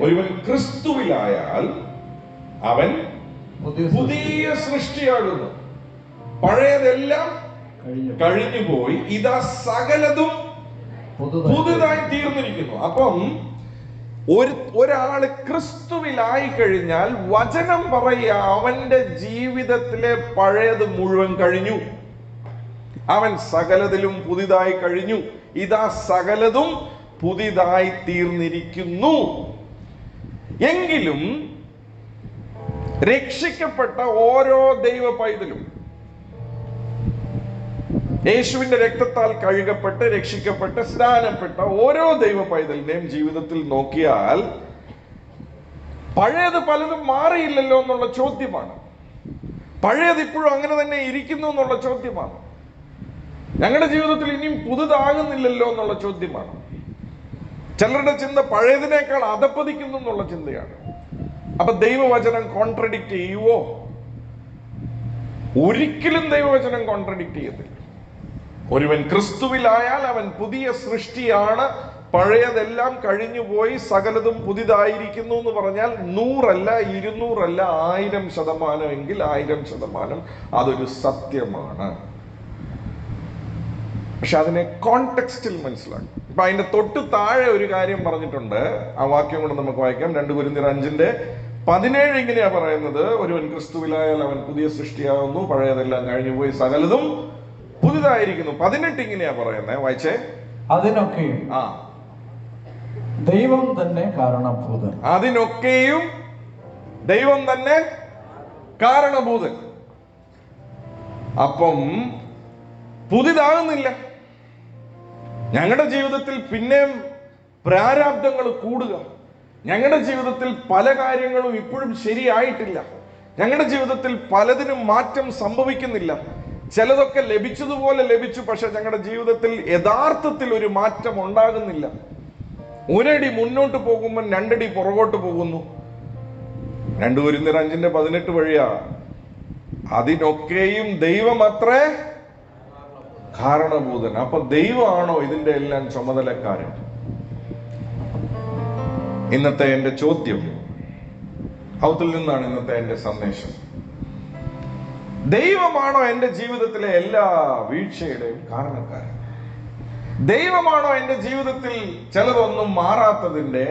ഒരുവൻ ക്രിസ്തുവിലായാൽ അവൻ പുതിയ സൃഷ്ടിയാകുന്നു. പഴയതെല്ലാം കഴിഞ്ഞുപോയി, ഇതാ സകലതും പുതുതായി തീർന്നിരിക്കുന്നു. അപ്പം ഒരാള് ക്രിസ്തുവിലായി കഴിഞ്ഞാൽ വചനം പറയുക, അവന്റെ ജീവിതത്തിലെ പഴയത് മുഴുവൻ കഴിഞ്ഞു, അവൻ സകലതിലും പുതിയതായി കഴിഞ്ഞു, ഇതാ സകലതും പുതിയതായി തീർന്നിരിക്കുന്നു. എങ്കിലും രക്ഷിക്കപ്പെട്ട ഓരോ ദൈവ പൈതലും യേശുവിന്റെ രക്തത്താൽ കഴുകപ്പെട്ട് രക്ഷിക്കപ്പെട്ട് സ്നാനപ്പെട്ട ഓരോ ദൈവ പൈതലിന്റെയും ജീവിതത്തിൽ നോക്കിയാൽ പഴയത് പലതും മാറിയില്ലല്ലോ എന്നുള്ള ചോദ്യമാണ്. പഴയത് ഇപ്പോഴും അങ്ങനെ തന്നെ ഇരിക്കുന്നു എന്നുള്ള ചോദ്യമാണ്. ഞങ്ങളുടെ ജീവിതത്തിൽ ഇനിയും പുതുതാകുന്നില്ലല്ലോ എന്നുള്ള ചോദ്യമാണ്. ചിലരുടെ ചിന്ത പഴയതിനേക്കാൾ അധപ്പതിക്കുന്നു എന്നുള്ള ചിന്തയാണ്. അപ്പൊ ദൈവവചനം കോൺട്രഡിക്റ്റ് ചെയ്യുവോ? ഒരിക്കലും ദൈവവചനം കോൺട്രഡിക്റ്റ് ചെയ്യത്തില്ല. ഒരുവൻ ക്രിസ്തുവിലായാൽ അവൻ പുതിയ സൃഷ്ടിയാണ്, പഴയതെല്ലാം കഴിഞ്ഞുപോയി, സകലതും പുതിയതായിരിക്കുന്നു എന്ന് പറഞ്ഞാൽ 100 അല്ല 200 അല്ല 1000% എങ്കിൽ 1000% അതൊരു സത്യമാണ്. പക്ഷെ അതിനെ കോണ്ടെക്സ്റ്റിൽ മനസ്സിലാക്കും. ഇപ്പൊ അതിന്റെ തൊട്ട് താഴെ ഒരു കാര്യം പറഞ്ഞിട്ടുണ്ട്. ആ വാക്യം കൊണ്ട് നമുക്ക് വായിക്കാം. 2 കൊരിന്ത്യർ 5:17 ഇങ്ങനെയാ പറയുന്നത്: ഒരുവൻ ക്രിസ്തുവിലായാൽ അവൻ പുതിയ സൃഷ്ടിയാവുന്നു, പഴയതെല്ലാം കഴിഞ്ഞുപോയി, സകലതും പുതുതായിരിക്കുന്നു. 18 ഇങ്ങനെയാ പറയുന്നത്, വായിച്ചേ. അതിനൊക്കെയും ദൈവം തന്നെ കാരണഭൂതൻ. അതിനൊക്കെയും ദൈവം തന്നെ കാരണഭൂതൻ. അപ്പം പുതിയതാകുന്നില്ല. ഞങ്ങളുടെ ജീവിതത്തിൽ പിന്നെയും പ്രാരാബ്ദങ്ങൾ കൂടുക. ഞങ്ങളുടെ ജീവിതത്തിൽ പല കാര്യങ്ങളും ഇപ്പോഴും ശരിയായിട്ടില്ല. ഞങ്ങളുടെ ജീവിതത്തിൽ പലതിനും മാറ്റം സംഭവിക്കുന്നില്ല. ചിലതൊക്കെ ലഭിച്ചതുപോലെ ലഭിച്ചു, പക്ഷെ ഞങ്ങളുടെ ജീവിതത്തിൽ യഥാർത്ഥത്തിൽ ഒരു മാറ്റം ഉണ്ടാകുന്നില്ല. ഒരടി മുന്നോട്ട് പോകുമ്പോൾ 2 അടി പുറകോട്ട് പോകുന്നു. 2 കൊരിന്ത്യർ 5:18 വഴിയാ. അതിനൊക്കെയും ദൈവം അത്രേ കാരണഭൂതൻ. അപ്പൊ ദൈവമാണോ ഇതിന്റെ എല്ലാം ചുമതലക്കാരൻ? ഇന്നത്തെ എന്റെ ചോദ്യം, ഔത്തിൽ നിന്നാണ് ഇന്നത്തെ എന്റെ സന്ദേശം. ദൈവമാണോ എന്റെ ജീവിതത്തിലെ എല്ലാ വീഴ്ചയുടെയും കാരണക്കാരൻ? ദൈവമാണോ എന്റെ ജീവിതത്തിൽ ചിലതൊന്നും മാറാത്തതിന്റെ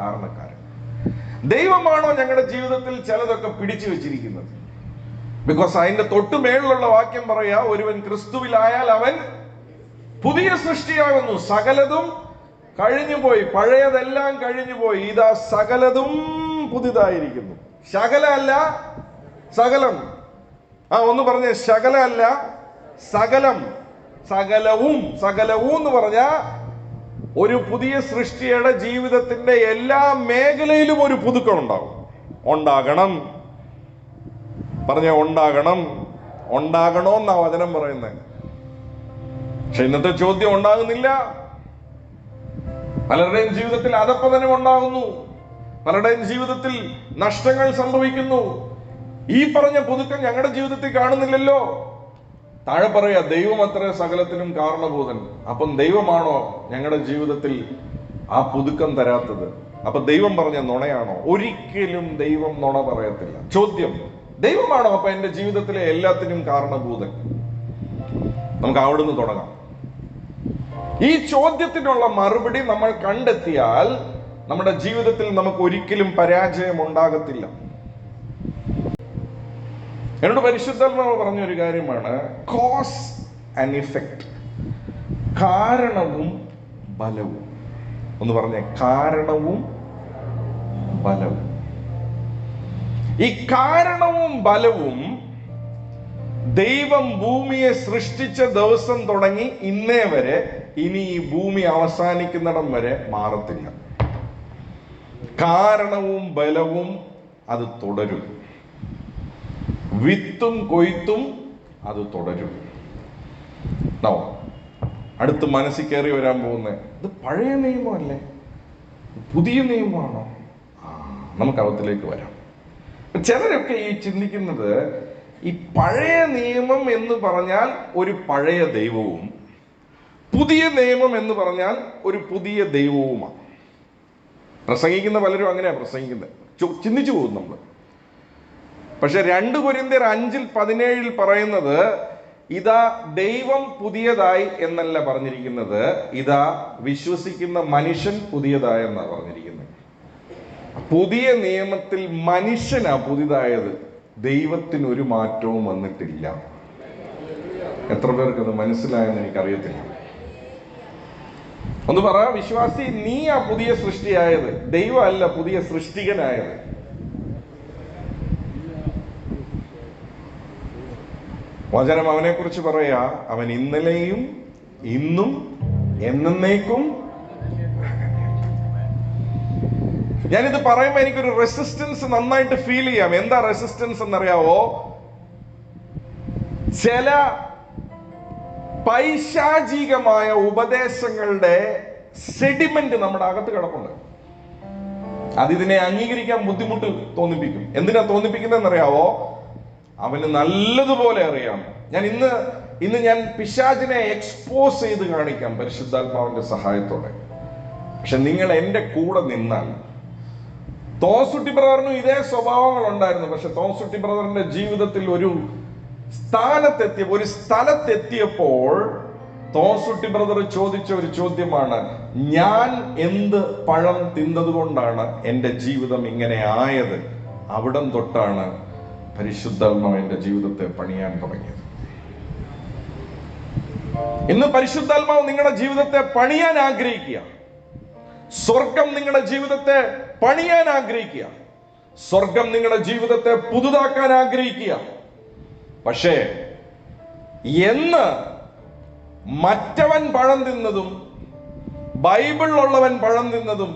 കാരണക്കാരൻ? ദൈവമാണോ ഞങ്ങളുടെ ജീവിതത്തിൽ ചിലതൊക്കെ പിടിച്ചു വെച്ചിരിക്കുന്നത്? ബിക്കോസ് അതിന്റെ തൊട്ടു മേളിലുള്ള വാക്യം പറയാ, ഒരുവൻ ക്രിസ്തുവിലായാൽ അവൻ പുതിയ സൃഷ്ടിയാകുന്നു, സകലതും കഴിഞ്ഞുപോയി, പഴയതെല്ലാം കഴിഞ്ഞുപോയി, ഇതാ സകലതും പുതിയതായിരിക്കുന്നു. ശകല അല്ല സകലം. ഒന്ന് പറഞ്ഞേ, ശകല അല്ല സകലം. സകലവും. സകലവും എന്ന് പറഞ്ഞ ഒരു പുതിയ സൃഷ്ടിയുടെ ജീവിതത്തിന്റെ എല്ലാ മേഖലയിലും ഒരു പുതുക്കം ഉണ്ടാകണം. പറഞ്ഞ ഉണ്ടാകണം. ഉണ്ടാകണോന്നാ വചനം പറയുന്നത്. പക്ഷെ ഇന്നത്തെ ചോദ്യം ഉണ്ടാകുന്നില്ല. പലരുടെയും ജീവിതത്തിൽ അധപ്പതനം ഉണ്ടാകുന്നു. പലരുടെയും ജീവിതത്തിൽ നഷ്ടങ്ങൾ സംഭവിക്കുന്നു. ഈ പറഞ്ഞ പുതുക്കം ഞങ്ങളുടെ ജീവിതത്തിൽ കാണുന്നില്ലല്ലോ. താഴെ പറയാ, ദൈവം അത്ര സകലത്തിനും കാരണഭൂതൻ. അപ്പം ദൈവമാണോ ഞങ്ങളുടെ ജീവിതത്തിൽ ആ പുതുക്കം തരാത്തത്? അപ്പൊ ദൈവം പറഞ്ഞ നുണയാണോ? ഒരിക്കലും ദൈവം നുണ പറയത്തില്ല. ചോദ്യം, ദൈവമാണോ അപ്പൊ എന്റെ ജീവിതത്തിലെ എല്ലാത്തിനും കാരണഭൂതൻ? നമുക്ക് അവിടുന്ന് തുടങ്ങാം. ഈ ചോദ്യത്തിനുള്ള മറുപടി നമ്മൾ കണ്ടെത്തിയാൽ നമ്മുടെ ജീവിതത്തിൽ നമുക്ക് ഒരിക്കലും പരാജയം ഉണ്ടാകത്തില്ല. എന്നോട് പരിശുദ്ധാത്മാവ് പറഞ്ഞൊരു കാര്യമാണ് കോസ് ആൻഡ് ഇഫക്റ്റ്, കാരണവും ബലവും. ഒന്ന് പറഞ്ഞേ, കാരണവും ബലവും. ഈ കാരണവും ബലവും ദൈവം ഭൂമിയെ സൃഷ്ടിച്ച ദിവസം തുടങ്ങി ഇന്നേ വരെ, ഇനി ഈ ഭൂമി അവസാനിക്കുന്നിടം വരെ മാറത്തില്ല. കാരണവും ബലവും അത് തുടരും. വിത്തും കൊയ്ത്തും അത് തുടരും. അടുത്ത് മനസ്സിൽ കയറി വരാൻ പോകുന്നത്, ഇത് പഴയ നിയമമല്ലേ, പുതിയ നിയമമാണോ? നമുക്ക് അവത്തിലേക്ക് വരാം. ചിലരൊക്കെ ഈ ചിന്തിക്കുന്നത്, ഈ പഴയ നിയമം എന്ന് പറഞ്ഞാൽ ഒരു പഴയ ദൈവവും പുതിയ നിയമം എന്ന് പറഞ്ഞാൽ ഒരു പുതിയ ദൈവവുമാണ്. പ്രസംഗിക്കുന്ന പലരും അങ്ങനെയാണ് പ്രസംഗിക്കുന്നത്, ചിന്തിച്ചു പോകും നമ്മൾ. പക്ഷെ 2 കൊരിന്ത്യർ 5:17 പറയുന്നത്, ഇതാ ദൈവം പുതിയതായി എന്നല്ല പറഞ്ഞിരിക്കുന്നത്, ഇതാ വിശ്വസിക്കുന്ന മനുഷ്യൻ പുതിയതായെന്നാണ് പറഞ്ഞിരിക്കുന്നത്. പുതിയ നിയമത്തിൽ മനുഷ്യനാ പുതിയതായത്, ദൈവത്തിന് ഒരു മാറ്റവും വന്നിട്ടില്ല. എത്ര പേർക്ക് അത് മനസ്സിലായെന്ന് എനിക്കറിയത്തില്ല. ഒന്ന് പറ, വിശ്വാസി, നീയാ പുതിയ സൃഷ്ടിയായത്, ദൈവമല്ല പുതിയ സൃഷ്ടികനായത്. വചനം അവനെ കുറിച്ച് പറയാ, അവൻ ഇന്നലെയും ഇന്നും എന്നേക്കും. ഞാനിത് പറയുമ്പോ എനിക്കൊരു റെസിസ്റ്റൻസ് നന്നായിട്ട് ഫീൽ ചെയ്യാം. എന്താ റെസിസ്റ്റൻസ് എന്നറിയാവോ? ചില പൈശാചികമായ ഉപദേശങ്ങളുടെ സെഡിമെന്റ് നമ്മുടെ അകത്ത് കിടപ്പുണ്ട്. അതിതിനെ അംഗീകരിക്കാൻ ബുദ്ധിമുട്ട് തോന്നിപ്പിക്കും. എന്തിനാ തോന്നിപ്പിക്കുന്നതെന്നറിയാവോ? അവന് നല്ലതുപോലെ അറിയാം. ഇന്ന് ഞാൻ പിശാചിനെ എക്സ്പോസ് ചെയ്ത് കാണിക്കാം പരിശുദ്ധാത്മാവിന്റെ സഹായത്തോടെ. പക്ഷെ നിങ്ങൾ എന്റെ കൂടെ നിന്നാൽ, തോസുട്ടി ബ്രദറിനും ഇതേ സ്വഭാവങ്ങൾ ഉണ്ടായിരുന്നു. പക്ഷെ തോസുട്ടി ബ്രദറിന്റെ ജീവിതത്തിൽ ഒരു സ്ഥലത്തെത്തിയപ്പോൾ തോസുട്ടി ബ്രദർ ചോദിച്ച ഒരു ചോദ്യമാണ്, ഞാൻ എന്ത് പഴം തിന്നത് കൊണ്ടാണ് എന്റെ ജീവിതം ഇങ്ങനെ ആയത്? അവിടം തൊട്ടാണ് പരിശുദ്ധാത്മാവ് എന്റെ ജീവിതത്തെ പണിയാൻ തുടങ്ങിയത്. ഇന്ന് പരിശുദ്ധാത്മാവ് നിങ്ങളുടെ ജീവിതത്തെ പണിയാൻ ആഗ്രഹിക്കുക. സ്വർഗം നിങ്ങളുടെ ജീവിതത്തെ പണിയാൻ ആഗ്രഹിക്കുക. സ്വർഗം നിങ്ങളുടെ ജീവിതത്തെ പുതുതാക്കാൻ ആഗ്രഹിക്കുക. പക്ഷേ എന്ന് മറ്റവൻ പഴം തിന്നതും ബൈബിളിലുള്ളവൻ പഴം തിന്നതും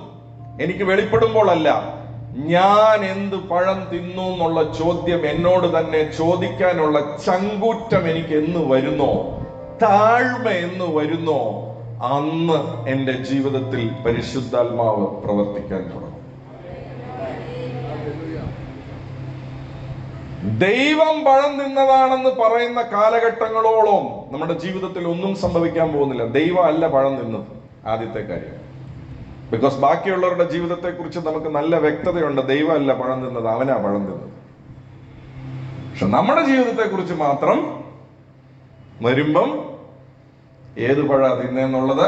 എനിക്ക് വെളിപ്പെടുമ്പോൾ അല്ല, ഞാൻ എന്ത് പഴം തിന്നു എന്നുള്ള ചോദ്യം എന്നോട് തന്നെ ചോദിക്കാനുള്ള ചങ്കൂറ്റം എനിക്ക് എന്ന് വരുന്നോ, താഴ്മ എന്ന് വരുന്നോ, അന്ന് എൻ്റെ ജീവിതത്തിൽ പരിശുദ്ധാത്മാവ് പ്രവർത്തിക്കാൻ തുടങ്ങും. ദൈവം പഴം തിന്നതാണെന്ന് പറയുന്ന കാലഘട്ടങ്ങളോളം നമ്മുടെ ജീവിതത്തിൽ ഒന്നും സംഭവിക്കാൻ പോകുന്നില്ല. ദൈവം അല്ല പഴം തിന്നത്, ആദ്യത്തെ കാര്യം. ബിക്കോസ് ബാക്കിയുള്ളവരുടെ ജീവിതത്തെ കുറിച്ച് നമുക്ക് നല്ല വ്യക്തതയുണ്ട്. ദൈവം അല്ല പഴം തിന്നത്, അവനാ പഴം തിന്നത്. പക്ഷെ നമ്മുടെ ജീവിതത്തെ കുറിച്ച് മാത്രം വരുമ്പം ഏത് പഴ തിന്നെന്നുള്ളത്.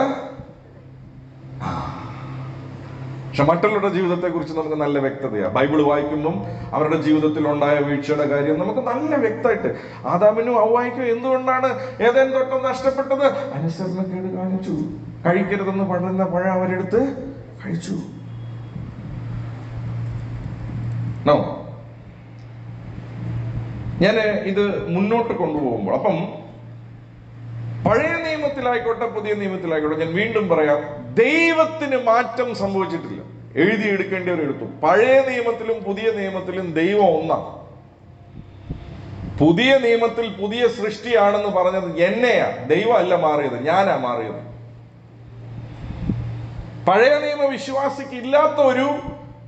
പക്ഷെ മറ്റുള്ളവരുടെ ജീവിതത്തെ കുറിച്ച് നമുക്ക് നല്ല വ്യക്തതയാണ്. ബൈബിൾ വായിക്കുമ്പം അവരുടെ ജീവിതത്തിൽ ഉണ്ടായ വീഴ്ചയുടെ കാര്യം നമുക്ക് നല്ല വ്യക്തമായിട്ട്, ആദാമിനും ഹവ്വായ്ക്കും എന്തുകൊണ്ടാണ് ഏദെൻ തോട്ടം നഷ്ടപ്പെട്ടത്? അനുസരണക്കേട് കാണിച്ചു. കഴിക്കരുതെന്ന് പറയുന്ന പഴം അവരെടുത്ത് കഴിച്ചു. ഞാൻ ഇത് മുന്നോട്ട് കൊണ്ടുപോകുമ്പോൾ, അപ്പം പഴയ നിയമത്തിലായിക്കോട്ടെ പുതിയ നിയമത്തിലായിക്കോട്ടെ, ഞാൻ വീണ്ടും പറയാം, ദൈവത്തിന് മാറ്റം സംഭവിച്ചിട്ടില്ല. എഴുതിയെടുക്കേണ്ടവരെടുത്തു. പഴയ നിയമത്തിലും പുതിയ നിയമത്തിലും ദൈവം ഒന്നാണ്. പുതിയ നിയമത്തിൽ പുതിയ സൃഷ്ടിയാണെന്ന് പറഞ്ഞത് എന്നെയാ, ദൈവം അല്ല മാറിയത്, ഞാനാ മാറിയത്. പഴയ നിയമ വിശ്വാസിക്ക് ഇല്ലാത്ത ഒരു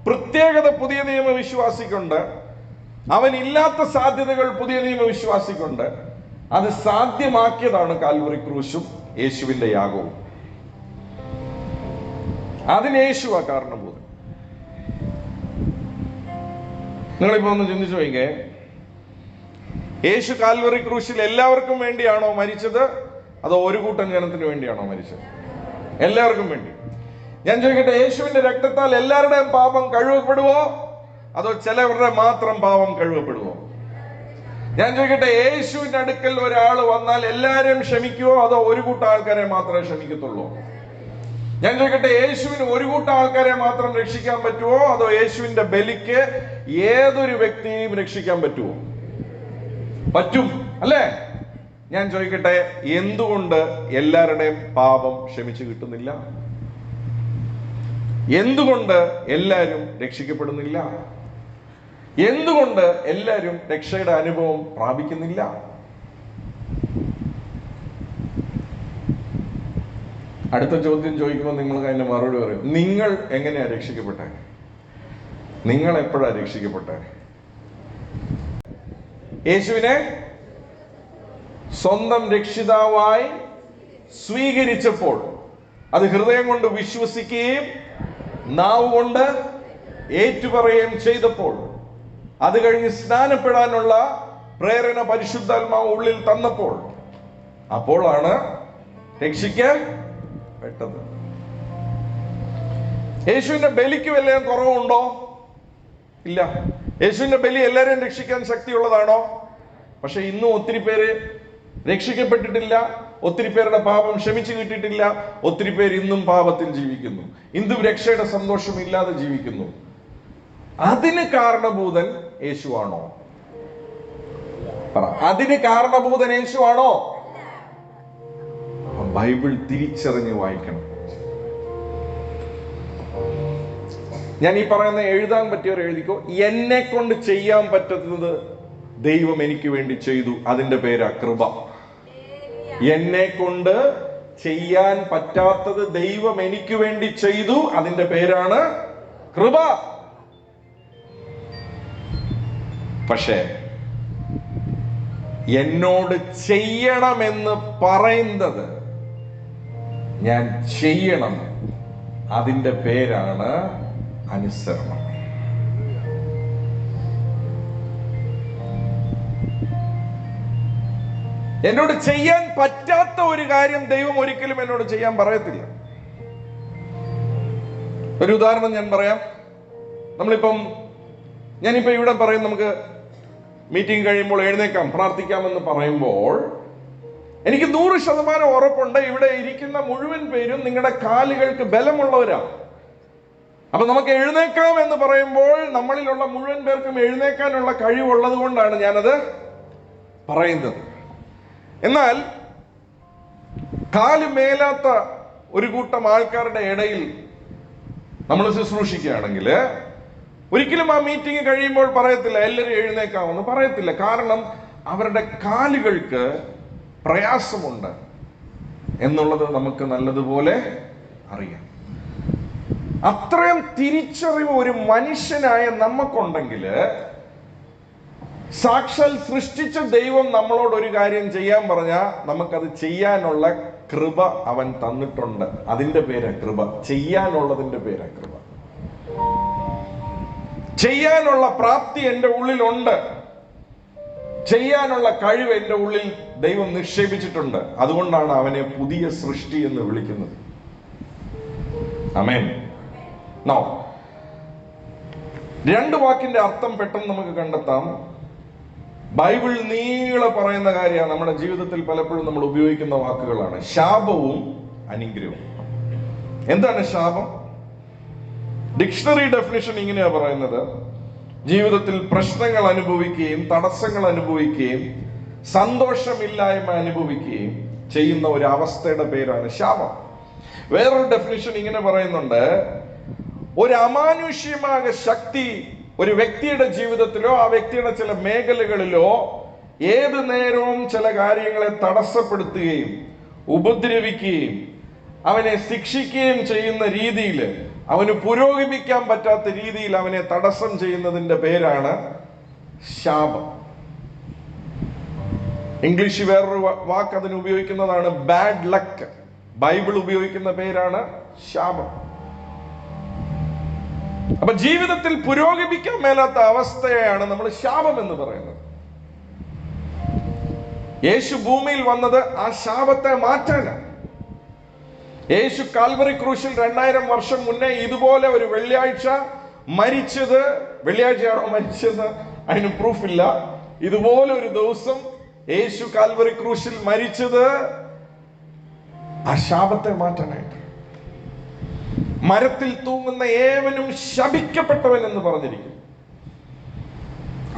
പ്രത്യേകത പുതിയ നിയമ വിശ്വാസിക്കുണ്ട്. അവനില്ലാത്ത സാധ്യതകൾ പുതിയ നിയമ വിശ്വാസിക്കുണ്ട്. അത് സാധ്യമാക്കിയതാണ് കാൽവറി ക്രൂശും യേശുവിന്റെ യാഗവും. അതിന് യേശുവാ കാരണഭൂതൻ. നിങ്ങളിപ്പോ ഒന്ന് ചിന്തിച്ചു നോക്കിക്കേ, യേശു കാൽവറി ക്രൂശിൽ എല്ലാവർക്കും വേണ്ടിയാണോ മരിച്ചത്, അതോ ഒരു കൂട്ടം ജനത്തിന് വേണ്ടിയാണോ മരിച്ചത്? എല്ലാവർക്കും വേണ്ടി. ഞാൻ ചോദിക്കട്ടെ, യേശുവിന്റെ രക്തത്താൽ എല്ലാവരുടെയും പാപം കഴുകപ്പെടുവോ, അതോ ചിലവരുടെ മാത്രം പാപം കഴുകപ്പെടുവോ? ഞാൻ ചോദിക്കട്ടെ, യേശുവിന്റെ അടുക്കൽ ഒരാൾ വന്നാൽ എല്ലാവരെയും ക്ഷമിക്കുവോ, അതോ ഒരു കൂട്ടം ആൾക്കാരെ മാത്രമേ ക്ഷമിക്കത്തുള്ളൂ? ഞാൻ ചോദിക്കട്ടെ, യേശുവിന് ഒരു കൂട്ടം ആൾക്കാരെ മാത്രം രക്ഷിക്കാൻ പറ്റുമോ, അതോ യേശുവിന്റെ ബലിക്ക് ഏതൊരു വ്യക്തിയെയും രക്ഷിക്കാൻ പറ്റുമോ? പറ്റും, അല്ലേ? ഞാൻ ചോദിക്കട്ടെ, എന്തുകൊണ്ട് എല്ലാവരുടെയും പാപം ക്ഷമിച്ചു കിട്ടുന്നില്ല? എന്തുകൊണ്ട് എല്ലാവരും രക്ഷിക്കപ്പെടുന്നില്ല? എന്തുകൊണ്ട് എല്ലാവരും രക്ഷയുടെ അനുഭവം പ്രാപിക്കുന്നില്ല? അടുത്ത ചോദ്യം ചോദിക്കുമ്പോൾ നിങ്ങൾ അതിന്റെ മറുപടി പറയും, നിങ്ങൾ എങ്ങനെയാ രക്ഷിക്കപ്പെട്ടെ? നിങ്ങൾ എപ്പോഴാ രക്ഷിക്കപ്പെട്ടെ? യേശുവിനെ സ്വന്തം രക്ഷിതാവായി സ്വീകരിച്ചപ്പോൾ, അത് ഹൃദയം കൊണ്ട് വിശ്വസിക്കുകയും നാവ് കൊണ്ട് ഏറ്റുപറയുകയും ചെയ്തപ്പോൾ, അത് കഴിഞ്ഞ് സ്നാനപ്പെടാനുള്ള പ്രേരണ പരിശുദ്ധാത്മാവ് ഉള്ളിൽ തന്നപ്പോൾ, അപ്പോഴാണ് രക്ഷിക്കാൻ പെട്ടത്. യേശുവിന്റെ ബലിക്ക് വല്ലതും കുറവുണ്ടോ? ഇല്ല. യേശുവിന്റെ ബലി എല്ലാവരെയും രക്ഷിക്കാൻ ശക്തിയുള്ളതാണോ? പക്ഷെ ഇന്നും ഒത്തിരി പേര് രക്ഷിക്കപ്പെട്ടിട്ടില്ല, ഒത്തിരി പേരുടെ പാപം ക്ഷമിച്ചു കിട്ടിയിട്ടില്ല, ഒത്തിരി പേര് ഇന്നും പാപത്തിൽ ജീവിക്കുന്നു, ഇന്നും രക്ഷയുടെ സന്തോഷം ഇല്ലാതെ ജീവിക്കുന്നു. അതിന് കാരണഭൂതൻ യേശുവാണോ? പറ, അതിന് കാരണഭൂതൻ യേശുവാണോ? ബൈബിൾ തിരിച്ചറിഞ്ഞ് വായിക്കണം. ഞാൻ ഈ പറയുന്ന എഴുതാൻ പറ്റിയവർ എഴുതിക്കോ. എന്നെ കൊണ്ട് ചെയ്യാൻ പറ്റുന്നത് ദൈവം എനിക്ക് വേണ്ടി ചെയ്തു, അതിന്റെ പേരാ കൃപ. എന്നെ കൊണ്ട് ചെയ്യാൻ പറ്റാത്തത് ദൈവം എനിക്ക് വേണ്ടി ചെയ്തു, അതിന്റെ പേരാണ് കൃപ. പക്ഷേ എന്നോട് ചെയ്യണമെന്ന് പറയുന്നത് ഞാൻ ചെയ്യണം, അതിന്റെ പേരാണ് അനുസരണം. എന്നോട് ചെയ്യാൻ പറ്റാത്ത ഒരു കാര്യം ദൈവം ഒരിക്കലും എന്നോട് ചെയ്യാൻ പറയത്തില്ല. ഒരു ഉദാഹരണം ഞാൻ പറയാം. ഞാനിപ്പോ ഇവിടെ പറയും, നമുക്ക് മീറ്റിംഗ് കഴിയുമ്പോൾ എഴുന്നേക്കാം പ്രാർത്ഥിക്കാമെന്ന് പറയുമ്പോൾ എനിക്ക് 100% ഉറപ്പുണ്ട് ഇവിടെ ഇരിക്കുന്ന മുഴുവൻ പേരും നിങ്ങളുടെ കാലുകൾക്ക് ബലമുള്ളവരാണ്. അപ്പൊ നമുക്ക് എഴുന്നേക്കാം എന്ന് പറയുമ്പോൾ നമ്മളിലുള്ള മുഴുവൻ പേർക്കും എഴുന്നേക്കാനുള്ള കഴിവുള്ളത് കൊണ്ടാണ് ഞാനത് പറയുന്നത്. എന്നാൽ കാല് മേലാത്ത ഒരു കൂട്ടം ആൾക്കാരുടെ ഇടയിൽ നമ്മൾ ശുശ്രൂഷിക്കുകയാണെങ്കിൽ ഒരിക്കലും ആ മീറ്റിംഗ് കഴിയുമ്പോൾ പറയത്തില്ല എല്ലാവരും എഴുന്നേക്കാമെന്ന് പറയത്തില്ല. കാരണം അവരുടെ കാലുകൾക്ക് പ്രയാസമുണ്ട് എന്നുള്ളത് നമുക്ക് നല്ലതുപോലെ അറിയാം. അത്രയും തിരിച്ചറിവ് ഒരു മനുഷ്യനായ നമുക്കുണ്ടെങ്കിൽ, സാക്ഷാൽ സൃഷ്ടിച്ച ദൈവം നമ്മളോട് ഒരു കാര്യം ചെയ്യാൻ പറഞ്ഞാൽ നമുക്കത് ചെയ്യാനുള്ള കൃപ അവൻ തന്നിട്ടുണ്ട്. അതിന്റെ പേരാ കൃപ. ചെയ്യാനുള്ളതിന്റെ പേരാ കൃപ. ചെയ്യാനുള്ള പ്രാപ്തി എൻ്റെ ഉള്ളിലുണ്ട്, ചെയ്യാനുള്ള കഴിവ് എൻ്റെ ഉള്ളിൽ ദൈവം നിക്ഷേപിച്ചിട്ടുണ്ട്. അതുകൊണ്ടാണ് അവനെ പുതിയ സൃഷ്ടി എന്ന് വിളിക്കുന്നത്. ആമേൻ. നൗ, രണ്ട് വാക്കിന്റെ അർത്ഥം പെട്ടെന്ന് നമുക്ക് കണ്ടെത്താം. ബൈബിൾ നീളെ പറയുന്ന കാര്യമാണ്, നമ്മുടെ ജീവിതത്തിൽ പലപ്പോഴും നമ്മൾ ഉപയോഗിക്കുന്ന വാക്കുകളാണ്. ശാപവും അനുഗ്രഹവും. എന്താണ് ശാപം? ഡിക്ഷണറി ഡെഫിനിഷൻ ഇങ്ങനെയാ പറയുന്നത്: ജീവിതത്തിൽ പ്രശ്നങ്ങൾ അനുഭവിക്കുകയും തടസ്സങ്ങൾ അനുഭവിക്കുകയും സന്തോഷമില്ലായ്മ അനുഭവിക്കുകയും ചെയ്യുന്ന ഒരു അവസ്ഥയുടെ പേരാണ് ശാപം. വേറൊരു ഡെഫിനിഷൻ ഇങ്ങനെ പറയുന്നുണ്ട്: ഒരു അമാനുഷ്യമായ ശക്തി ഒരു വ്യക്തിയുടെ ജീവിതത്തിലോ ആ വ്യക്തിയുടെ ചില മേഖലകളിലോ ഏത് നേരവും ചില കാര്യങ്ങളെ തടസ്സപ്പെടുത്തുകയും ഉപദ്രവിക്കുകയും അവനെ ശിക്ഷിക്കുകയും ചെയ്യുന്ന രീതിയിൽ, അവന് പുരോഗമിക്കാൻ പറ്റാത്ത രീതിയിൽ അവനെ തടസ്സം ചെയ്യുന്നതിന്റെ പേരാണ് ശാപം. ഇംഗ്ലീഷ് വേറൊരു വാക്ക് അതിന് ഉപയോഗിക്കുന്നതാണ് ബാഡ് ലക്ക്. ബൈബിൾ ഉപയോഗിക്കുന്ന പേരാണ് ശാപം. അപ്പൊ ജീവിതത്തിൽ പുരോഗമിക്കാൻ മേലാത്ത അവസ്ഥയാണ് നമ്മൾ ശാപം എന്ന് പറയുന്നത്. യേശു ഭൂമിയിൽ വന്നത് ആ ശാപത്തെ മാറ്റാനാണ്. യേശു കാൽവറി ക്രൂശിൽ 2000 വർഷം മുന്നേ ഇതുപോലെ ഒരു വെള്ളിയാഴ്ച മരിച്ചത്, വെള്ളിയാഴ്ചയാണോ മരിച്ചത് അതിന് പ്രൂഫില്ല, ഇതുപോലെ ഒരു ദിവസം യേശു കാൽവറി ക്രൂശിൽ മരിച്ചത് ആ ശാപത്തെ മാറ്റാനായിട്ട്. മരത്തിൽ തൂങ്ങുന്ന ഏവനും ശപിക്കപ്പെട്ടവൻ എന്ന് പറഞ്ഞിരിക്കുന്നു.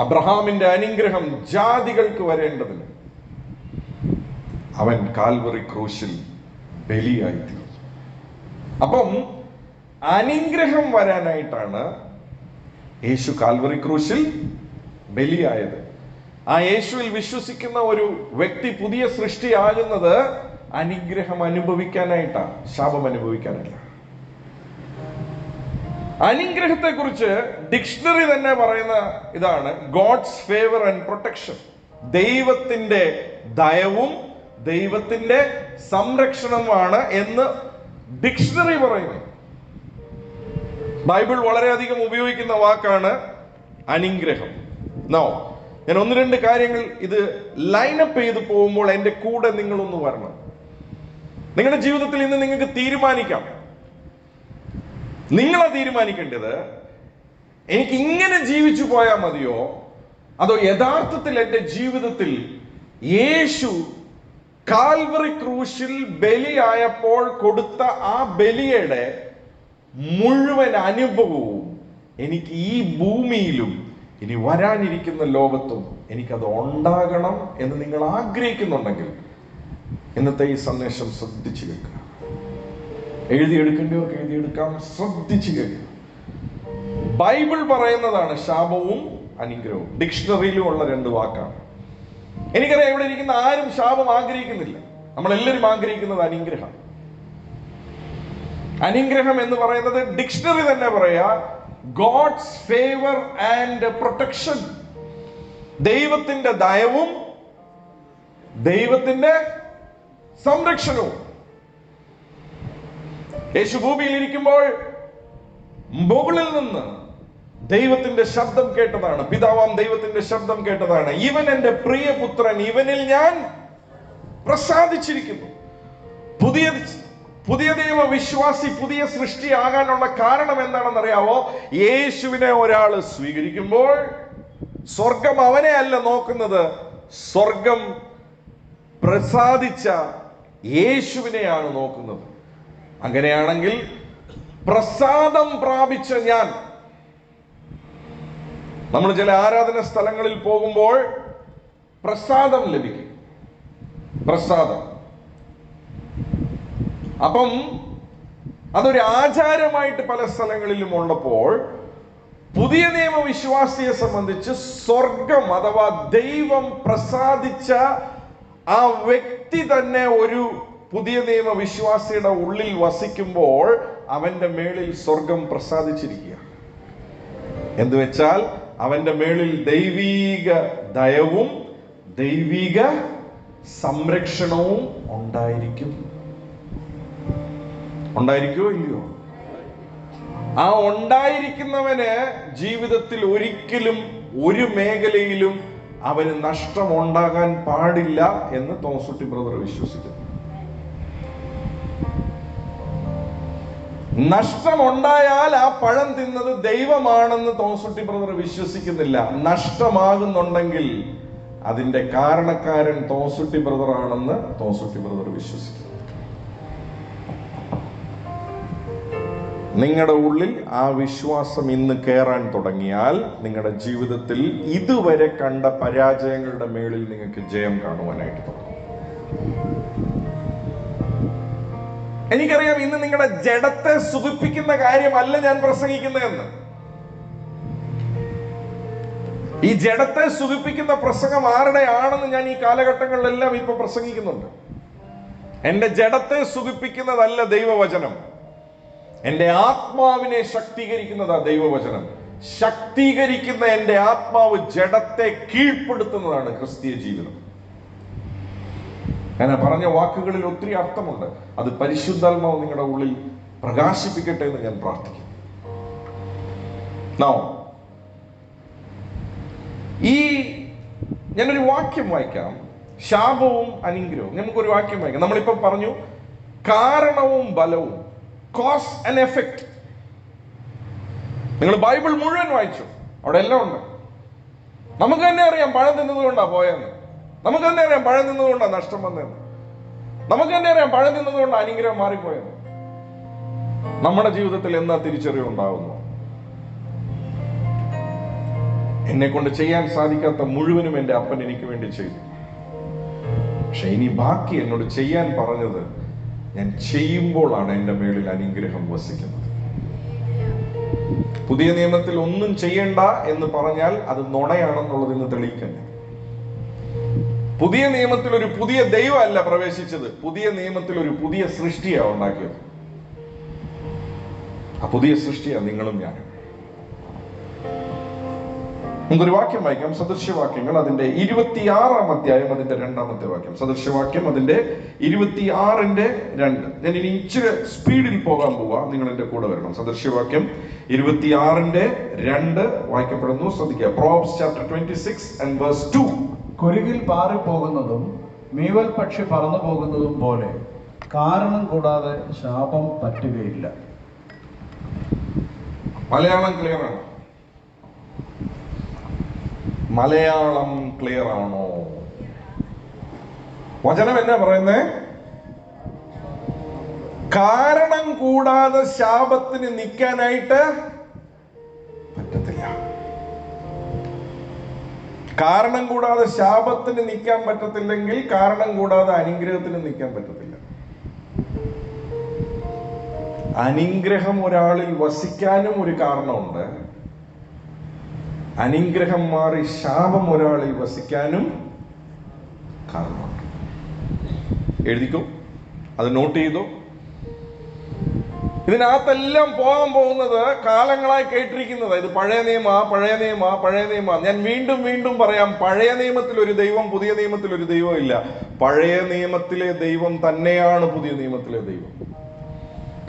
അബ്രഹാമിന്റെ അനുഗ്രഹം ജാതികൾക്ക് വരേണ്ടതിന് അവൻ കാൽവറി ക്രൂശിൽ ബലിയായി തീർന്നു. അപ്പം അനുഗ്രഹം വരാനായിട്ടാണ് യേശു കാൽവറി ക്രൂശിൽ ബലിയായത്. ആ യേശുവിൽ വിശ്വസിക്കുന്ന ഒരു വ്യക്തി പുതിയ സൃഷ്ടിയാകുന്നത് അനുഗ്രഹം അനുഭവിക്കാനായിട്ടാണ്, ശാപം അനുഭവിക്കാനല്ല. അനുഗ്രഹത്തെ കുറിച്ച് ഡിക്ഷണറി തന്നെ പറയുന്ന ഇതാണ്: ഗോഡ്സ് ഫേവർ ആൻഡ് പ്രൊട്ടക്ഷൻ. ദൈവത്തിന്റെ ദയവും ദൈവത്തിന്റെ സംരക്ഷണമാണ് എന്ന് ഡിക്ഷണറി പറയുന്നു. ബൈബിൾ വളരെയധികം ഉപയോഗിക്കുന്ന വാക്കാണ് അനുഗ്രഹം. നോ, ഞാൻ ഒന്ന് രണ്ട് കാര്യങ്ങൾ ഇത് ലൈനപ്പ് ചെയ്ത് പോകുമ്പോൾ എൻ്റെ കൂടെ നിങ്ങളൊന്ന് വരണം. നിങ്ങളുടെ ജീവിതത്തിൽ ഇന്ന് നിങ്ങൾക്ക് തീരുമാനിക്കാം. നിങ്ങളാ തീരുമാനിക്കേണ്ടത്, എനിക്ക് ഇങ്ങനെ ജീവിച്ചു പോയാൽ മതിയോ, അതോ യഥാർത്ഥത്തിൽ എൻ്റെ ജീവിതത്തിൽ യേശു കാൽവറി ക്രൂശിൽ ബലിയായപ്പോൾ കൊടുത്ത ആ ബലിയുടെ മുഴുവൻ അനുഭവവും എനിക്ക് ഈ ഭൂമിയിലും ഇനി വരാനിരിക്കുന്ന ലോകത്തും എനിക്കത് ഉണ്ടാകണം എന്ന് നിങ്ങൾ ആഗ്രഹിക്കുന്നുണ്ടെങ്കിൽ ഇന്നത്തെ ഈ സന്ദേശം ശ്രദ്ധിച്ചു കേൾക്കുക. എഴുതിയെടുക്കേണ്ടവർക്ക് എഴുതിയെടുക്കാം, ശ്രദ്ധിച്ചു കേൾക്കുക. ബൈബിൾ പറയുന്നതാണ് ശാപവും അനുഗ്രഹവും. ഡിക്ഷണറിയിലും ഉള്ള രണ്ട് വാക്കാണ്. എനിക്കറിയാം ഇവിടെ ഇരിക്കുന്ന ആരും ശാപം ആഗ്രഹിക്കുന്നില്ല. നമ്മളെല്ലാവരും ആഗ്രഹിക്കുന്നത് അനുഗ്രഹം. അനുഗ്രഹം എന്ന് പറയുന്നത് ഡിക്ഷണറി തന്നെ പറയാ ഗോഡ്സ് ഫേവർ ആൻഡ് പ്രൊട്ടക്ഷൻ. ദൈവത്തിന്റെ ദയവും ദൈവത്തിന്റെ സംരക്ഷണവും. യേശു ഭൂമിയിൽ ഇരിക്കുമ്പോൾ മുകളിൽ നിന്ന് ദൈവത്തിന്റെ ശബ്ദം കേട്ടതാണ്, പിതാവാം ദൈവത്തിന്റെ ശബ്ദം കേട്ടതാണ്, ഇവൻ എന്റെ പ്രിയപുത്രൻ, ഇവനിൽ ഞാൻ പ്രസാദിച്ചിരിക്കുന്നു. പുതിയ ദൈവ വിശ്വാസി, പുതിയ സൃഷ്ടിയാകാനുള്ള കാരണം എന്താണെന്ന് അറിയാവോ? യേശുവിനെ ഒരാൾ സ്വീകരിക്കുമ്പോൾ സ്വർഗം അവനെ അല്ല നോക്കുന്നത്, സ്വർഗം പ്രസാദിച്ച യേശുവിനെയാണ് നോക്കുന്നത്. അങ്ങനെയാണെങ്കിൽ പ്രസാദം പ്രാപിച്ച ഞാൻ, നമ്മൾ ചില ആരാധന സ്ഥലങ്ങളിൽ പോകുമ്പോൾ പ്രസാദം ലഭിക്കും. പ്രസാദം, അപ്പം അതൊരു ആചാരമായിട്ട് പല സ്ഥലങ്ങളിലും ഉള്ളപ്പോൾ പുതിയ നിയമ വിശ്വാസിയെ സംബന്ധിച്ച് സ്വർഗം അഥവാ ദൈവം പ്രസാദിച്ച ആ വ്യക്തി തന്നെ ഒരു പുതിയ നിയമ വിശ്വാസിയുടെ ഉള്ളിൽ വസിക്കുമ്പോൾ അവന്റെ മേളിൽ സ്വർഗം പ്രസാദിച്ചിരിക്കുക. എന്ന് വെച്ചാൽ അവന്റെ മേളിൽ ദൈവീക ദയവും ദൈവിക സംരക്ഷണവും ഉണ്ടായിരിക്കും. ഉണ്ടായിരിക്കുമോ ഇല്ലയോ? ആ ഉണ്ടായിരിക്കുന്നവന് ജീവിതത്തിൽ ഒരിക്കലും ഒരു മേഖലയിലും അവന് നഷ്ടമുണ്ടാകാൻ പാടില്ല എന്ന് തോമസുട്ടി ബ്രദർ വിശ്വസിക്കുന്നു. നഷ്ടമുണ്ടായാൽ ആ പഴം തിന്നത് ദൈവമാണെന്ന് തോമസുട്ടി ബ്രദർ വിശ്വസിക്കുന്നില്ല. നഷ്ടമാകുന്നുണ്ടെങ്കിൽ അതിന്റെ കാരണക്കാരൻ തോമസുട്ടി ബ്രദർ ആണെന്ന് തോമസുട്ടി ബ്രദർ വിശ്വസിക്കുന്നു. നിങ്ങളുടെ ഉള്ളിൽ ആ വിശ്വാസം ഇന്ന് കയറാൻ തുടങ്ങിയാൽ നിങ്ങളുടെ ജീവിതത്തിൽ ഇതുവരെ കണ്ട പരാജയങ്ങളുടെ മേളിൽ നിങ്ങൾക്ക് ജയം കാണുവാനായിട്ട് തുടങ്ങും. എനിക്കറിയാം ഇന്ന് നിങ്ങളുടെ ജഡത്തെ സുഖിപ്പിക്കുന്ന കാര്യമല്ല ഞാൻ പ്രസംഗിക്കുന്നതെന്ന്. ഈ ജഡത്തെ സുഖിപ്പിക്കുന്ന പ്രസംഗം ആരുടെയാണെന്ന് ഞാൻ ഈ കാലഘട്ടങ്ങളിലെല്ലാം ഇപ്പൊ പ്രസംഗിക്കുന്നുണ്ട്. എന്റെ ജഡത്തെ സുഖിപ്പിക്കുന്നതല്ല ദൈവവചനം, എന്റെ ആത്മാവിനെ ശക്തീകരിക്കുന്നതാ ദൈവവചനം. ശക്തീകരിക്കുന്ന എന്റെ ആത്മാവ് ജഡത്തെ കീഴ്പ്പെടുത്തുന്നതാണ് ക്രിസ്തീയ ജീവിതം. ഞാൻ പറഞ്ഞ വാക്കുകളിൽ ഒത്തിരി അർത്ഥമുണ്ട്. അത് പരിശുദ്ധാത്മാവ് നിങ്ങളുടെ ഉള്ളിൽ പ്രകാശിപ്പിക്കട്ടെ എന്ന് ഞാൻ പ്രാർത്ഥിക്കുന്നു. ഞാനൊരു വാക്യം വായിക്കാം. ശാപവും അനുഗ്രഹവും. നമുക്കൊരു വാക്യം വായിക്കാം. നമ്മളിപ്പോ പറഞ്ഞു കാരണവും ബലവും, കോസ് ആൻഡ് എഫക്ട്. നിങ്ങൾ ബൈബിൾ മുഴുവൻ വായിച്ചു, അവിടെ എല്ലാം ഉണ്ട്. നമുക്ക് തന്നെ അറിയാം പഴം തിന്നതുകൊണ്ടാ പോയെന്ന്. നമുക്ക് തന്നെ അറിയാം പഴം തിന്നതുകൊണ്ടാ നഷ്ടം വന്നതെന്ന്. നമുക്ക് തന്നെ അറിയാം പഴം തിന്നതുകൊണ്ട് അനുഗ്രഹം മാറിപ്പോയെന്ന്. നമ്മുടെ ജീവിതത്തിൽ എന്നാ തിരിച്ചറിവുണ്ടാകുന്നു? എന്നെ കൊണ്ട് ചെയ്യാൻ സാധിക്കാത്ത മുഴുവനും എൻ്റെ അപ്പൻ എനിക്ക് വേണ്ടി ചെയ്തു. പക്ഷെ ഇനി ബാക്കി എന്നോട് ചെയ്യാൻ പറഞ്ഞത് ഞാൻ ചെയ്യുമ്പോഴാണ് എൻ്റെ മേളിൽ അനുഗ്രഹം വസിക്കുന്നത്. പുതിയ നിയമത്തിൽ ഒന്നും ചെയ്യണ്ട എന്ന് പറഞ്ഞാൽ അത് നുണയാണെന്നുള്ളത് ഇന്ന് തെളിയിക്കണ്ടേ. പുതിയ നിയമത്തിൽ ഒരു പുതിയ ദൈവമല്ല പ്രവേശിച്ചത്, പുതിയ നിയമത്തിൽ ഒരു പുതിയ സൃഷ്ടിയാണ് ഉണ്ടാക്കിയത്. ആ പുതിയ സൃഷ്ടിയാണ് നിങ്ങളും ഞാനും. നമുക്കൊരു വാക്യം വായിക്കാം, സദൃശ്യവാക്യങ്ങൾ അതിന്റെ 26-ാം അധ്യായം അതിന്റെ 2-ാമത്തെ വാക്യം. സദൃശ്യവാക്യം അതിന്റെ 26-ന്റെ-2. ഞാൻ ഇനി ഇച്ചിരി സ്പീഡിൽ പോകാൻ പോവാ, നിങ്ങൾ എന്റെ കൂടെ വരണം. സദൃശ്യവാക്യം 26-ന്റെ-2 വായിക്കപ്പെടുന്നു, ശ്രദ്ധിക്കുക. Proverbs chapter 26 and verse 2. കുരുകിൽ പാറിപ്പോകുന്നതും മീവൽ പക്ഷി പറന്നു പോകുന്നതും പോലെ കാരണം കൂടാതെ ശാപം പറ്റുകയില്ല. മലയാളം ക്ലിയർ ആണ്? മലയാളം ക്ലിയർ ആണോ? വചനം എന്നാ പറയുന്നേ? കാരണം കൂടാതെ ശാപത്തിന് നിൽക്കാനായിട്ട് പറ്റത്തില്ല. കാരണം കൂടാതെ ശാപത്തിന് നിൽക്കാൻ പറ്റത്തില്ലെങ്കിൽ കാരണം കൂടാതെ അനുഗ്രഹത്തിന് നിൽക്കാൻ പറ്റത്തില്ല. അനുഗ്രഹം ഒരാളിൽ വസിക്കാനും ഒരു കാരണമുണ്ട്, അനുഗ്രഹം മാറി ശാപം ഒരാളിൽ വസിക്കാനും കാരണമുണ്ട്. എഴുതിക്കോ, അത് നോട്ട് ചെയ്തോ. ഇതിനകത്തെല്ലാം പോകാൻ പോകുന്നത് കാലങ്ങളായി കേട്ടിരിക്കുന്നത്. ഇത് പഴയ നിയമ, പഴയ നിയമ, പഴയ നിയമ. ഞാൻ വീണ്ടും വീണ്ടും പറയാം, പഴയ നിയമത്തിൽ ഒരു ദൈവം, പുതിയ നിയമത്തിൽ ഒരു ദൈവം ഇല്ല. പഴയ നിയമത്തിലെ ദൈവം തന്നെയാണ് പുതിയ നിയമത്തിലെ ദൈവം.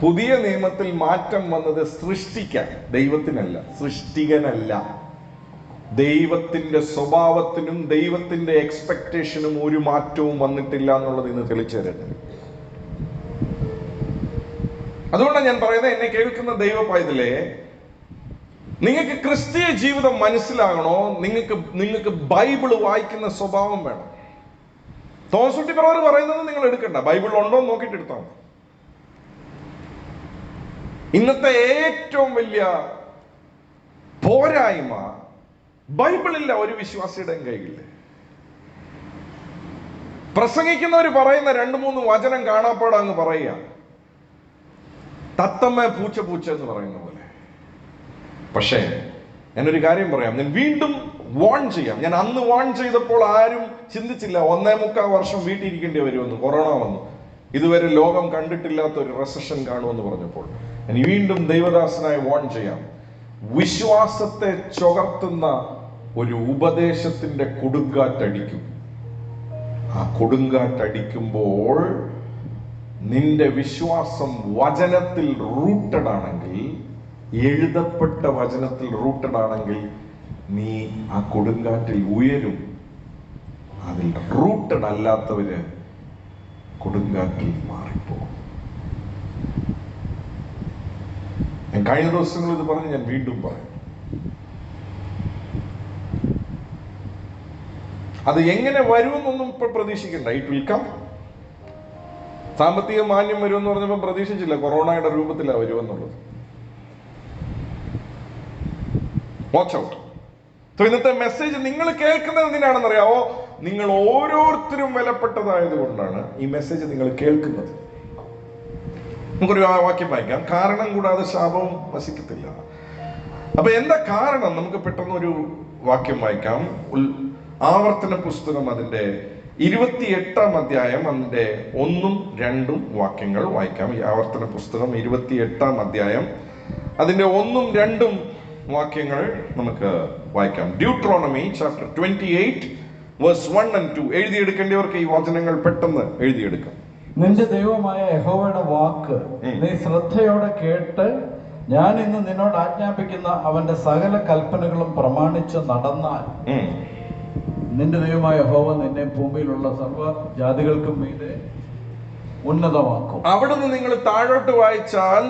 പുതിയ നിയമത്തിൽ മാറ്റം വന്നത് സൃഷ്ടിക്കാൻ, ദൈവത്തിനല്ല, സൃഷ്ടികനല്ല. ദൈവത്തിന്റെ സ്വഭാവത്തിനും ദൈവത്തിന്റെ എക്സ്പെക്ടേഷനും ഒരു മാറ്റവും വന്നിട്ടില്ല എന്നുള്ളത് ഇന്ന് തെളിച്ചു തരട്ടെ. അതുകൊണ്ടാണ് ഞാൻ പറയുന്നത്, എന്നെ കേൾക്കുന്ന ദൈവ പൈതലേ, നിങ്ങൾക്ക് ക്രിസ്തീയ ജീവിതം മനസ്സിലാകണോ? നിങ്ങൾക്ക് ബൈബിൾ വായിക്കുന്ന സ്വഭാവം വേണം. തോമസ് കുട്ടി ബ്രദർ പറയുന്നത് നിങ്ങൾ എടുക്കണ്ട, ബൈബിൾ ഉണ്ടോ എന്ന് നോക്കിയിട്ട് എടുത്താൽ മതി. ഇന്നത്തെ ഏറ്റവും വലിയ പോരായ്മ ബൈബിളില്ല ഒരു വിശ്വാസിയുടെയും കയ്യില്. പ്രസംഗിക്കുന്നവർ പറയുന്ന 2-3 വചനം കാണാപ്പാടാ അങ്ങ് പറയുക, തത്തമ്മ പൂച്ച പൂച്ച എന്ന് പറയുന്ന പോലെ. പക്ഷേ ഞാനൊരു കാര്യം പറയാം, ഞാൻ വീണ്ടും വാൺ ചെയ്യാം. ഞാൻ അന്ന് വാൺ ചെയ്തപ്പോൾ ആരും ചിന്തിച്ചില്ല 1.25 വർഷം വീട്ടിലിരിക്കേണ്ടി വരുമെന്ന്. കൊറോണ വന്നു, ഇതുവരെ ലോകം കണ്ടിട്ടില്ലാത്ത ഒരു റെസഷൻ കാണുമെന്ന് പറഞ്ഞപ്പോൾ ഞാൻ വീണ്ടും ദൈവദാസനായി വാൺ ചെയ്യാം. വിശ്വാസത്തെ ചുകർത്തുന്ന ഒരു ഉപദേശത്തിന്റെ കൊടുങ്കാറ്റടിക്കും. ആ കൊടുങ്കാറ്റടിക്കുമ്പോൾ നിന്റെ വിശ്വാസം വചനത്തിൽ റൂട്ടഡ് ആണെങ്കിൽ, എഴുതപ്പെട്ട വചനത്തിൽ റൂട്ടഡ് ആണെങ്കിൽ, നീ ആ കൊടുങ്കാറ്റിൽ ഉയരും. അതിൽ റൂട്ടഡ് അല്ലാത്തവര് കൊടുങ്കാറ്റിൽ മാറിപ്പോകും. ഞാൻ കഴിഞ്ഞ ദിവസങ്ങൾ ഇത് പറഞ്ഞ് ഞാൻ വീണ്ടും പറയും. അത് എങ്ങനെ വരുമെന്നൊന്നും ഇപ്പൊ പ്രതീക്ഷിക്കണ്ട. It will come. സാമ്പത്തിക മാന്യം വരുമെന്ന് പറഞ്ഞപ്പോൾ പ്രതീക്ഷിച്ചില്ല കൊറോണയുടെ രൂപത്തിലാണ് വരുമെന്നുള്ളത്. Watch out. ഇന്നത്തെ മെസ്സേജ് നിങ്ങൾ കേൾക്കുന്നത് എന്തിനാണെന്ന് അറിയാവോ? നിങ്ങൾ ഓരോരുത്തരും വിലപ്പെട്ടതായത് കൊണ്ടാണ് ഈ മെസ്സേജ് നിങ്ങൾ കേൾക്കുന്നത്. നമുക്കൊരു വാക്യം വായിക്കാം, കാരണം കൂടാതെ ശാപവും വസിക്കത്തില്ല. അപ്പൊ എന്താ കാരണം? നമുക്ക് പെട്ടെന്ന് ഒരു വാക്യം വായിക്കാം. ആവർത്തന പുസ്തകം അതിന്റെ 28-ാം അധ്യായം അതിന്റെ 1-2 വാക്യങ്ങൾ വായിക്കാം. ഈ ആവർത്തന പുസ്തകം 28-ാം അധ്യായം അതിന്റെ 1-2 വാക്യങ്ങൾ നമുക്ക് വായിക്കാം. Deuteronomy chapter 28 verse 1 and 2. എഴുതിയെടുക്കേണ്ടവർക്ക് ഈ വചനങ്ങൾ പെട്ടെന്ന് എഴുതിയെടുക്കാം. നിന്റെ ദൈവമായ യഹോവയുടെ വാക്ക് നീ ശ്രദ്ധയോടെ കേട്ട് ഞാൻ ഇന്ന് നിന്നോട് ആജ്ഞാപിക്കുന്ന അവന്റെ സകല കൽപ്പനകളും പ്രമാണിച്ച് നടന്നാൽ നിന്റെ ദൈവമായ യഹോവ നിന്നെ ഭൂമിയിലുള്ള സർവ്വ ജാതികൾക്കും മീതെ ഉന്നതമാക്കും. അവിടുന്ന് നിങ്ങൾ താഴോട്ട് വായിച്ചാൽ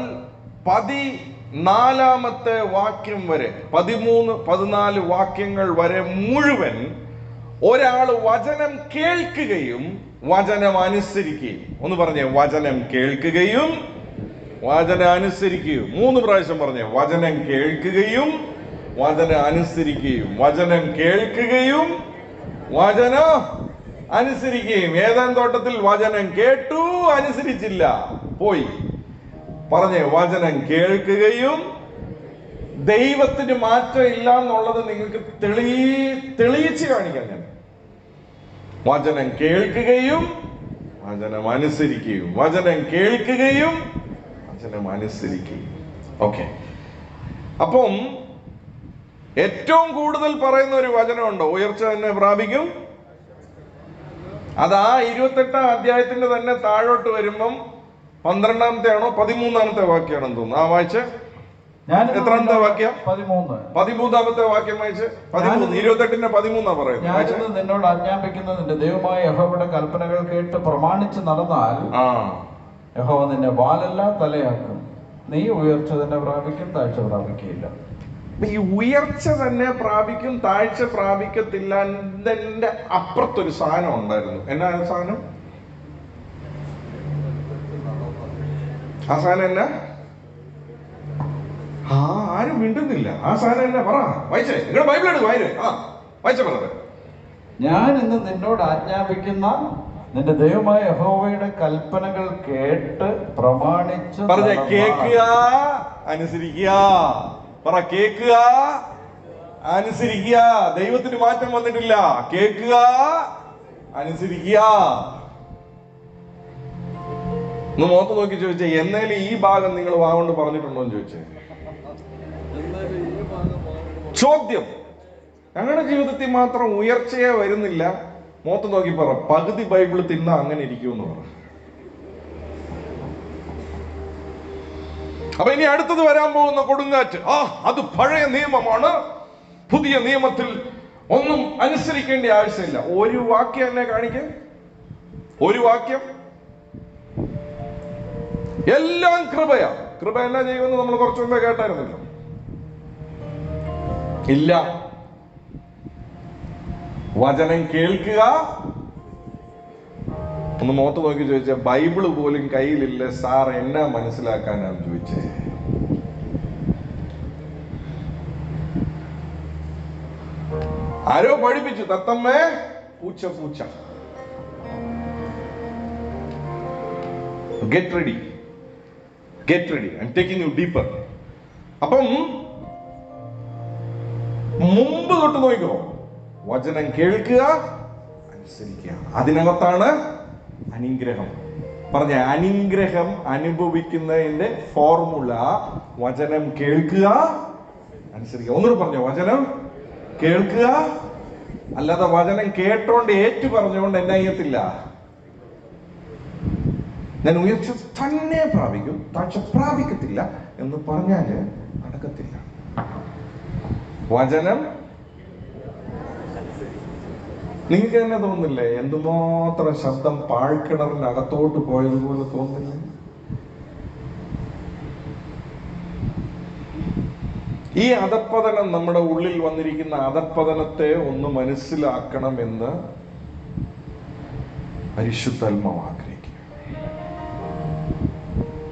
14-ാമത്തെ വാക്യം വരെ, 13-14 വാക്യങ്ങൾ വരെ മുഴുവൻ ഒരാൾ വചനം കേൾക്കുകയും വചനം അനുസരിക്കുകയും. ഒന്ന് പറഞ്ഞേ, വചനം കേൾക്കുകയും വചനം അനുസരിക്കുകയും. 3 പ്രാവശ്യം പറഞ്ഞേ, വചനം കേൾക്കുകയും വചനം അനുസരിക്കുകയും. വചനം കേൾക്കുകയും വചനം അനുസരിക്കുകയും. ഏതാൻ തോട്ടത്തിൽ വചനം കേട്ടു, അനുസരിച്ചില്ല, പോയി. പറഞ്ഞേ, വചനം കേൾക്കുകയും. ദൈവത്തിന് മാറ്റം ഇല്ല എന്നുള്ളത് നിങ്ങൾക്ക് തെളിയിച്ച് കാണിക്കാൻ ഞാൻ. വചനം കേൾക്കുകയും വചനം അനുസരിക്കുകയും. വചനം കേൾക്കുകയും വചനം അനുസരിക്കുകയും. ഓക്കെ, അപ്പം ഏറ്റവും കൂടുതൽ പറയുന്ന ഒരു വചനമുണ്ട്, ഉയർച്ച തന്നെ പ്രാപിക്കും. അത് ആ 28-ാം അധ്യായത്തിന്റെ തന്നെ താഴോട്ട് വരുമ്പം 12-ാമത്തെ ആണോ 13-ാമത്തെ വാക്യാണെന്ന് തോന്നുന്നു. ആ വായിച്ച്. എത്രാമത്തെ വാക്യം? 13-ാമത്തെ വാക്യം വായിച്ച്. 28-ന്റെ 13 പറയുന്നത്. ഞാനിന്ന് നിന്നോട് ആജ്ഞാപിക്കുന്നത് നിന്റെ ദൈവമായ യഹോവയുടെ കൽപ്പനകൾ കേട്ട് പ്രമാണിച്ച് നടന്നാൽ യഹോവ നിന്നെ വാലല്ല തലയാക്കും. നീ ഉയർച്ച തന്നെ പ്രാപിക്കും, താഴ്ച പ്രാപിക്കുകയില്ല. ഈ ഉയർച്ച തന്നെ പ്രാപിക്കും, താഴ്ച പ്രാപിക്കത്തില്ല. ഇതിന്റെ അപ്പുറത്തൊരു സാധനം ഉണ്ടായിരുന്നു. എന്നാ സാധനം? ആ സാധനം എന്നാ? ആരും മിണ്ടുന്നില്ല. ആ സാധനം എന്നാ? പറ, വായിച്ചേ. നിങ്ങളുടെ ബൈബിൾ എടുക്കും, വായിച്ച പറഞ്ഞത്. ഞാൻ ഇന്ന് നിന്നോട് ആജ്ഞാപിക്കുന്ന നിന്റെ ദൈവമായ യഹോവയുടെ കൽപ്പനകൾ കേട്ട് പ്രമാണിച്ച് പറഞ്ഞ കേൾക്കുക, അനുസരിക്കുക. പറ, കേൾക്കുക, അനുസരിക്കുക. ദൈവത്തിന് മാറ്റം വന്നിട്ടില്ല. കേൾക്കുക, അനുസരിക്കുക. ഒന്ന് മുഖത്ത് നോക്കി ചോദിച്ചേ, എന്നേലും ഈ ഭാഗം നിങ്ങൾ വാഗോണ്ട് പറഞ്ഞിട്ടുണ്ടോ എന്ന് ചോദിച്ചേ. ചോദ്യം. ഞങ്ങളുടെ ജീവിതത്തിൽ മാത്രം ഉയർച്ചയെ വരുന്നില്ല. മുഖത്ത് നോക്കി പറ, പകുതി ബൈബിൾ തിന്ന അങ്ങനെ ഇരിക്കുമെന്ന് പറ. അപ്പൊ ഇനി അടുത്തത് വരാൻ പോകുന്ന കൊടുങ്കാറ്റ്, അത് പഴയ നിയമമാണ്. പുതിയ നിയമത്തിൽ ഒന്നും അനുസരിക്കേണ്ട ആവശ്യമില്ല. ഒരു വാക്യം എന്നെ കാണിക്ക, ഒരു വാക്യം. എല്ലാം കൃപയാ. കൃപ എന്നാ ചെയ്യുമെന്ന് നമ്മൾ കുറച്ചു മുമ്പേ കേട്ടായിരുന്നല്ലോ. ഇല്ല. വചനം കേൾക്കുക. ഒന്ന് മുഖത്ത് നോക്കി ചോദിച്ച, ബൈബിള് പോലും കയ്യിലില്ല സാർ, എന്നാ മനസ്സിലാക്കാനാണ് ചോദിച്ചേ. ആരോ പഠിപ്പിച്ചു, തത്തമ്മേ പൂച്ച പൂച്ച. Get ready, get ready, I am taking U deeper. അപ്പം മുമ്പ് തൊട്ട് നോക്കിക്കോ, വചനം കേൾക്കുക, അനുസരിക്കുക. അതിനകത്താണ് അനുഗ്രഹം. പറഞ്ഞ അനുഗ്രഹം അനുഭവിക്കുന്നതിന്റെ ഫോർമുല വചനം കേൾക്കുക, അനുസരിക്കുക. ഒന്നുകൂടെ പറഞ്ഞോ, വചനം കേൾക്കുക. അല്ലാതെ വചനം കേട്ടോണ്ട് ഏറ്റു പറഞ്ഞുകൊണ്ട് എന്നെ ചെയ്യത്തില്ല. ഞാൻ ഉയർച്ച തന്നെ പ്രാപിക്കും, താഴ്ച പ്രാപിക്കത്തില്ല എന്ന് പറഞ്ഞാല് നടക്കത്തില്ല. വചനം നിങ്ങൾക്ക് തന്നെ തോന്നില്ലേ, എന്തുമാത്രം ശബ്ദം പാഴ്ക്കിണറിന്റെ അകത്തോട്ട് പോയതുപോലെ തോന്നില്ലേ? ഈ അധപ്പതനം, നമ്മുടെ ഉള്ളിൽ വന്നിരിക്കുന്ന അധപ്പതനത്തെ ഒന്ന് മനസ്സിലാക്കണമെന്ന് പരിശുദ്ധാത്മാവ് ആഗ്രഹിക്കുക.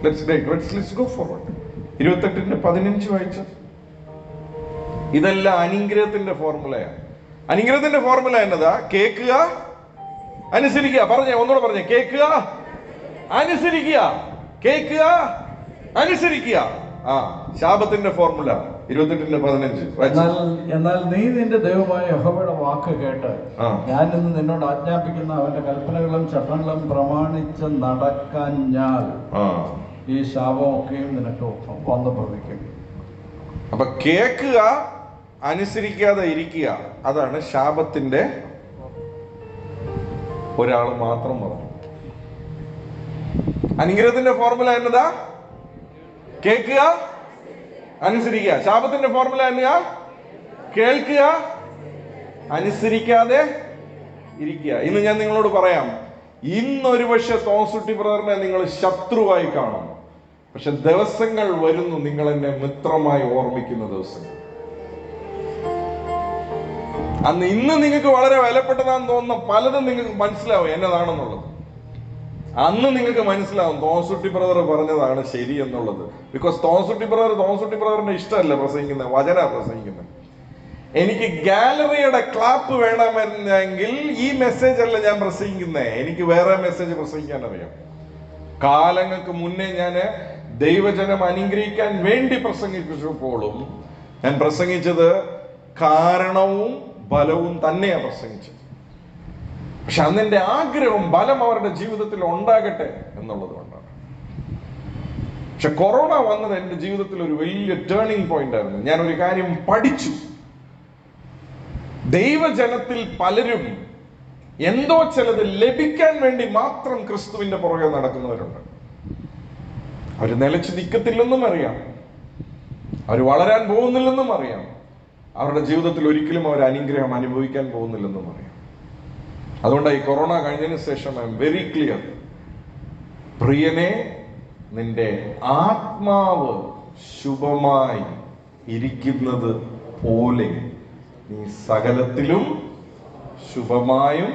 Let's go forward. 28-ന്റെ 15 വായിച്ച. ഇതെല്ലാം അനുഗ്രഹത്തിന്റെ ഫോർമുലയാണ്. അനുഗ്രഹത്തിന്റെ ഫോർമുല എന്നതാ? കേൾക്കുക, അനുസരിക്കുക. പറഞ്ഞേ, ഒന്നുകൂടെ പറഞ്ഞേ, കേൾക്കുക, അനുസരിക്കുക, കേൾക്കുക, അനുസരിക്കുക. ശാപത്തിന്റെ ഫോർമുല 28-ന്റെ 15. എന്നാൽ നീ നിന്റെ ദൈവമായ യഹോവയുടെ വാക്ക് കേട്ട് ഞാൻ ഇന്ന് നിന്നോട് ആജ്ഞാപിക്കുന്ന അവന്റെ കൽപ്പനകളും ചട്ടങ്ങളും പ്രമാണിച്ച് നടക്കാഞ്ഞാൽ ഈ ശാപമൊക്കെയും നിനക്ക് വന്നു ഭവിക്കും. അപ്പൊ കേൾക്കുക, അനുസരിക്കാതെ ഇരിക്കുക, അതാണ് ശാപത്തിന്റെ ഒരാൾ മാത്രം പറഞ്ഞു. അനുഗ്രഹത്തിന്റെ ഫോർമുല എന്നതാ? കേൾക്കുക, അനുസരിക്കുക. ശാപത്തിന്റെ ഫോർമുല എന്നതാ? കേൾക്കുക, അനുസരിക്കാതെ ഇരിക്കുക. ഇന്ന് ഞാൻ നിങ്ങളോട് പറയാം, ഇന്നൊരു പക്ഷെ തോമസുട്ടി ബ്രദറിനെ നിങ്ങൾ ശത്രുവായി കാണും. പക്ഷെ ദിവസങ്ങൾ വരുന്നു നിങ്ങൾ എന്നെ മിത്രമായി ഓർമ്മിക്കുന്ന ദിവസങ്ങൾ. അന്ന് ഇന്ന് നിങ്ങൾക്ക് വളരെ വിലപ്പെട്ടതാണെന്ന് തോന്നുന്ന പലതും നിങ്ങൾക്ക് മനസ്സിലാവും എന്നതാണെന്നുള്ളത്. അന്ന് നിങ്ങൾക്ക് മനസ്സിലാവും തോമസുട്ടി ബ്രദർ പറഞ്ഞതാണ് ശരി എന്നുള്ളത്. ബിക്കോസ് തോമസുട്ടി ബ്രദറിന്റെ ഇഷ്ടമല്ല പ്രസംഗിക്കുന്നത്, വചന പ്രസംഗിക്കുന്നത്. എനിക്ക് ഗാലറിയുടെ ക്ലാപ്പ് വേണമെന്നെങ്കിൽ ഈ മെസ്സേജ് അല്ല ഞാൻ പ്രസംഗിക്കുന്നത്, എനിക്ക് വേറെ മെസ്സേജ് പ്രസംഗിക്കാൻ അറിയാം. കാലങ്ങൾക്ക് മുന്നേ ഞാൻ ദൈവജനം അനുഗ്രഹിക്കാൻ വേണ്ടി പ്രസംഗിച്ചപ്പോഴും ഞാൻ പ്രസംഗിച്ചത് കാരണവും ബലവും തന്നെയാണ് പ്രസംഗിച്ചത്. പക്ഷെ അന്ന് എന്റെ ആഗ്രഹം ബലം അവരുടെ ജീവിതത്തിൽ ഉണ്ടാകട്ടെ എന്നുള്ളത് കൊണ്ടാണ്. പക്ഷെ കൊറോണ വന്നത് എന്റെ ജീവിതത്തിൽ ഒരു വലിയ ടേണിംഗ് പോയിന്റ് ആയിരുന്നു. ഞാൻ ഒരു കാര്യം പഠിച്ചു. ദൈവജനത്തിൽ പലരും എന്തോ ചിലത് ലഭിക്കാൻ വേണ്ടി മാത്രം ക്രിസ്തുവിന്റെ പുറകെ നടക്കുന്നവരുണ്ട്. അവർ നിലച്ചു നിൽക്കത്തില്ലെന്നും അറിയാം, അവർ വളരാൻ പോകുന്നില്ലെന്നും അറിയാം, അവരുടെ ജീവിതത്തിൽ ഒരിക്കലും അവർ അനുഗ്രഹം അനുഭവിക്കാൻ പോകുന്നില്ലെന്നും അറിയാം. അതുകൊണ്ട് ഈ കൊറോണ കഴിഞ്ഞതിന് ശേഷം ഐ എം വെരി ക്ലിയർ, പ്രിയനെ, നിന്റെ ആത്മാവ് ശുഭമായി ഇരിക്കുന്നത് പോലെ നീ സകലത്തിലും ശുഭമായും.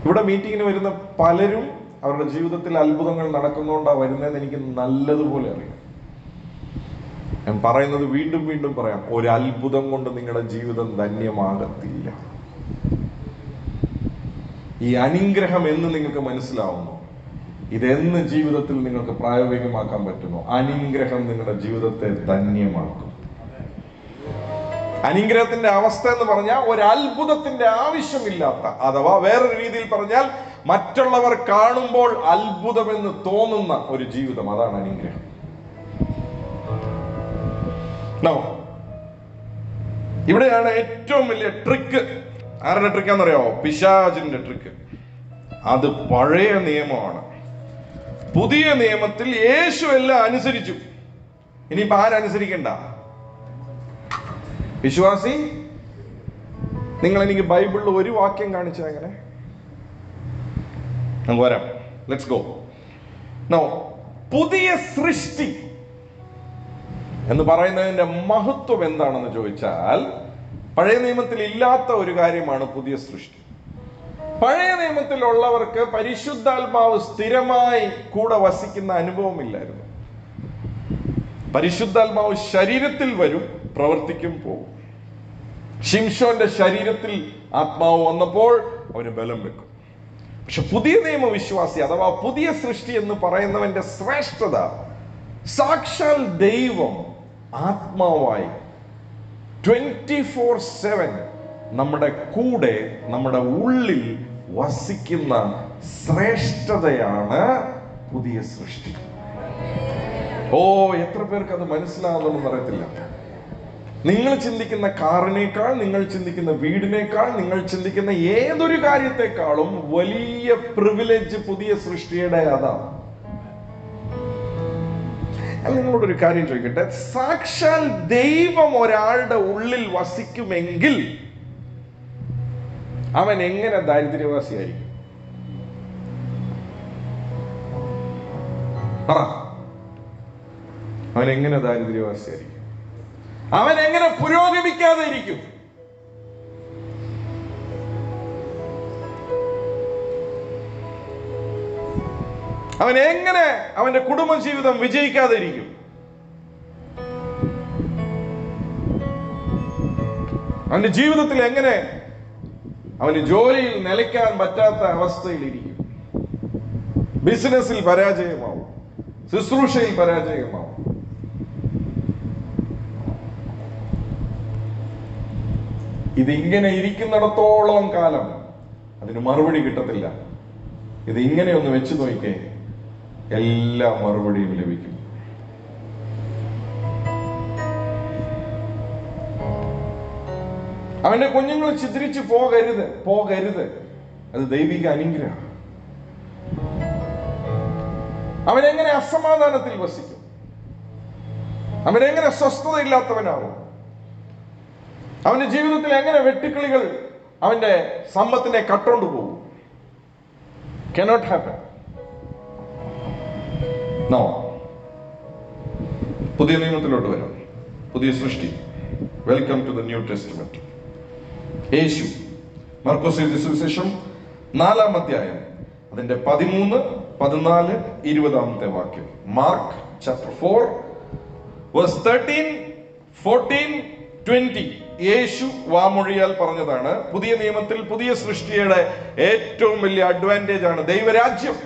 ഇവിടെ മീറ്റിങ്ങിന് വരുന്ന പലരും അവരുടെ ജീവിതത്തിൽ അത്ഭുതങ്ങൾ നടക്കുന്നതുകൊണ്ടാണ് വരുന്നതെന്ന് എനിക്ക് നല്ലതുപോലെ അറിയാം. ഞാൻ പറയുന്നത് വീണ്ടും വീണ്ടും പറയാം, ഒരു അത്ഭുതം കൊണ്ട് നിങ്ങളുടെ ജീവിതം ധന്യമാകത്തില്ല. ഈ അനുഗ്രഹം എന്ന് നിങ്ങൾക്ക് മനസ്സിലാവുന്നു, ഇതെന്ന് ജീവിതത്തിൽ നിങ്ങൾക്ക് പ്രായോഗികമാക്കാൻ പറ്റുന്നു, അനുഗ്രഹം നിങ്ങളുടെ ജീവിതത്തെ ധന്യമാക്കും. അനുഗ്രഹത്തിന്റെ അവസ്ഥ എന്ന് പറഞ്ഞാൽ ഒരു അത്ഭുതത്തിന്റെ ആവശ്യമില്ലാത്ത, അഥവാ വേറൊരു രീതിയിൽ പറഞ്ഞാൽ മറ്റുള്ളവർ കാണുമ്പോൾ അത്ഭുതമെന്ന് തോന്നുന്ന ഒരു ജീവിതം, അതാണ് അനുഗ്രഹം. ഇവിടെയാണ് ഏറ്റവും വലിയ ട്രിക്ക്. ആരുടെ ട്രിക്കാന്നറിയാമോ? പിശാചിന്റെ ട്രിക്ക്. അത് പഴയ നിയമമാണ്. പുതിയ നിയമത്തിൽ യേശു എല്ലാം അനുസരിച്ചു. ഇനിയിപ്പോ ആരനുസരിക്കണ്ട? വിശ്വാസി, നിങ്ങൾ എനിക്ക് ബൈബിളിൽ ഒരു വാക്യം കാണിച്ചാൽ എങ്ങനെ? നമുക്ക് വരാം. Let's go. നോ, പുതിയ സൃഷ്ടി എന്ന് പറയുന്നതിന്റെ മഹത്വം എന്താണെന്ന് ചോദിച്ചാൽ, പഴയ നിയമത്തിൽ ഇല്ലാത്ത ഒരു കാര്യമാണ് പുതിയ സൃഷ്ടി. പഴയ നിയമത്തിലുള്ളവർക്ക് പരിശുദ്ധാത്മാവ് സ്ഥിരമായി കൂടെ വസിക്കുന്ന അനുഭവമില്ലായിരുന്നു. പരിശുദ്ധാത്മാവ് ശരീരത്തിൽ വരും, പ്രവർത്തിക്കും, പോകും. ശിംശോന്റെ ശരീരത്തിൽ ആത്മാവ് വന്നപ്പോൾ അവന് ബലം വെക്കും. പക്ഷെ പുതിയ നിയമവിശ്വാസി അഥവാ പുതിയ സൃഷ്ടി എന്ന് പറയുന്നവന്റെ ശ്രേഷ്ഠത, സാക്ഷാൽ ദൈവം ആത്മാവായി 24/7 നമ്മുടെ കൂടെ, നമ്മുടെ ഉള്ളിൽ വസിക്കുന്ന ശ്രേഷ്ഠതയാണ് പുതിയ സൃഷ്ടി. ഓ, എത്ര പേർക്ക് അത് മനസ്സിലാകുമെന്ന് അറിയത്തില്ല. നിങ്ങൾ ചിന്തിക്കുന്ന കാറിനേക്കാൾ, നിങ്ങൾ ചിന്തിക്കുന്ന വീടിനേക്കാൾ, നിങ്ങൾ ചിന്തിക്കുന്ന ഏതൊരു കാര്യത്തെക്കാളും വലിയ പ്രിവിലേജ് പുതിയ സൃഷ്ടിയുടെ അതാണ്. ഞാൻ നിങ്ങളോടൊരു കാര്യം ചോദിക്കട്ടെ, സാക്ഷാൽ ദൈവം ഒരാളുടെ ഉള്ളിൽ വസിക്കുമെങ്കിൽ അവൻ എങ്ങനെ ദാരിദ്ര്യവാസിയായിരിക്കും? അവൻ എങ്ങനെ ദാരിദ്ര്യവാസിയായിരിക്കും? അവൻ എങ്ങനെ പുരോഗമിക്കാതെ ഇരിക്കും? അവൻ എങ്ങനെ അവന്റെ കുടുംബജീവിതം വിജയിക്കാതെ ഇരിക്കും? അവന്റെ ജീവിതത്തിൽ എങ്ങനെ അവന് ജോലിയിൽ നിലയ്ക്കാൻ പറ്റാത്ത അവസ്ഥയിൽ ഇരിക്കും? ബിസിനസ്സിൽ പരാജയമാവും, ശുശ്രൂഷയിൽ പരാജയമാവും. ഇതിങ്ങനെ ഇരിക്കുന്നിടത്തോളം കാലം അതിന് മറുപടി കിട്ടത്തില്ല. ഇത് ഇങ്ങനെ ഒന്ന് വെച്ച് നോക്കിക്കേ, എല്ലാ മറുപടിയും ലഭിക്കും. അവന്റെ കുഞ്ഞുങ്ങൾ ചിത്രിച്ചു പോകരുത്. അത് ദൈവിക അനുഗ്രഹം. അവനെങ്ങനെ അസമാധാനത്തിൽ വസിക്കും? അവനെങ്ങനെ സ്വസ്ഥതയില്ലാത്തവനാവും? അവന്റെ ജീവിതത്തിൽ എങ്ങനെ വെട്ടുക്കിളികൾ അവന്റെ സമ്പത്തിനെ കട്ടോണ്ട് പോകും? Cannot happen. No. പുതിയ നിയമത്തിലോട്ട് വരാം. പുതിയ സൃഷ്ടി. Welcome to the New Testament. Yesu Markose എഴുതിയ സുവിശേഷം 4-ാം അധ്യായം അതിന്റെ 13, 14, 20 വാക്യം. Mark chapter 4 verse 13, 14, 20. യേശു വാമൊഴിയാൽ പറഞ്ഞതാണ്. പുതിയ നിയമത്തിൽ പുതിയ സൃഷ്ടിയുടെ ഏറ്റവും വലിയ അഡ്വാൻറ്റേജ് ആണ് ദൈവരാജ്യം.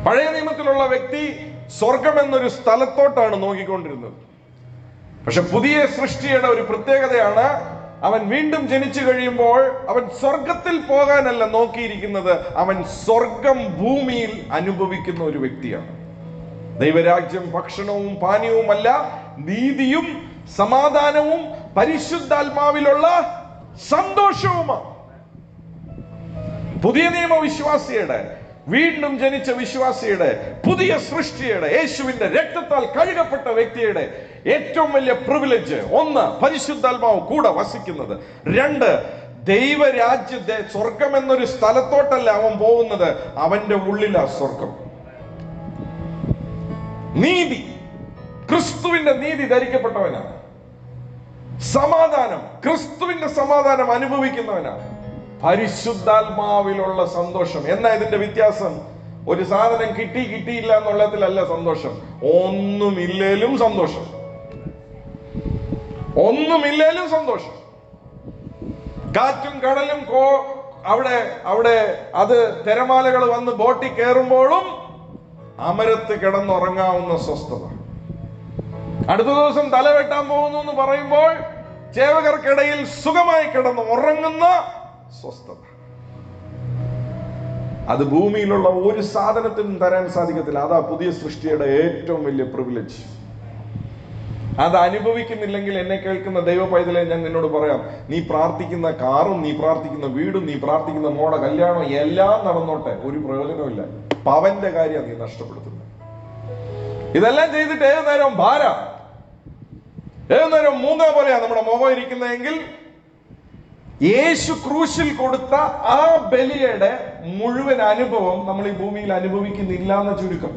പഴയ നിയമത്തിലുള്ള വ്യക്തി സ്വർഗം എന്നൊരു സ്ഥലത്തോട്ടാണ് നോക്കിക്കൊണ്ടിരുന്നത്. പക്ഷെ പുതിയ സൃഷ്ടിയുടെ ഒരു പ്രത്യേകതയാണ്, അവൻ വീണ്ടും ജനിച്ചു കഴിയുമ്പോൾ അവൻ സ്വർഗത്തിൽ പോകാനല്ല നോക്കിയിരിക്കുന്നത്, അവൻ സ്വർഗം ഭൂമിയിൽ അനുഭവിക്കുന്ന ഒരു വ്യക്തിയാണ്. ദൈവരാജ്യം ഭക്ഷണവും പാനീയവുമല്ല, നീതിയും സമാധാനവും പരിശുദ്ധാത്മാവിലുള്ള സന്തോഷവുമാണ്. പുതിയ നിയമ വിശ്വാസിയുടെ, വീണ്ടും ജനിച്ച വിശ്വാസിയുടെ, പുതിയ സൃഷ്ടിയുടെ, യേശുവിന്റെ രക്തത്താൽ കഴുകപ്പെട്ട വ്യക്തിയുടെ ഏറ്റവും വലിയ പ്രിവിലേജ്, ഒന്ന്, പരിശുദ്ധാത്മാവ് കൂടെ വസിക്കുന്നത്. രണ്ട്, ദൈവരാജ്യത്തെ, സ്വർഗം എന്നൊരു സ്ഥലത്തോട്ടല്ല അവൻ പോകുന്നത്, അവന്റെ ഉള്ളിലാ സ്വർഗം. നീതി, ക്രിസ്തുവിന്റെ നീതി ധരിക്കപ്പെട്ടവനാണ്. സമാധാനം, ക്രിസ്തുവിന്റെ സമാധാനം അനുഭവിക്കുന്നവനാണ്. പരിശുദ്ധാത്മാവിലുള്ള സന്തോഷം. എന്നാ ഇതിന്റെ വ്യത്യാസം? ഒരു സാധനം കിട്ടിയില്ല എന്നുള്ളതിലല്ല സന്തോഷം, ഒന്നുമില്ലേലും സന്തോഷം. ഒന്നുമില്ലേലും സന്തോഷം. കാറ്റും കടലും അവിടെ അത് തിരമാലകൾ വന്ന് ബോട്ടിൽ കയറുമ്പോഴും അമരത്ത് കിടന്നുറങ്ങാവുന്ന സ്വസ്ഥത. അടുത്ത ദിവസം തല വെട്ടാൻ പോകുന്നു എന്ന് പറയുമ്പോൾ ചേവകർക്കിടയിൽ സുഖമായി കിടന്ന് ഉറങ്ങുന്ന സ്വസ്ഥത. അത് ഭൂമിയിലുള്ള ഒരു സാധനത്തിനും തരാൻ സാധിക്കത്തില്ല. അതാ പുതിയ സൃഷ്ടിയുടെ ഏറ്റവും വലിയ പ്രിവിലേജ്. അത് അനുഭവിക്കുന്നില്ലെങ്കിൽ എന്നെ കേൾക്കുന്ന ദൈവ പൈതലെ, ഞാൻ നിന്നോട് പറയാം, നീ പ്രാർത്ഥിക്കുന്ന കാറും, നീ പ്രാർത്ഥിക്കുന്ന വീടും, നീ പ്രാർത്ഥിക്കുന്ന മോടെ കല്യാണം എല്ലാം നടന്നോട്ടെ, ഒരു പ്രയോജനമില്ല. പവന്റെ കാര്യം നീ നഷ്ടപ്പെടുത്തുന്നു. ഇതെല്ലാം ചെയ്തിട്ട് ഏത് നേരവും ഭാര, ഏത് നേരവും മൂങ്ങ പോലെയാ നമ്മുടെ മുഖം ഇരിക്കുന്നതെങ്കിൽ യേശു ക്രൂശിൽ കൊടുത്ത ആ ബലിയുടെ മുഴുവൻ അനുഭവം നമ്മൾ ഈ ഭൂമിയിൽ അനുഭവിക്കുന്നില്ല എന്ന് ചുരുക്കം.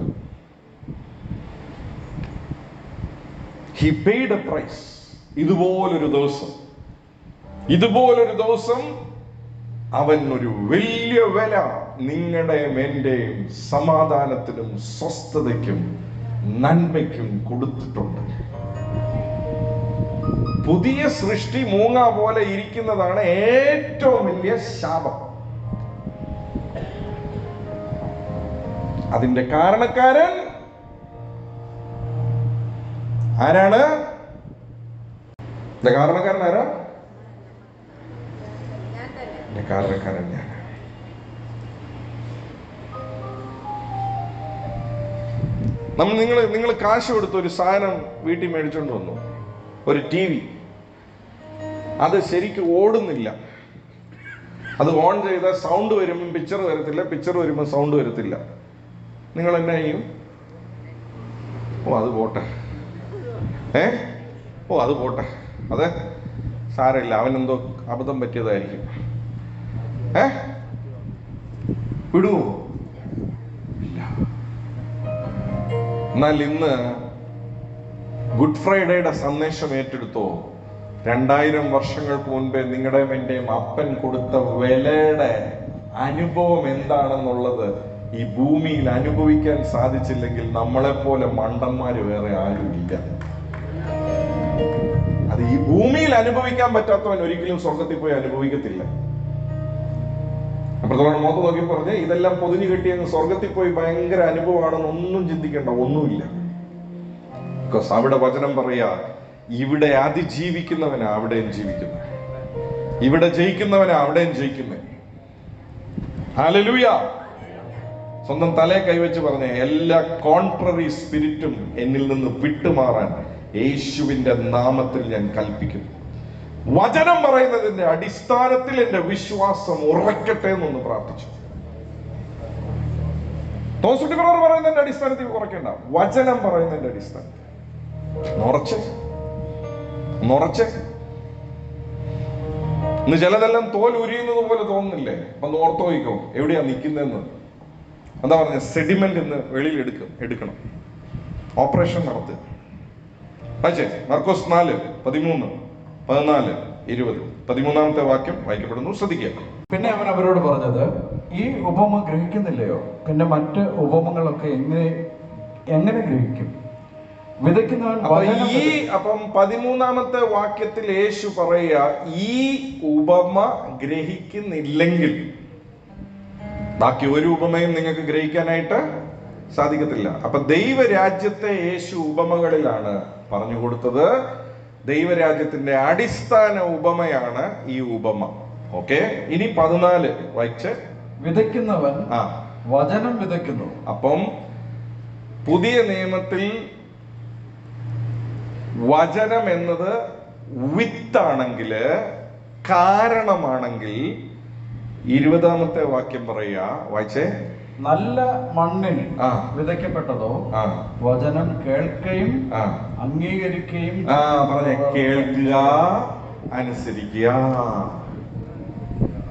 He paid a price. ഇതുപോലൊരു ദിവസം അവൻ ഒരു വലിയ വില നിങ്ങളുടെയും എന്റെയും സമാധാനത്തിനും സ്വസ്ഥതയ്ക്കും നന്മയ്ക്കും കൊടുത്തിട്ടുണ്ട്. പുതിയ സൃഷ്ടി മൂങ്ങ പോലെ ഇരിക്കുന്നതാണ് ഏറ്റവും വലിയ ശാപം. അതിന്റെ കാരണക്കാരൻ ആരാണ്? കാരണക്കാരൻ ആരാ? കാരണക്കാരൻ ഞാൻ. നിങ്ങൾ കാശ് കൊടുത്ത് ഒരു സാധനം വീട്ടിൽ മേടിച്ചോണ്ട് വന്നു, ഒരു TV. അത് ശരിക്കും ഓടുന്നില്ല. അത് ഓൺ ചെയ്ത സൗണ്ട് വരുമ്പോൾ പിക്ചർ വരത്തില്ല, പിക്ചർ വരുമ്പോൾ സൗണ്ട് വരത്തില്ല. നിങ്ങൾ എന്നാ ചെയ്യും? അത് പോട്ടെ, അത് പോട്ടെ, അതെ സാരമില്ല, അവനെന്തോ അബദ്ധം പറ്റിയതായിരിക്കും. വിടുവോ? ഇല്ല. എന്നാൽ ഇന്ന് ഗുഡ് ഫ്രൈഡേയുടെ സന്ദേശം ഏറ്റെടുത്തോ? 2000 വർഷങ്ങൾക്ക് മുൻപേ നിങ്ങളുടെയും എന്റെയും അപ്പൻ കൊടുത്ത വിലയുടെ അനുഭവം എന്താണെന്നുള്ളത് ഈ ഭൂമിയിൽ അനുഭവിക്കാൻ സാധിച്ചില്ലെങ്കിൽ നമ്മളെപ്പോലെ മണ്ടന്മാര് വേറെ ആരുമില്ല. അത് ഈ ഭൂമിയിൽ അനുഭവിക്കാൻ പറ്റാത്തവൻ ഒരിക്കലും സ്വർഗത്തിൽ പോയി അനുഭവിക്കത്തില്ല. അപ്പുറത്തോളം മുഖത്ത് നോക്കി പറഞ്ഞ് ഇതെല്ലാം പൊതിഞ്ഞു കെട്ടിയങ്ങ് സ്വർഗത്തിൽ പോയി ഭയങ്കര അനുഭവമാണെന്ന് ഒന്നും ചിന്തിക്കേണ്ട, ഒന്നുമില്ല. ബിക്കോസ് അവിടെ വചനം പറയാ, ഇവിടെ അതിജീവിക്കുന്നവനാ അവിടെയും ജീവിക്കുന്നത്, ഇവിടെ ജയിക്കുന്നവനാ അവിടെയും ജയിക്കുന്നത്. ഹല്ലേലൂയ. സ്വന്തം തലയെ കൈവച്ച് പറഞ്ഞ എല്ലാ കോൺട്രറി സ്പിരിറ്റും എന്നിൽ നിന്ന് വിട്ടുമാറാൻ യേശുവിന്റെ നാമത്തിൽ ഞാൻ കൽപ്പിക്കുന്നു. വചനം പറയുന്നതിന്റെ അടിസ്ഥാനത്തിൽ എന്റെ വിശ്വാസം ഉറക്കട്ടെ എന്നൊന്ന് പ്രാർത്ഥിച്ചു. തോസുട്ടി ബ്രദർ പറയുന്നതിന്റെ അടിസ്ഥാനത്തിൽ ഉറക്കേണ്ട, വചനം പറയുന്നതിന്റെ അടിസ്ഥാനത്തിൽ നുറച്ച്. ഇന്ന് ചിലതെല്ലാം തോൽ ഉരിയുന്നത് പോലെ തോന്നുന്നില്ലേ? അപ്പൊ ഓർത്തോ നോക്കോ എവിടെയാ നിൽക്കുന്നതെന്ന്. എന്താ പറഞ്ഞ സെഡിമെന്റ് ഇന്ന് വെളിയിൽ എടുക്കണം, ഓപ്പറേഷൻ നടത്തുക. മർക്കോസ് 4:13-14-20 13-ാമത്തെ വാക്യം വായിക്കപ്പെടുന്നു, ശ്രദ്ധിക്കുക. പിന്നെ അവൻ അവരോട് പറഞ്ഞത്, ഈ ഉപമ ഗ്രഹിക്കുന്നില്ലയോ? പിന്നെ മറ്റ് ഉപമകളൊക്കെ എങ്ങനെ ഗ്രഹിക്കും? വിതയ്ക്കുന്നവൻ അപ്പം 13-ാമത്തെ വാക്യത്തിൽ യേശു പറയുക, ഈ ഉപമ ഗ്രഹിക്കുന്നില്ലെങ്കിൽ ബാക്കി ഒരു ഉപമയും നിങ്ങൾക്ക് ഗ്രഹിക്കാനായിട്ട് സാധിക്കത്തില്ല. അപ്പൊ ദൈവരാജ്യത്തെ യേശു ഉപമകളിലാണ് പറഞ്ഞു കൊടുത്തത്. ദൈവരാജ്യത്തിന്റെ അടിസ്ഥാന ഉപമയാണ് ഈ ഉപമ. ഓക്കെ, ഇനി 14 വായിച്ച്. വിതയ്ക്കുന്നവൻ വചനം വിതയ്ക്കുന്നു. അപ്പം പുതിയ നിയമത്തിൽ വചനം എന്നത് വിത്താണെങ്കിൽ, കാരണമാണെങ്കിൽ 20-ാമത്തെ വാക്യം പറയുക, വായിച്ചേ. നല്ല മണ്ണിൽ വിതയ്ക്കപ്പെട്ടതോ വചനം കേൾക്കുകയും അംഗീകരിക്കുകയും പറഞ്ഞേ, കേൾക്കുക, അനുസരിക്കുക.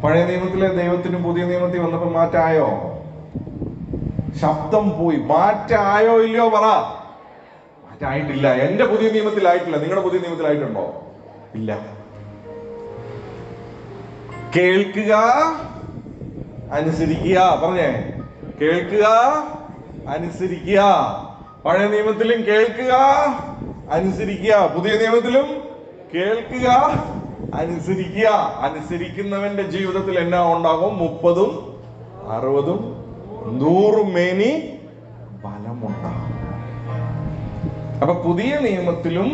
പഴയ നിയമത്തിലെ ദൈവത്തിനും പുതിയ നിയമത്തിൽ വന്നപ്പോ മാറ്റായോ? ശബ്ദം പോയി. മാറ്റായോ ഇല്ലയോ പറ. മാറ്റായിട്ടില്ല. എന്റെ പുതിയ നിയമത്തിലായിട്ടില്ല. നിങ്ങളുടെ പുതിയ നിയമത്തിലായിട്ടുണ്ടോ? ഇല്ല. കേൾക്കുക, അനുസരിക്കുക. പറഞ്ഞേ, കേൾക്കുക, അനുസരിക്കുക. പഴയ നിയമത്തിലും കേൾക്കുക, അനുസരിക്കുക. പുതിയ നിയമത്തിലും കേൾക്കുക, അനുസരിക്കുക. അനുസരിക്കുന്നവന്റെ ജീവിതത്തിൽ എന്നാ ഉണ്ടാകും? 30, 60, 100 മേനി ബലമുണ്ടാകും. അപ്പൊ പുതിയ നിയമത്തിലും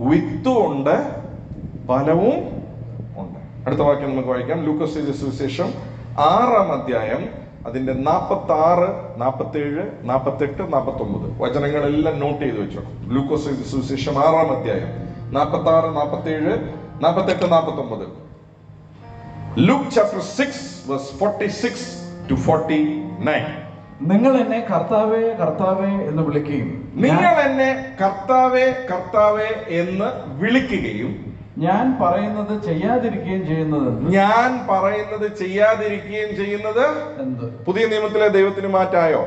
വിത്തുണ്ട്, ബലവും ഉണ്ട്. അടുത്ത വാക്യം നമുക്ക് വായിക്കാം. ലൂക്കോസ് എഴുതിയ സുവിശേഷം 6-ാം അധ്യായം, അതിന്റെ 46, 47, 48, 49 വചനങ്ങളെല്ലാം നോട്ട് ചെയ്ത് വെച്ചോ. ലൂക്കോസ് എഴുതിയ സുവിശേഷം 6-ാം അധ്യായം 46, 47, 48, 49. Luke chapter 6 verse 46 to 49. നിങ്ങൾ എന്നെ കർത്താവേ കർത്താവേ എന്ന് വിളിക്കുകയും, നിങ്ങൾ എന്നെ കർത്താവേ കർത്താവേ എന്ന് വിളിക്കുകയും, ഞാൻ പറയുന്നത് ചെയ്യാതിരിക്കുകയും ചെയ്യുന്നത്, ഞാൻ പറയുന്നത് ചെയ്യാതിരിക്കുകയും ചെയ്യുന്നത് എന്ത്? പുതിയ നിയമത്തിലെ ദൈവത്തിന് മാറ്റായോ?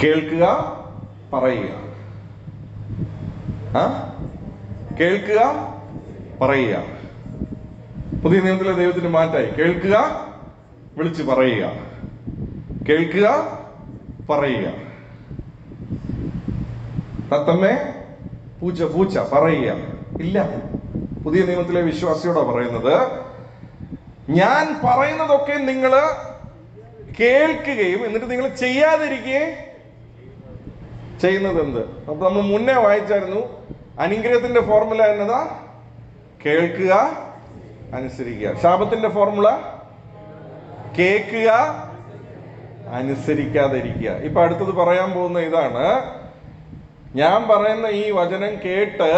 കേൾക്കുക, പറയുക. കേൾക്കുക, പറയുക. പുതിയ നിയമത്തിലെ ദൈവത്തിന് മാറ്റായി. കേൾക്കുക, വിളിച്ച് പറയുക. കേൾക്കുക, പറയുക. തത്തമ്മേ, പൂച്ച പൂച്ച പറയുക ഇല്ല. പുതിയ നിയമത്തിലെ വിശ്വാസിയോടാ പറയുന്നത്, ഞാൻ പറയുന്നതൊക്കെ നിങ്ങൾ കേൾക്കുകയും എന്നിട്ട് നിങ്ങൾ ചെയ്യാതിരിക്കുകയും ചെയ്യുന്നത് എന്ത്? അപ്പൊ നമ്മൾ മുന്നേ വായിച്ചായിരുന്നു, അനുഗ്രഹത്തിന്റെ ഫോർമുല എന്നതാ? കേൾക്കുക, അനുസരിക്കുക. ശാപത്തിന്റെ ഫോർമുല കേൾക്കുക, അനുസരിക്കാതിരിക്കുക. ഇപ്പൊ അടുത്തത് പറയാൻ പോകുന്ന ഇതാണ്, ഞാൻ പറയുന്ന ഈ വചനം കേട്ട്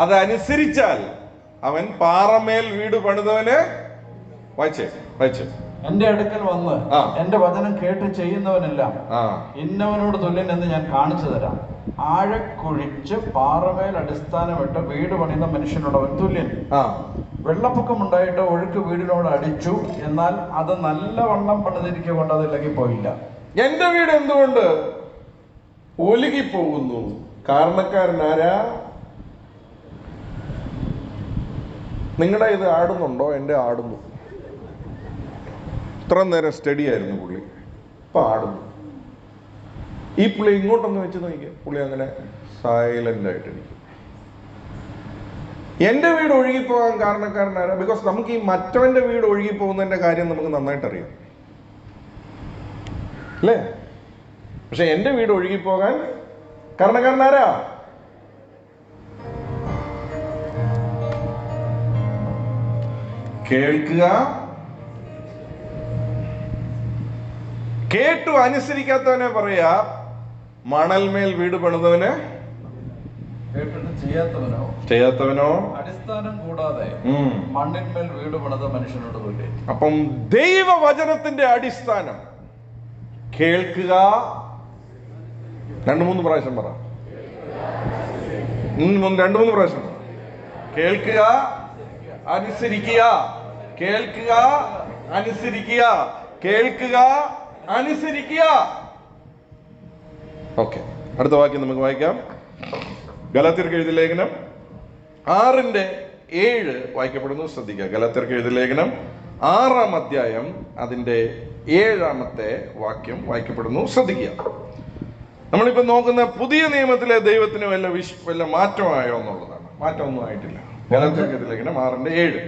അതനുസരിച്ചാൽ അവൻ പാറമേൽ വീട് പണിതവന്, വായിച്ചേ വായിച്ചേ, എന്റെ അടുക്കൽ വന്ന് എന്റെ വചനം കേട്ട് ചെയ്യുന്നവനെല്ലാം ഇന്നവനോട് തുല്യൻ എന്ന് ഞാൻ കാണിച്ചു തരാം. ആഴക്കുഴിച്ച് പാറമേൽ അടിസ്ഥാനമിട്ട് വീട് പണിത മനുഷ്യനോട് അവൻ തുല്യൻ. വെള്ളപ്പൊക്കം ഉണ്ടായിട്ട് ഒഴുക്ക് വീടിനോട് അടിച്ചു, എന്നാൽ അത് നല്ലവണ്ണം പണിതിരിക്കുക കൊണ്ട് അത് ഇളകിപ്പോയില്ല. എന്റെ വീട് എന്തുകൊണ്ട് ഒലുകിപ്പോകുന്നു? കാരണക്കാരനാരാ? നിങ്ങളുടെ ഇത് ആടുന്നുണ്ടോ? എന്റെ ആടുന്നു. ഇത്ര നേരം സ്റ്റഡി ആയിരുന്നു പുള്ളി, ഇപ്പൊ ആടുന്നു. ഈ പുള്ളി ഇങ്ങോട്ടൊന്ന് വെച്ച് നോക്കിയ പുള്ളി അങ്ങനെ സൈലന്റ് ആയിട്ടിരിക്കും. എന്റെ വീട് ഒഴുകിപ്പോകാൻ കാരണക്കാരനാരാ? ബിക്കോസ് നമുക്ക് ഈ മറ്റവന്റെ വീട് ഒഴുകിപ്പോകുന്നതിന്റെ കാര്യം നമുക്ക് നന്നായിട്ട് അറിയാം, അല്ലേ? പക്ഷെ എന്റെ വീട് ഒഴുകിപ്പോകാൻ കാരണക്കാരനാരാ? കേൾക്കുക, കേട്ടു അനുസരിക്കാത്തവനെ പറയാ മണൽമേൽ വീട് പണിതവന്, കേട്ടിട്ട് ചെയ്യാത്തവനോ അടിസ്ഥാനം കൂടാതെ മണ്ണിന്മേൽ വീട് പണിത മനുഷ്യനോട് തുല്യൻ. അപ്പം ദൈവവചനത്തിന്റെ അടിസ്ഥാനം കേൾക്കുക. 2-3 പ്രാവശ്യം പറ. 2-3 പ്രാവശ്യം പറ. കേൾക്കുക, അനുസരിക്കുക. കേൾക്കുക, അനുസരിക്കുക. കേൾക്കുക, അനുസരിക്കുക. ഓക്കെ, അടുത്ത വാക്യം നമുക്ക് വായിക്കാം. ഗലാത്യർക്ക് എഴുതിയ ലേഖനം 6:7 വായിക്കപ്പെടുന്നു. ശ്രദ്ധിക്കുക. ഗലാത്യർക്ക് എഴുതിയ ലേഖനം 6-ാം അധ്യായം അതിന്റെ 7-ാമത്തെ വാക്യം വായിക്കപ്പെടുന്നു. ശ്രദ്ധിക്കുക. നമ്മളിപ്പോ നോക്കുന്ന പുതിയ നിയമത്തിലെ ദൈവത്തിന് വല്ല മാറ്റമായോ എന്നുള്ളതാണ്. മാറ്റമൊന്നും ആയിട്ടില്ല. ഗലാത്യർക്ക് എഴുതിയ ലേഖനം 6:7.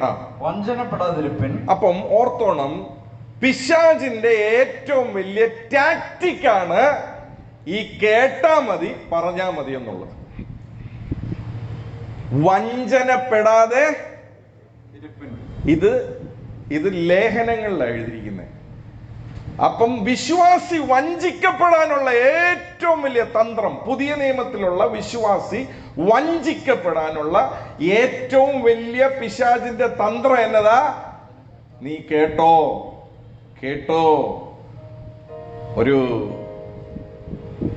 വഞ്ചനപ്പെടാതിരിപ്പിൻ. അപ്പം ഓർത്തോണം, പിശാചിന്റെ ഏറ്റവും വലിയ ടാക്ടിക്കാണ് ഈ കേട്ടാ മതി പറഞ്ഞാ മതി എന്നുള്ളത്. വഞ്ചനപ്പെടാതെ ഇത് ലേഖനങ്ങളിലാണ് എഴുതിയിരിക്കുന്നത്. അപ്പം വിശ്വാസി വഞ്ചിക്കപ്പെടാനുള്ള ഏറ്റവും വലിയ തന്ത്രം, പുതിയ നിയമത്തിലുള്ള വിശ്വാസി വഞ്ചിക്കപ്പെടാനുള്ള ഏറ്റവും വലിയ പിശാചിന്റെ തന്ത്രം എന്നതാ? നീ കേട്ടോ,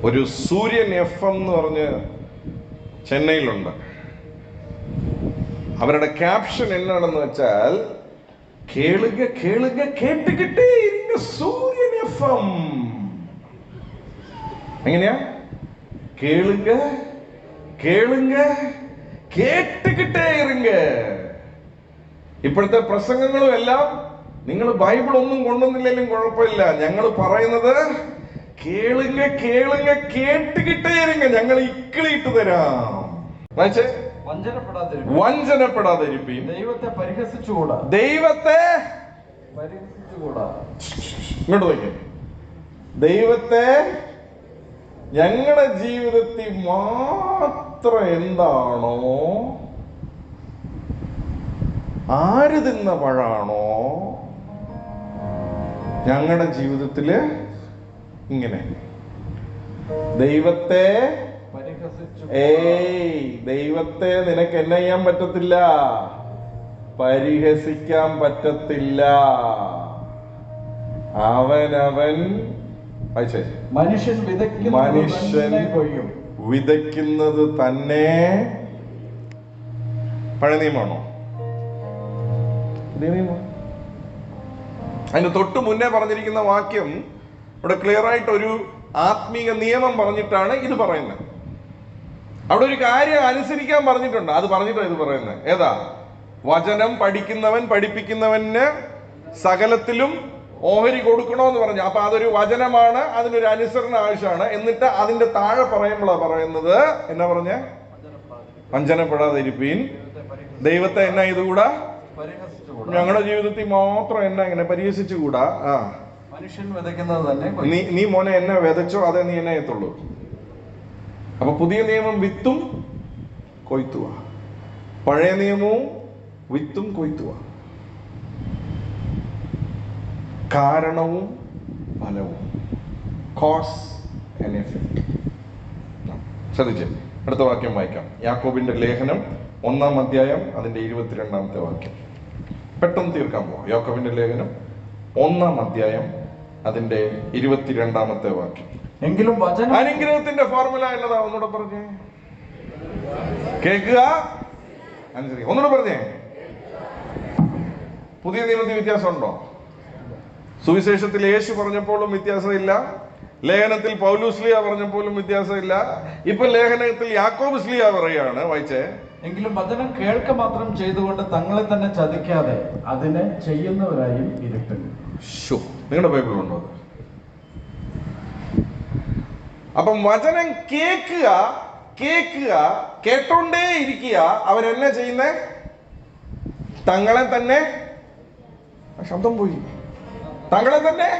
ഒരു സൂര്യൻ FM എന്ന് പറഞ്ഞ് ചെന്നൈയിലുണ്ട്. അവരുടെ ക്യാപ്ഷൻ എന്നാണെന്ന് വെച്ചാൽ, കേളുക കേട്ടുകിട്ടേ സൂര്യൻ FM. എങ്ങനെയാ? കേളുക കേട്ടുകിട്ടേ ഇരുങ്ക. ഇപ്പോഴത്തെ പ്രസംഗങ്ങളും എല്ലാം നിങ്ങൾ ബൈബിൾ ഒന്നും കൊണ്ടുവന്നില്ലെങ്കിലും കുഴപ്പമില്ല, ഞങ്ങൾ പറയുന്നത് കേളുക കേട്ടുകിട്ടേ ഇരുങ്ക, ഞങ്ങൾ ഇക്കിളിയിട്ട് തരാം. വായിച്ചേ, വഞ്ചനപ്പെടാതിരിപ്പീൻ, ദൈവത്തെ പരിഹസിച്ചുകൂടാ. ഇങ്ങോട്ട് നോക്കിയേ. ദൈവത്തെ ഞങ്ങളുടെ ജീവിതത്തിൽ മാത്രം എന്താണോ, ആര് തിന്ന പഴാണോ ഞങ്ങളുടെ ജീവിതത്തില് ഇങ്ങനെ ദൈവത്തെ ദൈവത്തെ നിനക്ക് എന്നെ ചെയ്യാൻ പറ്റത്തില്ല, പരിഹസിക്കാൻ പറ്റത്തില്ല. അവനവൻ മനുഷ്യൻ വിതയ്ക്കുന്നത് തന്നെ. പഴയ നിയമമാണോ? അതിന് തൊട്ട് മുന്നേ പറഞ്ഞിരിക്കുന്ന വാക്യം ഇവിടെ ക്ലിയർ ആയിട്ട് ഒരു ആത്മീക നിയമം പറഞ്ഞിട്ടാണ് ഇത് പറയുന്നത്. അവിടെ ഒരു കാര്യം അനുസരിക്കാൻ പറഞ്ഞിട്ടുണ്ട്, അത് പറഞ്ഞിട്ടാണ് ഇത് പറയുന്നത്. ഏതാ? വചനം പഠിക്കുന്നവൻ പഠിപ്പിക്കുന്നവന് സകലത്തിലും ഓഹരി കൊടുക്കണോന്ന് പറഞ്ഞു. അപ്പൊ അതൊരു വചനമാണ്, അതിനൊരു അനുസരണ ആവശ്യമാണ്. എന്നിട്ട് അതിന്റെ താഴെ പറയുമ്പോഴാണ് പറയുന്നത്, എന്നാ പറഞ്ഞ? വഞ്ചനപ്പെടാതിരിപ്പീൻ, ദൈവത്തെ എന്നാ ഇതുകൂടാ, ഞങ്ങളുടെ ജീവിതത്തിൽ മാത്രം എന്നാ ഇങ്ങനെ പരിഹസിച്ചുകൂടാ. മനുഷ്യൻ വിതയ്ക്കുന്നത് തന്നെ. നീ മോനെ എന്നെ വിതച്ചോ, അതേ നീ എന്നെ എത്തുള്ളൂ. അപ്പൊ പുതിയ നിയമം വിത്തും കൊയ്ത്തുവാ, പഴയ നിയമവും വിത്തും കൊയ്ത്തുവാ, കാരണവും ഫലവും, കോസ് ആൻഡ് എഫക്ട്. ശ്രദ്ധിച്ചേ, അടുത്ത വാക്യം വായിക്കാം. യാക്കോബിന്റെ ലേഖനം 1-ാം അധ്യായം അതിന്റെ 22-ാമത്തെ വാക്യം. പെട്ടെന്ന് തീർക്കാൻ പോവാം. യാക്കോബിന്റെ ലേഖനം 1-ാം അധ്യായം അതിന്റെ 22-ാമത്തെ വാക്യം. എങ്കിലും അനുഗ്രഹത്തിന്റെ ഫോർമുല എന്നതാ? ഒന്നുകൂടെ പറഞ്ഞേ. കേൾക്കുക, അനുസരിക്കുക. ഒന്നുകൂടെ പറഞ്ഞേ. പുതിയ നിയമത്തിൽ വ്യത്യാസമുണ്ടോ? സുവിശേഷത്തിൽ യേശു പറഞ്ഞപ്പോഴും വ്യത്യാസമില്ല, ലേഖനത്തിൽ പൗലൂസ്ലിയ പറഞ്ഞപ്പോഴും വ്യത്യാസമില്ല, ഇപ്പൊ ലേഖനത്തിൽ യാക്കോബ് സ്ലിയ പറയാണ്. വായിച്ചേ. എങ്കിലും വചനം കേൾക്ക മാത്രം ചെയ്തുകൊണ്ട് തങ്ങളെ തന്നെ ചതിക്കാതെ അതിനെ ചെയ്യുന്നവരായും ഇരിപ്പിൻ. നിങ്ങളുടെ ബൈബിൾ ഉണ്ടോ? അപ്പം വചനം കേൾക്കുക, കേട്ടോണ്ടേ ഇരിക്കുക. അവരെന്നെ ചെയ്യുന്നേ? തങ്ങളെ തന്നെ, ശബ്ദം പോയി, തങ്ങളെ തന്നെ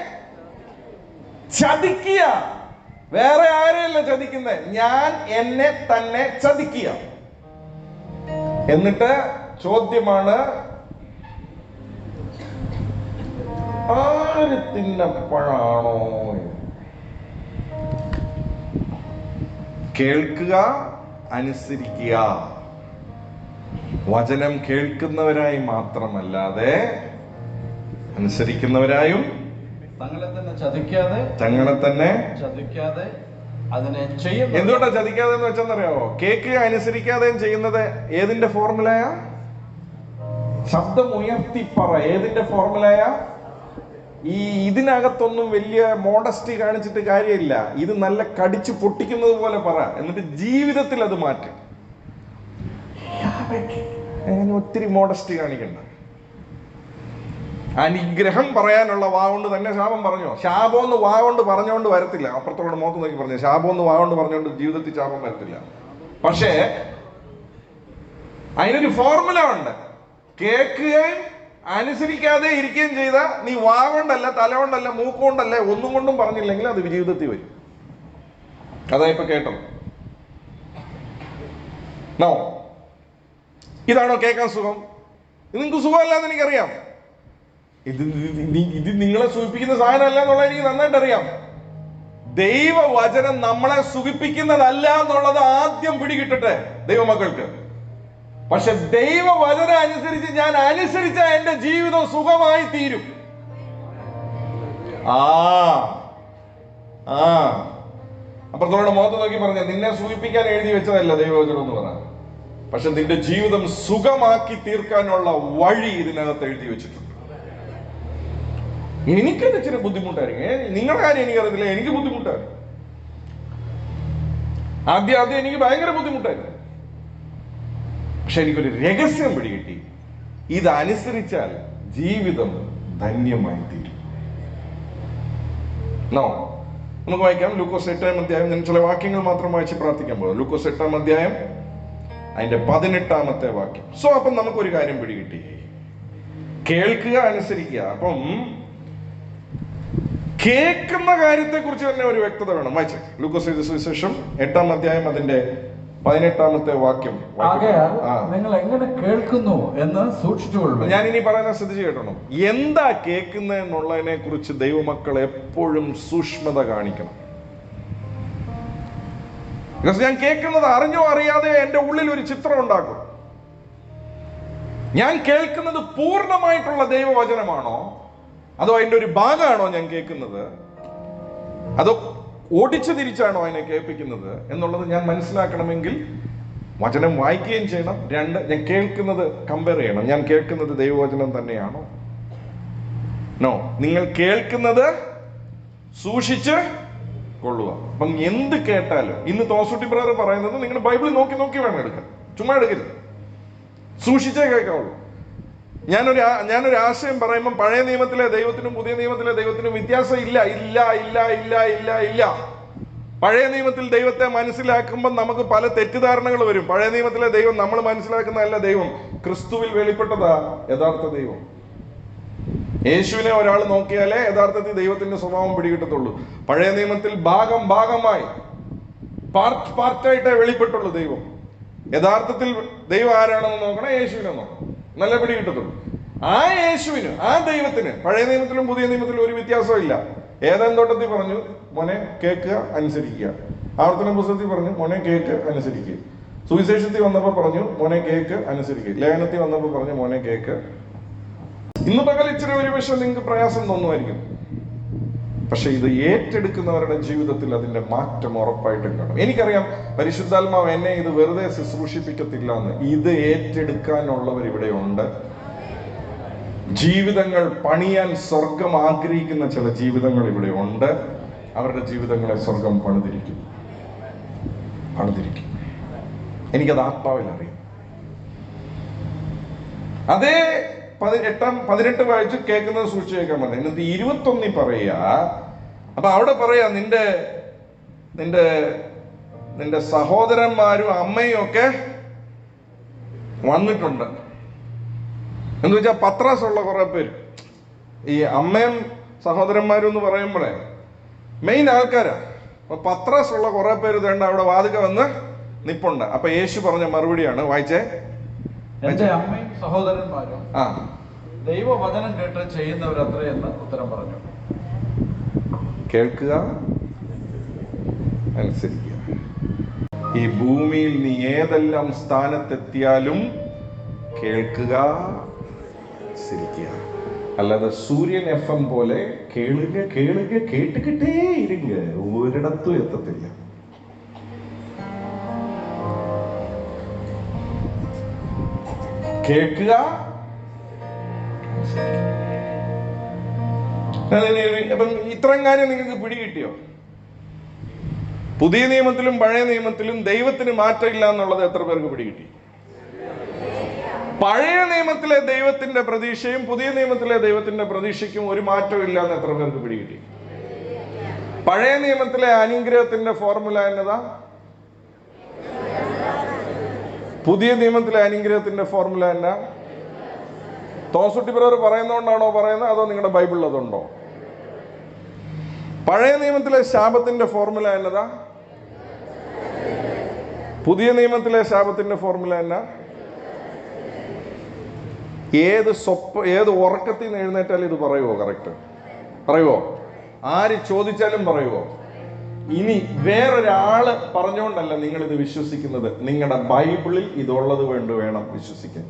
ചതിക്കുക. വേറെ ആരെയല്ല ചതിക്കുന്നത്, ഞാൻ എന്നെ തന്നെ ചതിക്കുക. എന്നിട്ട് ചോദ്യമാണ്, ആര് തിന്നപ്പോഴാണോ? കേൾക്കുക, അനുസരിക്കുക. വചനം കേൾക്കുന്നവരായി മാത്രമല്ലാതെ അനുസരിക്കുന്നവരായും തങ്ങളെ തന്നെ ചതിക്കാതെ അതിനെ ചെയ്യുന്നു. എന്തുകൊണ്ടാ ചതിക്കാതെ എന്ന് വെച്ചെന്നറിയാവോ? കേൾക്കുക അനുസരിക്കാതെയും ചെയ്യുന്നത് ഏതിന്റെ ഫോർമുലയാ? ശബ്ദം ഉയർത്തി പറ. ഏതിന്റെ ഫോർമുലയാ? ഇതിനകത്തൊന്നും വലിയ മോഡസ്റ്റി കാണിച്ചിട്ട് കാര്യമില്ല. ഇത് നല്ല കടിച്ചു പൊട്ടിക്കുന്നത് പോലെ പറ, എന്നിട്ട് ജീവിതത്തിൽ അത് മാറ്റും. ഒത്തിരി മോഡസ്റ്റി കാണിക്കണ്ട. അനുഗ്രഹം പറയാനുള്ള വാഗൊണ്ട് തന്നെ ശാപം പറഞ്ഞോ? ശാപമെന്ന് വാഗൊണ്ട് പറഞ്ഞുകൊണ്ട് വരത്തില്ല. അപ്പുറത്തോട് മുഖത്ത് നോക്കി പറഞ്ഞു, ശാപമെന്ന് വാഗൊണ്ട് പറഞ്ഞുകൊണ്ട് ജീവിതത്തിൽ ശാപം വരത്തില്ല. പക്ഷേ അതിനൊരു ഫോർമുല ഉണ്ട്. കേൾക്കുകയും അനുസരിക്കാതെ ഇരിക്കുകയും ചെയ്ത നീ വാഗൊണ്ടല്ല, തല കൊണ്ടല്ല, മൂക്കൊണ്ടല്ല, ഒന്നും കൊണ്ടും പറഞ്ഞില്ലെങ്കിൽ അത് ജീവിതത്തിൽ വരും. അതാ ഇപ്പൊ കേട്ടോ. ഇതാണോ കേൾക്കാൻ സുഖം? നിങ്ങൾക്ക് സുഖമല്ലാന്ന് എനിക്കറിയാം. ഇത് നിങ്ങളെ സുഖിപ്പിക്കുന്ന സാധനമല്ല എന്നുള്ളത് എനിക്ക് നന്നായിട്ട് അറിയാം. ദൈവവചനം നമ്മളെ സുഖിപ്പിക്കുന്നതല്ല എന്നുള്ളത് ആദ്യം പിടികിട്ടട്ടെ ദൈവമക്കൾക്ക്. പക്ഷെ ദൈവവചനം അനുസരിച്ച് ഞാൻ അനുസരിച്ച എന്റെ ജീവിതം സുഖമായി തീരും. അപ്പുറത്തോടെ മുഖത്ത് നോക്കി പറഞ്ഞ, നിന്നെ സൂചിപ്പിക്കാൻ എഴുതി വെച്ചതല്ല ദൈവവചനം എന്ന് പറഞ്ഞ, പക്ഷെ നിന്റെ ജീവിതം സുഖമാക്കി തീർക്കാനുള്ള വഴി ഇതിനകത്ത് എഴുതി വെച്ചിട്ടുണ്ട്. എനിക്കത് ഇച്ചിരി ബുദ്ധിമുട്ടായിരിക്കും. നിങ്ങളുടെ കാര്യം എനിക്കറിയത്തില്ല, എനിക്ക് ബുദ്ധിമുട്ടായിരുന്നു. ആദ്യം എനിക്ക് ഭയങ്കര ബുദ്ധിമുട്ടായിരുന്നു. പക്ഷെ എനിക്കൊരു രഹസ്യം പിടികിട്ടി, ഇതനുസരിച്ചാൽ ജീവിതം ധന്യമായി തീരും. നമുക്ക് വായിക്കാം ലൂക്കോസ് 8-ാം അധ്യായം. ഞാൻ ചില വാക്യങ്ങൾ മാത്രം വായിച്ച് പ്രാർത്ഥിക്കാൻ പോകും. ലൂക്കോസ് 8-ാം അധ്യായം അതിന്റെ 18-ാമത്തെ വാക്യം. അപ്പം നമുക്കൊരു കാര്യം പിടികിട്ടി, കേൾക്കുക, അനുസരിക്കുക. അപ്പം കേൾക്കുന്ന കാര്യത്തെ കുറിച്ച് തന്നെ ഒരു വ്യക്തത വേണം. വായിച്ചേ ലൂക്കോസ് എഴുതിയ സുവിശേഷം 8-ാം അധ്യായം അതിന്റെ 18-ാമത്തെ വാക്യം. നിങ്ങൾ എങ്ങനെ കേൾക്കുന്നു എന്ന് സൂക്ഷിച്ചുകൊള്ളു. ഞാൻ ഇനി പറയുന്ന ശ്രദ്ധിച്ചു കേട്ടോ. എന്താ കേൾക്കുന്നത് എന്നുള്ളതിനെ കുറിച്ച് ദൈവമക്കൾ എപ്പോഴും സൂക്ഷ്മത കാണിക്കണം. ഞാൻ കേൾക്കുന്നത് അറിഞ്ഞോ അറിയാതെ എന്റെ ഉള്ളിൽ ഒരു ചിത്രം ഉണ്ടാക്കും. ഞാൻ കേൾക്കുന്നത് പൂർണ്ണമായിട്ടുള്ള ദൈവവചനമാണോ, അതോ അതിന്റെ ഒരു ഭാഗമാണോ ഞാൻ കേൾക്കുന്നത്, അതോ ഓടിച്ചു തിരിച്ചാണോ അതിനെ കേൾപ്പിക്കുന്നത് എന്നുള്ളത് ഞാൻ മനസ്സിലാക്കണമെങ്കിൽ വചനം വായിക്കുകയും ചെയ്യണം. 2, ഞാൻ കേൾക്കുന്നത് കമ്പയർ ചെയ്യണം. ഞാൻ കേൾക്കുന്നത് ദൈവവചനം തന്നെയാണോ? നിങ്ങൾ കേൾക്കുന്നത് സൂക്ഷിച്ച് കൊള്ളുക. അപ്പം എന്ത് കേട്ടാലും, ഇന്ന് തോസുട്ടി ബ്രദർ പറയുന്നത് നിങ്ങൾ ബൈബിൾ നോക്കി നോക്കി വേണം എടുക്കാൻ, ചുമ്മാ എടുക്കരുത്, സൂക്ഷിച്ചേ കേൾക്കാവുള്ളൂ. ഞാനൊരു ആശയം പറയുമ്പോൾ പഴയ നിയമത്തിലെ ദൈവത്തിനും പുതിയ നിയമത്തിലെ ദൈവത്തിനും വ്യത്യാസം ഇല്ല. പഴയ നിയമത്തിൽ ദൈവത്തെ മനസ്സിലാക്കുമ്പോൾ നമുക്ക് പല തെറ്റിദ്ധാരണകൾ വരും. പഴയ നിയമത്തിലെ ദൈവം നമ്മൾ മനസ്സിലാക്കുന്നതല്ല ദൈവം. ക്രിസ്തുവിൽ വെളിപ്പെട്ടതാ യഥാർത്ഥ ദൈവം. യേശുവിനെ ഒരാൾ നോക്കിയാലേ യഥാർത്ഥത്തിൽ ദൈവത്തിന്റെ സ്വഭാവം പിടികിട്ടത്തുള്ളൂ. പഴയ നിയമത്തിൽ ഭാഗമായി പാർട്ടായിട്ടേ വെളിപ്പെട്ടുള്ളൂ ദൈവം. യഥാർത്ഥത്തിൽ ദൈവം ആരാണെന്ന് നോക്കണം, യേശുവിനെ നോക്കണം, നല്ല പിടികിട്ടത്തുള്ളൂ. ആ യേശുവിന്, ആ ദൈവത്തിന് പഴയ നിയമത്തിലും പുതിയ നിയമത്തിലും ഒരു വ്യത്യാസവും ഇല്ല. ഏതാൻ തോട്ടത്തിൽ പറഞ്ഞു മോനെ കേൾക്കുക, അനുസരിക്കുക. ആവർത്തന പുസ്തകത്തിൽ പറഞ്ഞു മോനെ കേൾക്ക്, അനുസരിക്കുക. സുവിശേഷത്തിൽ വന്നപ്പോൾ പറഞ്ഞു മോനെ കേൾക്ക്, അനുസരിക്കുക. ലേഖനത്തിൽ വന്നപ്പോൾ പറഞ്ഞു മോനെ കേൾക്ക്. ഇന്ന് പകൽ ഇച്ചിരി ഒരു പക്ഷെ നിങ്ങൾക്ക് പ്രയാസം തോന്നുമായിരിക്കും. പക്ഷെ ഇത് ഏറ്റെടുക്കുന്നവരുടെ ജീവിതത്തിൽ അതിന്റെ മാറ്റം ഉറപ്പായിട്ടും കാണും. എനിക്കറിയാം പരിശുദ്ധാത്മാവ് എന്നെ ഇത് വെറുതെ ശുശ്രൂഷിപ്പിക്കത്തില്ല എന്ന്. ഇത് ഏറ്റെടുക്കാനുള്ളവർ ഇവിടെ ഉണ്ട്. ജീവിതങ്ങൾ പണിയാൻ സ്വർഗം ആഗ്രഹിക്കുന്ന ചില ജീവിതങ്ങൾ ഇവിടെ ഉണ്ട്. അവരുടെ ജീവിതങ്ങളെ സ്വർഗം പണിതിരിക്കും. എനിക്കത് ആത്മാവിൽ അറിയാം. അതേ 18 വായിച്ച് കേൾക്കുന്നത് സൂക്ഷിച്ചു കേൾക്കാൻ പറഞ്ഞു. എന്നിട്ട് 21 പറയുക. അപ്പൊ അവിടെ പറയാ നിന്റെ സഹോദരന്മാരും അമ്മയും ഒക്കെ വന്നിട്ടുണ്ട് എന്ന് വെച്ചാൽ പത്രാസുള്ള കുറെ പേര്. ഈ അമ്മയും സഹോദരന്മാരും എന്ന് പറയുമ്പോഴേ മെയിൻ ആൾക്കാരാ. അപ്പൊ പത്രാസുള്ള കുറെ പേര് വേണ്ട അവിടെ വാതിക വന്ന് നിപ്പുണ്ട്. അപ്പൊ യേശു പറഞ്ഞ മറുപടിയാണ്, വായിച്ചേ. എന്റെ അമ്മയും സഹോദരന്മാരും ദൈവവചനം കേട്ട് ചെയ്യുന്നവരത്രേ എന്ന് ഉത്തരം പറഞ്ഞു. കേൾക്കുക, അനുസരിക്കുക. ഈ ഭൂമിയിൽ നീ ഏതെല്ലാം സ്ഥാനത്തെത്തിയാലും കേൾക്കുക, അനുസരിക്കുക. അല്ലാതെ സൂര്യൻ FM പോലെ കേളുക കേട്ടുകിട്ടേ ഇരുങ്ങ ഒരിടത്തും എത്തത്തില്ല. കേൾക്കുക. അപ്പം ഇത്രയും കാര്യം നിങ്ങൾക്ക് പിടികിട്ടിയോ? പുതിയ നിയമത്തിലും പഴയ നിയമത്തിലും ദൈവത്തിന് മാറ്റമില്ല എന്നുള്ളത് എത്ര പേർക്ക് പിടികിട്ടി? പഴയ നിയമത്തിലെ ദൈവത്തിന്റെ പ്രതീക്ഷയും പുതിയ നിയമത്തിലെ ദൈവത്തിന്റെ പ്രതീക്ഷയ്ക്കും ഒരു മാറ്റവും ഇല്ല എന്ന് എത്ര പേർക്ക് പിടികിട്ടി? പഴയ നിയമത്തിലെ അനുഗ്രഹത്തിന്റെ ഫോർമുല എന്നതാ? പുതിയ നിയമത്തിലെ അനുഗ്രഹത്തിന്റെ ഫോർമുല എന്നാ? തോസുട്ടി ബ്രദർ പറയുന്നതുകൊണ്ടാണോ പറയുന്നത്, അതോ നിങ്ങളുടെ ബൈബിളിൽ അതുണ്ടോ? പഴയ നിയമത്തിലെ ശാപത്തിന്റെ ഫോർമുല എന്നതാ? പുതിയ നിയമത്തിലെ ശാപത്തിന്റെ ഫോർമുല എന്നാ? ഏത് ഉറക്കത്തിൽ നിന്ന് എഴുന്നേറ്റാലും ഇത് പറയുമോ? കറക്റ്റ് പറയുമോ? ആര് ചോദിച്ചാലും പറയുമോ? ഇനി വേറൊരാള് പറഞ്ഞുകൊണ്ടല്ല നിങ്ങൾ ഇത് വിശ്വസിക്കുന്നത്, നിങ്ങളുടെ ബൈബിളിൽ ഇതുള്ളത് വേണം വിശ്വസിക്കാൻ.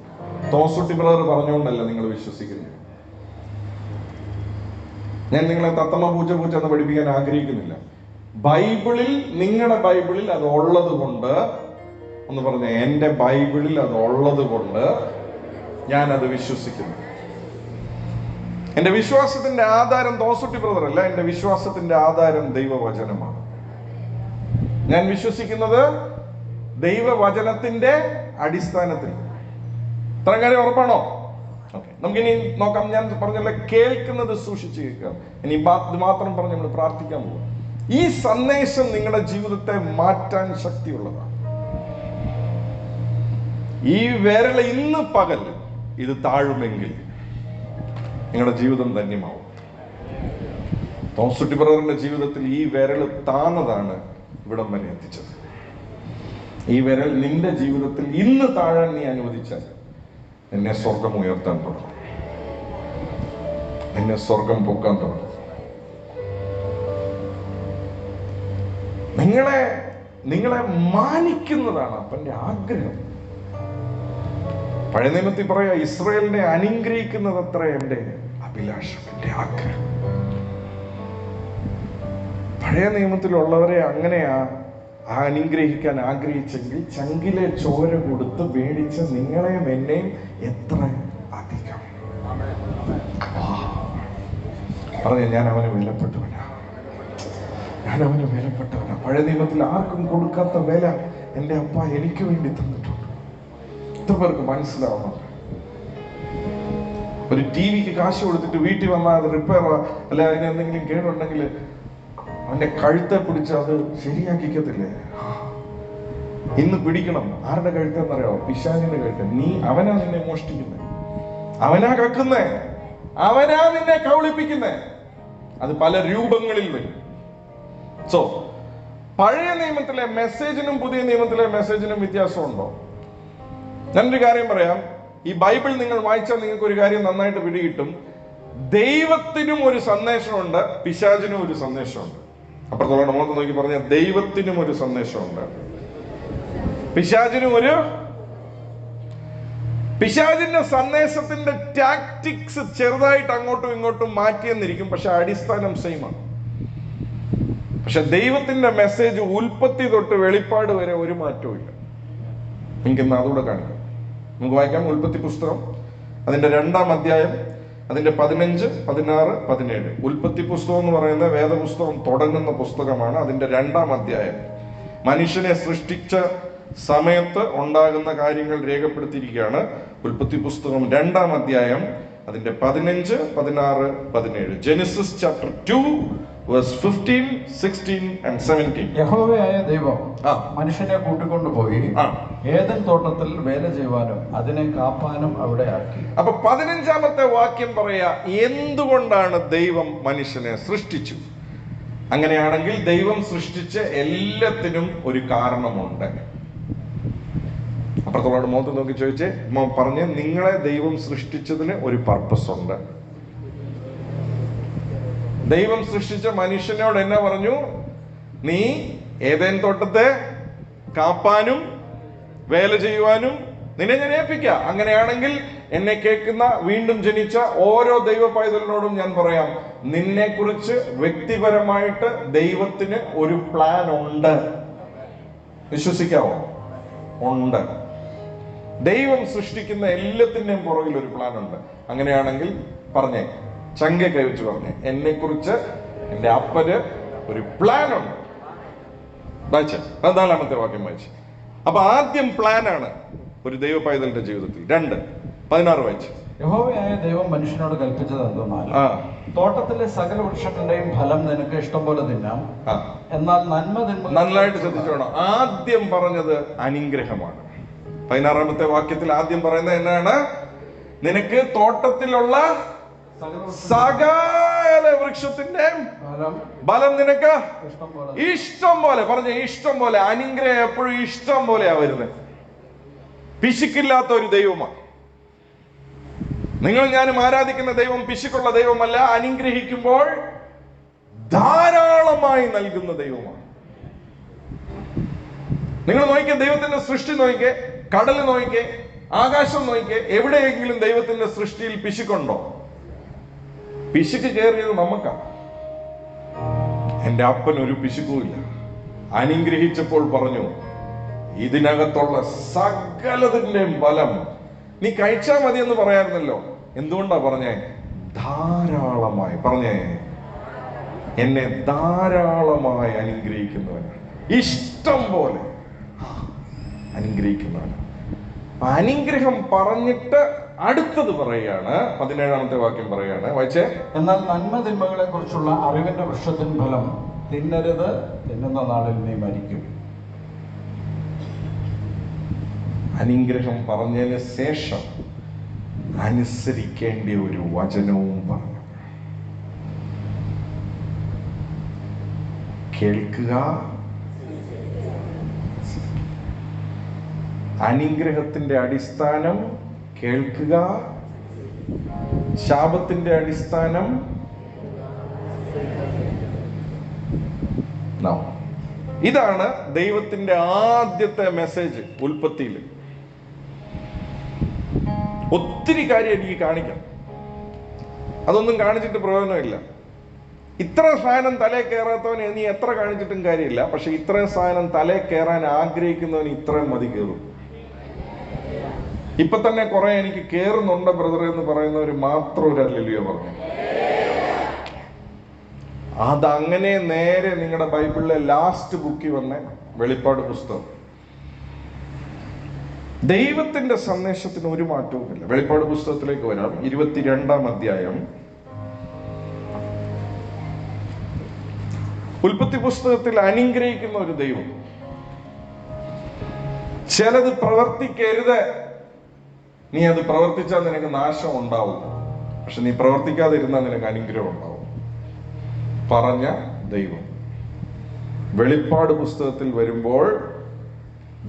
തോസുട്ടി ബ്രദർ പറഞ്ഞുകൊണ്ടല്ല നിങ്ങൾ വിശ്വസിക്കുന്നത്. ഞാൻ നിങ്ങളെ തത്തമ്മ പൂച്ച എന്ന് പഠിപ്പിക്കാൻ ആഗ്രഹിക്കുന്നില്ല. ബൈബിളിൽ, നിങ്ങളുടെ ബൈബിളിൽ അത് ഉള്ളത് കൊണ്ട്, ഒന്ന് പറഞ്ഞ, എന്റെ ബൈബിളിൽ അത് ഉള്ളത് കൊണ്ട് ഞാനത് വിശ്വസിക്കുന്നു. എന്റെ വിശ്വാസത്തിന്റെ ആധാരം തോസുട്ടി ബ്രദർ അല്ല, എന്റെ വിശ്വാസത്തിന്റെ ആധാരം ദൈവവചനമാണ്. ഞാൻ വിശ്വസിക്കുന്നത് ദൈവവചനത്തിന്റെ അടിസ്ഥാനത്തിൽ. ഇത്ര കാര്യം ഉറപ്പാണോ? ഓക്കെ, നമുക്കിനി നോക്കാം. ഞാൻ പറഞ്ഞല്ലോ, കേൾക്കുന്നത് സൂക്ഷിച്ച് കേൾക്കുക. ഇനി ഇത് മാത്രം പറഞ്ഞ് നമ്മൾ പ്രാർത്ഥിക്കാൻ പോകും. ഈ സന്ദേശം നിങ്ങളുടെ ജീവിതത്തെ മാറ്റാൻ ശക്തിയുള്ളതാണ്. ഈ വിരൽ ഇന്ന് പകൽ ഇത് താഴുമെങ്കിൽ നിങ്ങളുടെ ജീവിതം ധന്യമാവും. തോസുട്ടി ബ്രദറിന്റെ ജീവിതത്തിൽ ഈ വിരൽ താന്നതാണ് ഇവിടം വരെ എത്തിച്ചത്. ഈ വിരൽ നിന്റെ ജീവിതത്തിൽ ഇന്ന് താഴാൻ നീ അനുവദിച്ചാൽ എന്നെ സ്വർഗം ഉയർത്താൻ തുടങ്ങും, എന്നെ സ്വർഗം പൊക്കാൻ തുടങ്ങും. നിങ്ങളെ മാനിക്കുന്നതാണ് അപ്പന്റെ ആഗ്രഹം. പഴയ നിയമത്തിൽ പറയാ, ഇസ്രായേലിനെ അനുഗ്രഹിക്കുന്നത് അത്ര എന്റെ അഭിലാഷം, എന്റെ ആഗ്രഹം. പഴയ നിയമത്തിലുള്ളവരെ അങ്ങനെയാ അനുഗ്രഹിക്കാൻ ആഗ്രഹിച്ചെങ്കിൽ ചങ്കിലെ ചോര കൊടുത്ത് മേടിച്ച നിങ്ങളെയും എന്നെയും എത്ര അധികം. പറഞ്ഞ, ഞാൻ അവന് വിലപ്പെട്ടവനാ, ഞാൻ അവന് വിലപ്പെട്ടവനാ. പഴയ നിയമത്തിൽ ആർക്കും കൊടുക്കാത്ത വില എന്റെ അപ്പ എനിക്ക് വേണ്ടി തന്നിട്ടുണ്ട്. എത്ര പേർക്ക് മനസ്സിലാവുന്നുണ്ട്? ഒരു ടിവിക്ക് കാശ് കൊടുത്തിട്ട് വീട്ടിൽ വന്നാൽ അത് റിപ്പയർ അല്ല, അതിന് എന്തെങ്കിലും കേടുണ്ടെങ്കിൽ അവന്റെ കഴുത്തെ പിടിച്ച് അത് ശരിയാക്കിക്കത്തില്ലേ? ഇന്ന് പിടിക്കണം. ആരുടെ കഴുത്തെന്നറിയാമോ? പിശാചിന്റെ കഴുത്ത്. അവനാ നിന്നെ മോഷ്ടിക്കുന്നേ, അവനാ കക്കുന്നേ, അവനാ നിന്നെ കൗളിപ്പിക്കുന്നേ. അത് പല രൂപങ്ങളിൽ വരും. സോ പഴയ നിയമത്തിലെ മെസ്സേജിനും പുതിയ നിയമത്തിലെ മെസ്സേജിനും വ്യത്യാസമുണ്ടോ? ഞാനൊരു കാര്യം പറയാം. ഈ ബൈബിൾ നിങ്ങൾ വായിച്ചാൽ നിങ്ങൾക്ക് ഒരു കാര്യം നന്നായിട്ട് പിടികിട്ടും. ദൈവത്തിനും ഒരു സന്ദേശമുണ്ട്, പിശാചിനും ഒരു സന്ദേശമുണ്ട്. അപ്പുറത്തോളം നമ്മളൊക്കെ നോക്കി പറഞ്ഞ, ദൈവത്തിനും ഒരു സന്ദേശമുണ്ട്, പിശാചിന്റെ സന്ദേശത്തിന്റെ ടാക്ടിക്സ് ചെറുതായിട്ട് അങ്ങോട്ടും ഇങ്ങോട്ടും മാറ്റിയെന്നിരിക്കും, പക്ഷെ അടിസ്ഥാനം സെയിമാണ്. പക്ഷെ ദൈവത്തിന്റെ മെസ്സേജ് ഉൽപ്പത്തി തൊട്ട് വെളിപ്പാട് വരെ ഒരു മാറ്റവും ഇല്ല. എനിക്കിന്ന് അതുകൂടെ കാണിക്കാം. നമുക്ക് വായിക്കാം. ഉൽപ്പത്തി പുസ്തകം അതിന്റെ 2-ാം അധ്യായം, അതിന്റെ 15, 16, 17. ഉൽപ്പത്തി പുസ്തകം എന്ന് പറയുന്ന വേദപുസ്തകം തുടങ്ങുന്ന പുസ്തകമാണ്. അതിന്റെ 2-ാം അധ്യായം മനുഷ്യനെ സൃഷ്ടിച്ച സമയത്ത് ഉണ്ടാകുന്ന കാര്യങ്ങൾ രേഖപ്പെടുത്തിയിരിക്കുകയാണ്. ഉൽപ്പത്തി പുസ്തകം 2-ാം അധ്യായം അതിന്റെ 15, 16, 17. Genesis chapter 2 verse 15, 16 and 17. യഹോവയായ ദൈവം മനുഷ്യനെ കൂട്ടിക്കൊണ്ടുപോയി ഏദൻ തോട്ടത്തിൽ വേല ചെയ്യുവാനും അതിനെ കാപ്പാനും അവിടെ ആക്കി. അപ്പൊ 15-ാമത്തെ വാക്യം പറയാ, എന്തുകൊണ്ടാണ് ദൈവം മനുഷ്യനെ സൃഷ്ടിച്ചു? അങ്ങനെയാണെങ്കിൽ ദൈവം സൃഷ്ടിച്ച എല്ലാത്തിനും ഒരു കാരണമുണ്ട്. അപ്പുറത്തോട് മുഖത്ത് നോക്കി ചോദിച്ചേ, പറഞ്ഞ്, നിങ്ങളെ ദൈവം സൃഷ്ടിച്ചതിന് ഒരു പർപ്പസ് ഉണ്ട്. ദൈവം സൃഷ്ടിച്ച മനുഷ്യനോട് എന്നാ പറഞ്ഞു? നീ ഏദേൻ തോട്ടത്തെ കാപ്പാനും വേല ചെയ്യുവാനും നിന്നെ ഞാൻ ഏൽപ്പിക്കാം. അങ്ങനെയാണെങ്കിൽ എന്നെ കേൾക്കുന്ന വീണ്ടും ജനിച്ച ഓരോ ദൈവ പൈതലിനോടും ഞാൻ പറയാം, നിന്നെ കുറിച്ച് വ്യക്തിപരമായിട്ട് ദൈവത്തിന് ഒരു പ്ലാൻ ഉണ്ട്. വിശ്വസിക്കാവോ? ഉണ്ട്. ദൈവം സൃഷ്ടിക്കുന്ന എല്ലാത്തിന്റെയും പുറകിൽ ഒരു പ്ലാൻ ഉണ്ട്. അങ്ങനെയാണെങ്കിൽ പറഞ്ഞേ, ചങ്ക കൈവച്ച് പറഞ്ഞേ, എന്നെ കുറിച്ച് എന്റെ അപ്പന് ഒരു പ്ലാൻ ഉണ്ട്. വായിച്ച 14-ാമത്തെ വാക്യം വായിച്ചു. അപ്പൊ ആദ്യം പ്ലാനാണ് ഒരു ദൈവ പൈതലിന്റെ ജീവിതത്തിൽ. 2:16 വായിച്ചു. യഹോവയായ ദൈവം മനുഷ്യനോട് കൽപ്പിച്ചത് എന്തെന്നാൽ, തോട്ടത്തിലെ സകല വൃക്ഷങ്ങളുടെയും ഫലം നിനക്ക് ഇഷ്ടം പോലെ തിന്നാം, എന്നാൽ നന്നായിട്ട് ശ്രദ്ധിച്ചോണം. ആദ്യം പറഞ്ഞത് അനുഗ്രഹമാണ്. 16-ാമത്തെ വാക്യത്തിൽ ആദ്യം പറയുന്നത് എന്നാണ്? നിനക്ക് തോട്ടത്തിലുള്ള സകല വൃക്ഷത്തിന്റെ ബലം നിനക്ക് ഇഷ്ടം പോലെ. പറഞ്ഞ ഇഷ്ടം പോലെ. അനുഗ്രഹം എപ്പോഴും ഇഷ്ടം പോലെയാ വരുന്നത്. പിശുക്കില്ലാത്ത ഒരു ദൈവമാണ്. നിങ്ങൾ ഞാനും ആരാധിക്കുന്ന ദൈവം പിശുക്കുള്ള ദൈവമല്ല, അനുഗ്രഹിക്കുമ്പോൾ ധാരാളമായി നൽകുന്ന ദൈവമാണ്. നിങ്ങൾ നോക്കിക്കേ, ദൈവത്തിന്റെ സൃഷ്ടി നോക്കിക്കേ, കടൽ നോക്കിക്കേ, ആകാശം നോക്കിക്കേ, എവിടെയെങ്കിലും ദൈവത്തിന്റെ സൃഷ്ടിയിൽ പിശുക്കുണ്ടോ? പിശുക്ക് കയറിയത് നമുക്കാ. എന്റെ അപ്പൻ ഒരു പിശുക്കുമില്ല. അനുഗ്രഹിച്ചപ്പോൾ പറഞ്ഞു, ഇതിനകത്തുള്ള സകലതിന്റെയും ഫലം നീ കഴിച്ചാൽ മതി എന്ന് പറയാറുന്നല്ലോ. എന്തുകൊണ്ടാ പറഞ്ഞേ? ധാരാളമായി. പറഞ്ഞേ, എന്നെ ധാരാളമായി അനുഗ്രഹിക്കുന്നവനാണ്, ഇഷ്ടം പോലെ അനുഗ്രഹിക്കുന്നവനാണ്. അനുഗ്രഹം പറഞ്ഞിട്ട് അടുത്തത് പറയാണ്, 17-ാമത്തെ വാക്യം പറയാണ്, വായിച്ചേ. എന്നാൽ നന്മ തിന്മകളെ കുറിച്ചുള്ള അറിവിന്റെ വൃക്ഷത്തിൻ ഫലം തിന്നരുത്, തിന്നുന്ന നാളിൽ നീ മരിക്കും. അനുഗ്രഹം പറഞ്ഞതിന് ശേഷം അനുസരിക്കേണ്ട ഒരു വചനവും പറഞ്ഞു. കേൾക്കുക. അനുഗ്രഹത്തിന്റെ അടിസ്ഥാനം കേൾക്കുക, ശാപത്തിന്റെ അടിസ്ഥാനം ഇതാണ് ദൈവത്തിന്റെ ആദ്യത്തെ മെസ്സേജ് ഉൽപ്പത്തിയിൽ. ഒത്തിരി കാര്യം എനിക്ക് കാണിക്കാം, അതൊന്നും കാണിച്ചിട്ട് പ്രയോജനമില്ല. ഇത്ര സാധനം തലേ കയറാത്തവന് നീ എത്ര കാണിച്ചിട്ടും കാര്യമില്ല. പക്ഷെ ഇത്രയും സാധനം തലേ കയറാൻ ആഗ്രഹിക്കുന്നവന് ഇത്രയും മതി കയറും. ഇപ്പൊ തന്നെ കുറെ എനിക്ക് കേറുന്നുണ്ട് ബ്രദർ എന്ന് പറയുന്നവർ മാത്രം ഒരു ഹല്ലേലൂയ പറഞ്ഞു. അതങ്ങനെ നേരെ നിങ്ങളുടെ ബൈബിളിലെ ലാസ്റ്റ് ബുക്കിൽ വന്ന വെളിപ്പാട് പുസ്തകം. ദൈവത്തിന്റെ സന്ദേശത്തിന് ഒരു മാറ്റവുമില്ല. വെളിപ്പാട് പുസ്തകത്തിലേക്ക് വരാം. 22-ാം അധ്യായം. ഉൽപ്പത്തി പുസ്തകത്തിൽ അനുഗ്രഹിക്കുന്ന ഒരു ദൈവം. ചിലത് പ്രവർത്തിക്കരുത്, നീ അത് പ്രവർത്തിച്ചാൽ നിനക്ക് നാശം ഉണ്ടാവും. പക്ഷെ നീ പ്രവർത്തിക്കാതിരുന്നാൽ നിനക്ക് അനുഗ്രഹം ഉണ്ടാവും പറഞ്ഞ ദൈവം. വെളിപ്പാട് പുസ്തകത്തിൽ വരുമ്പോൾ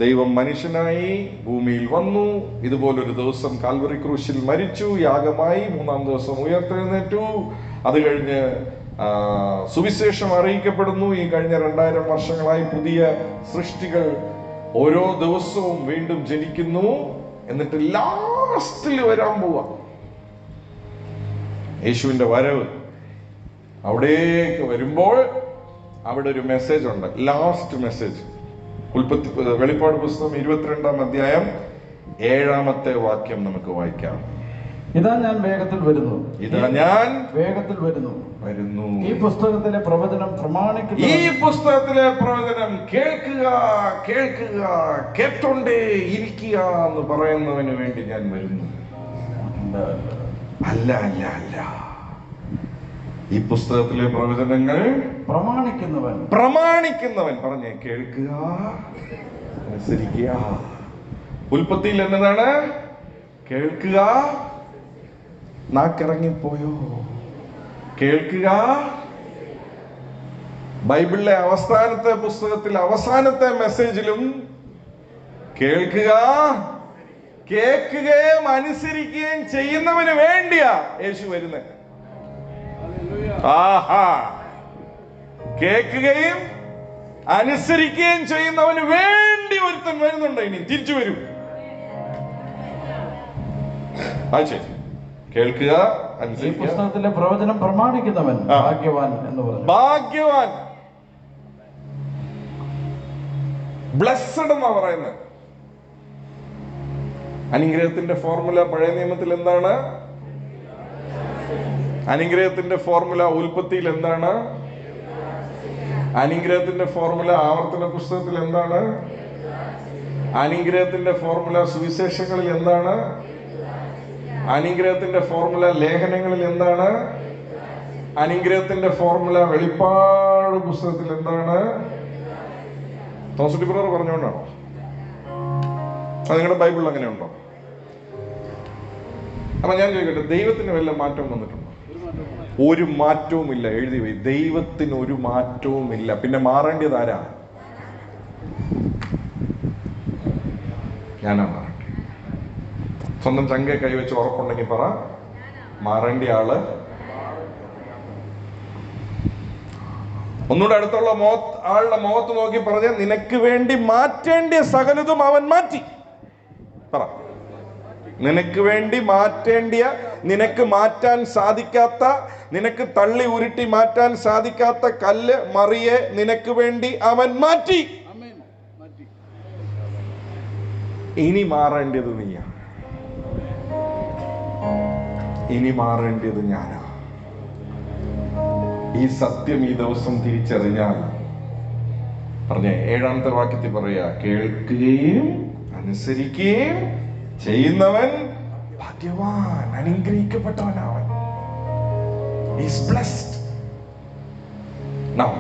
ദൈവം മനുഷ്യനായി ഭൂമിയിൽ വന്നു. ഇതുപോലൊരു ദിവസം കാൽവറി ക്രൂശിൽ മരിച്ചു, യാഗമായി. 3-ാം ദിവസം ഉയർത്തെഴുന്നേറ്റു. അത് കഴിഞ്ഞ് സുവിശേഷം അറിയിക്കപ്പെടുന്നു. ഈ കഴിഞ്ഞ 2000 വർഷങ്ങളായി പുതിയ സൃഷ്ടികൾ ഓരോ ദിവസവും വീണ്ടും ജനിക്കുന്നു. എന്നിട്ട് ലാസ്റ്റിൽ വരാൻ പോവാ യേശുവിന്റെ വരവ്. അവിടേക്ക് വരുമ്പോൾ അവിടെ ഒരു മെസ്സേജ് ഉണ്ട്, ലാസ്റ്റ് മെസ്സേജ്. വെളിപ്പാട് പുസ്തകം 22-ാം അധ്യായം 7-ാമത്തെ വാക്യം നമുക്ക് വായിക്കാം. ഇതാ ഞാൻ വേഗത്തിൽ വരുന്നു, ഇതാ ഞാൻ വേഗത്തിൽ വരുന്നു. ഈ പുസ്തകത്തിലെ പ്രവചനം പ്രമാണിക്കുക, ഈ പുസ്തകത്തിലെ പ്രവചനം കേൾക്കുക, കേൾക്കുക, കേട്ടോണ്ടേ ഇരിക്കുക എന്ന് പറയുന്നവന് വേണ്ടി ഞാൻ വരുന്നു. അല്ല അല്ല അല്ല, ഈ പുസ്തകത്തിലെ പ്രവചനങ്ങൾ പ്രമാണിക്കുന്നവൻ പറഞ്ഞേ, കേൾക്കുക, അനുസരിക്കുക. ഉൽപ്പത്തിയിൽ എന്നതാണ്? കേൾക്കുക. നാക്കിറങ്ങിപ്പോയോ? കേൾക്കുക. ബൈബിളിലെ അവസാനത്തെ പുസ്തകത്തിൽ അവസാനത്തെ മെസ്സേജിലും കേൾക്കുക, കേൾക്കുകയും അനുസരിക്കുകയും ചെയ്യുന്നവന് വേണ്ടിയാ യേശു വരുന്നത്. ആഹാ, കേൾക്കുകയും അനുസരിക്കുകയും ചെയ്യുന്നവന് വേണ്ടി ഒരുത്തൻ വരുന്നുണ്ട്. ഇനി തിരിച്ചു വരും. കേൾക്കുക, ഈ പുസ്തകത്തിലെ പ്രവചനം പ്രമാണിക്കുന്നവൻ ഭാഗ്യവാൻ എന്ന് പറഞ്ഞു. ഭാഗ്യവാൻ, ബ്ലെസ്സഡ് എന്നാ പറയുന്നത്. അനുഗ്രഹത്തിന്റെ ഫോർമുല പഴയ നിയമത്തിൽ എന്താണ്? അനുഗ്രഹത്തിന്റെ ഫോർമുല ഉൽപ്പത്തിയിൽ എന്താണ്? അനുഗ്രഹത്തിന്റെ ഫോർമുല ആവർത്തന പുസ്തകത്തിൽ എന്താണ്? അനുഗ്രഹത്തിന്റെ ഫോർമുല സുവിശേഷങ്ങളിൽ എന്താണ്? അനുഗ്രഹത്തിന്റെ ഫോർമുല ലേഖനങ്ങളിൽ എന്താണ്? അനുഗ്രഹത്തിന്റെ ഫോർമുല വെളിപ്പാട് പുസ്തകത്തിൽ എന്താണ്? തോമസ് ബ്രദർ പറഞ്ഞുകൊണ്ടാണോ? അത് നിങ്ങളുടെ ബൈബിളിൽ അങ്ങനെ ഉണ്ടോ? അപ്പൊ ഞാൻ ചോദിക്കട്ടെ, ദൈവത്തിന് വല്ല മാറ്റവും വന്നിട്ടുണ്ടോ? ഒരു മാറ്റവും ഇല്ല. എഴുതി പോയി, ദൈവത്തിന് ഒരു മാറ്റവും ഇല്ല. പിന്നെ മാറേണ്ടത് ആരാ? ഞാനാ മാറേണ്ടത്. സ്വന്തം ചങ്കെ കൈവച്ച് ഉറപ്പുണ്ടെങ്കിൽ പറ, മാറേണ്ട ആള്. ഒന്നുകൂടെ അടുത്തുള്ള ആളുടെ മുഖത്ത് നോക്കി പറഞ്ഞ, നിനക്ക് വേണ്ടി മാറ്റേണ്ട സകലതും അവൻ മാറ്റി. പറ, നിനക്ക് വേണ്ടി മാറ്റേണ്ട, നിനക്ക് മാറ്റാൻ സാധിക്കാത്ത, നിനക്ക് തള്ളി ഉരുട്ടി മാറ്റാൻ സാധിക്കാത്ത കല്ല് മറിയെ നിനക്ക് വേണ്ടി അവൻ മാറ്റി. ഇനി മാറേണ്ടത് നീയാ, ഇനി മാറേണ്ടത് ഞാനാ. ഈ സത്യം ഈ ദിവസം തിരിച്ചറിഞ്ഞാൽ, പറഞ്ഞ 7-ാമത്തെ വാക്യത്തിൽ പറയാ, കേൾക്കുകയും അനുസരിക്കുകയും ചെയ്യുന്നവൻ ഭാഗ്യവാൻ, അനുഗ്രഹിക്കപ്പെട്ടവനാവൻ. Is blessed. നൗ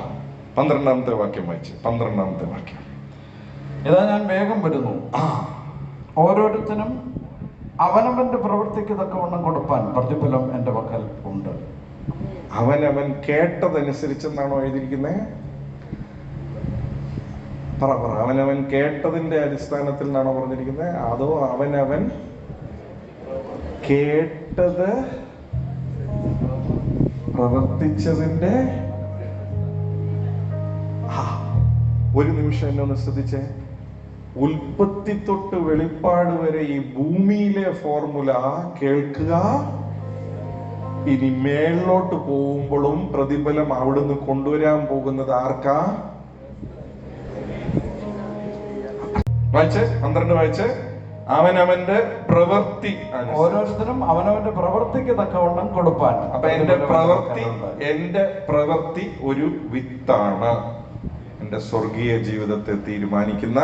12-ാമത്തെ വാക്യം വായിച്ച്. 12-ാമത്തെ വാക്യം. ഇതാ ഞാൻ വേഗം വരുന്നു, ഓരോരുത്തരും അവനവന്റെ പ്രവൃത്തിക്ക് തക്കവണ്ണം കൊടുപ്പാൻ പ്രതിഫലം എന്റെ പക്കൽ ഉണ്ട്. അവനവൻ കേട്ടതനുസരിച്ചെന്നാണോ എഴുതിയിരിക്കുന്നത്? പറ, അവനവൻ കേട്ടതിന്റെ അടിസ്ഥാനത്തിൽ നിന്നാണോ പറഞ്ഞിരിക്കുന്നത്? അതോ അവനവൻ കേട്ടത് പ്രവർത്തിച്ചതിന്റെ? ഒരു നിമിഷം എന്നെ ഒന്ന് ശ്രദ്ധിച്ചേ. ഉൽപ്പത്തി തൊട്ട് വെളിപ്പാട് വരെ ഈ ഭൂമിയിലെ ഫോർമുല കേൾക്കുക, ഇനി മേളിലോട്ട് പോകുമ്പോഴും പ്രതിഫലം അവിടുന്ന് കൊണ്ടുവരാൻ പോകുന്നത് ആർക്കാ? വായിച്ചേ, 12 വായിച്ചേ. അവനവന്റെ പ്രവൃത്തി, ഓരോരുത്തരും അവനവന്റെ പ്രവൃത്തിക്ക് തക്കവണ്ണം കൊടുപ്പാൻ. അപ്പൊ എന്റെ പ്രവൃത്തി ഒരു വിത്താണ്, എന്റെ സ്വർഗീയ ജീവിതത്തെ തീരുമാനിക്കുന്ന.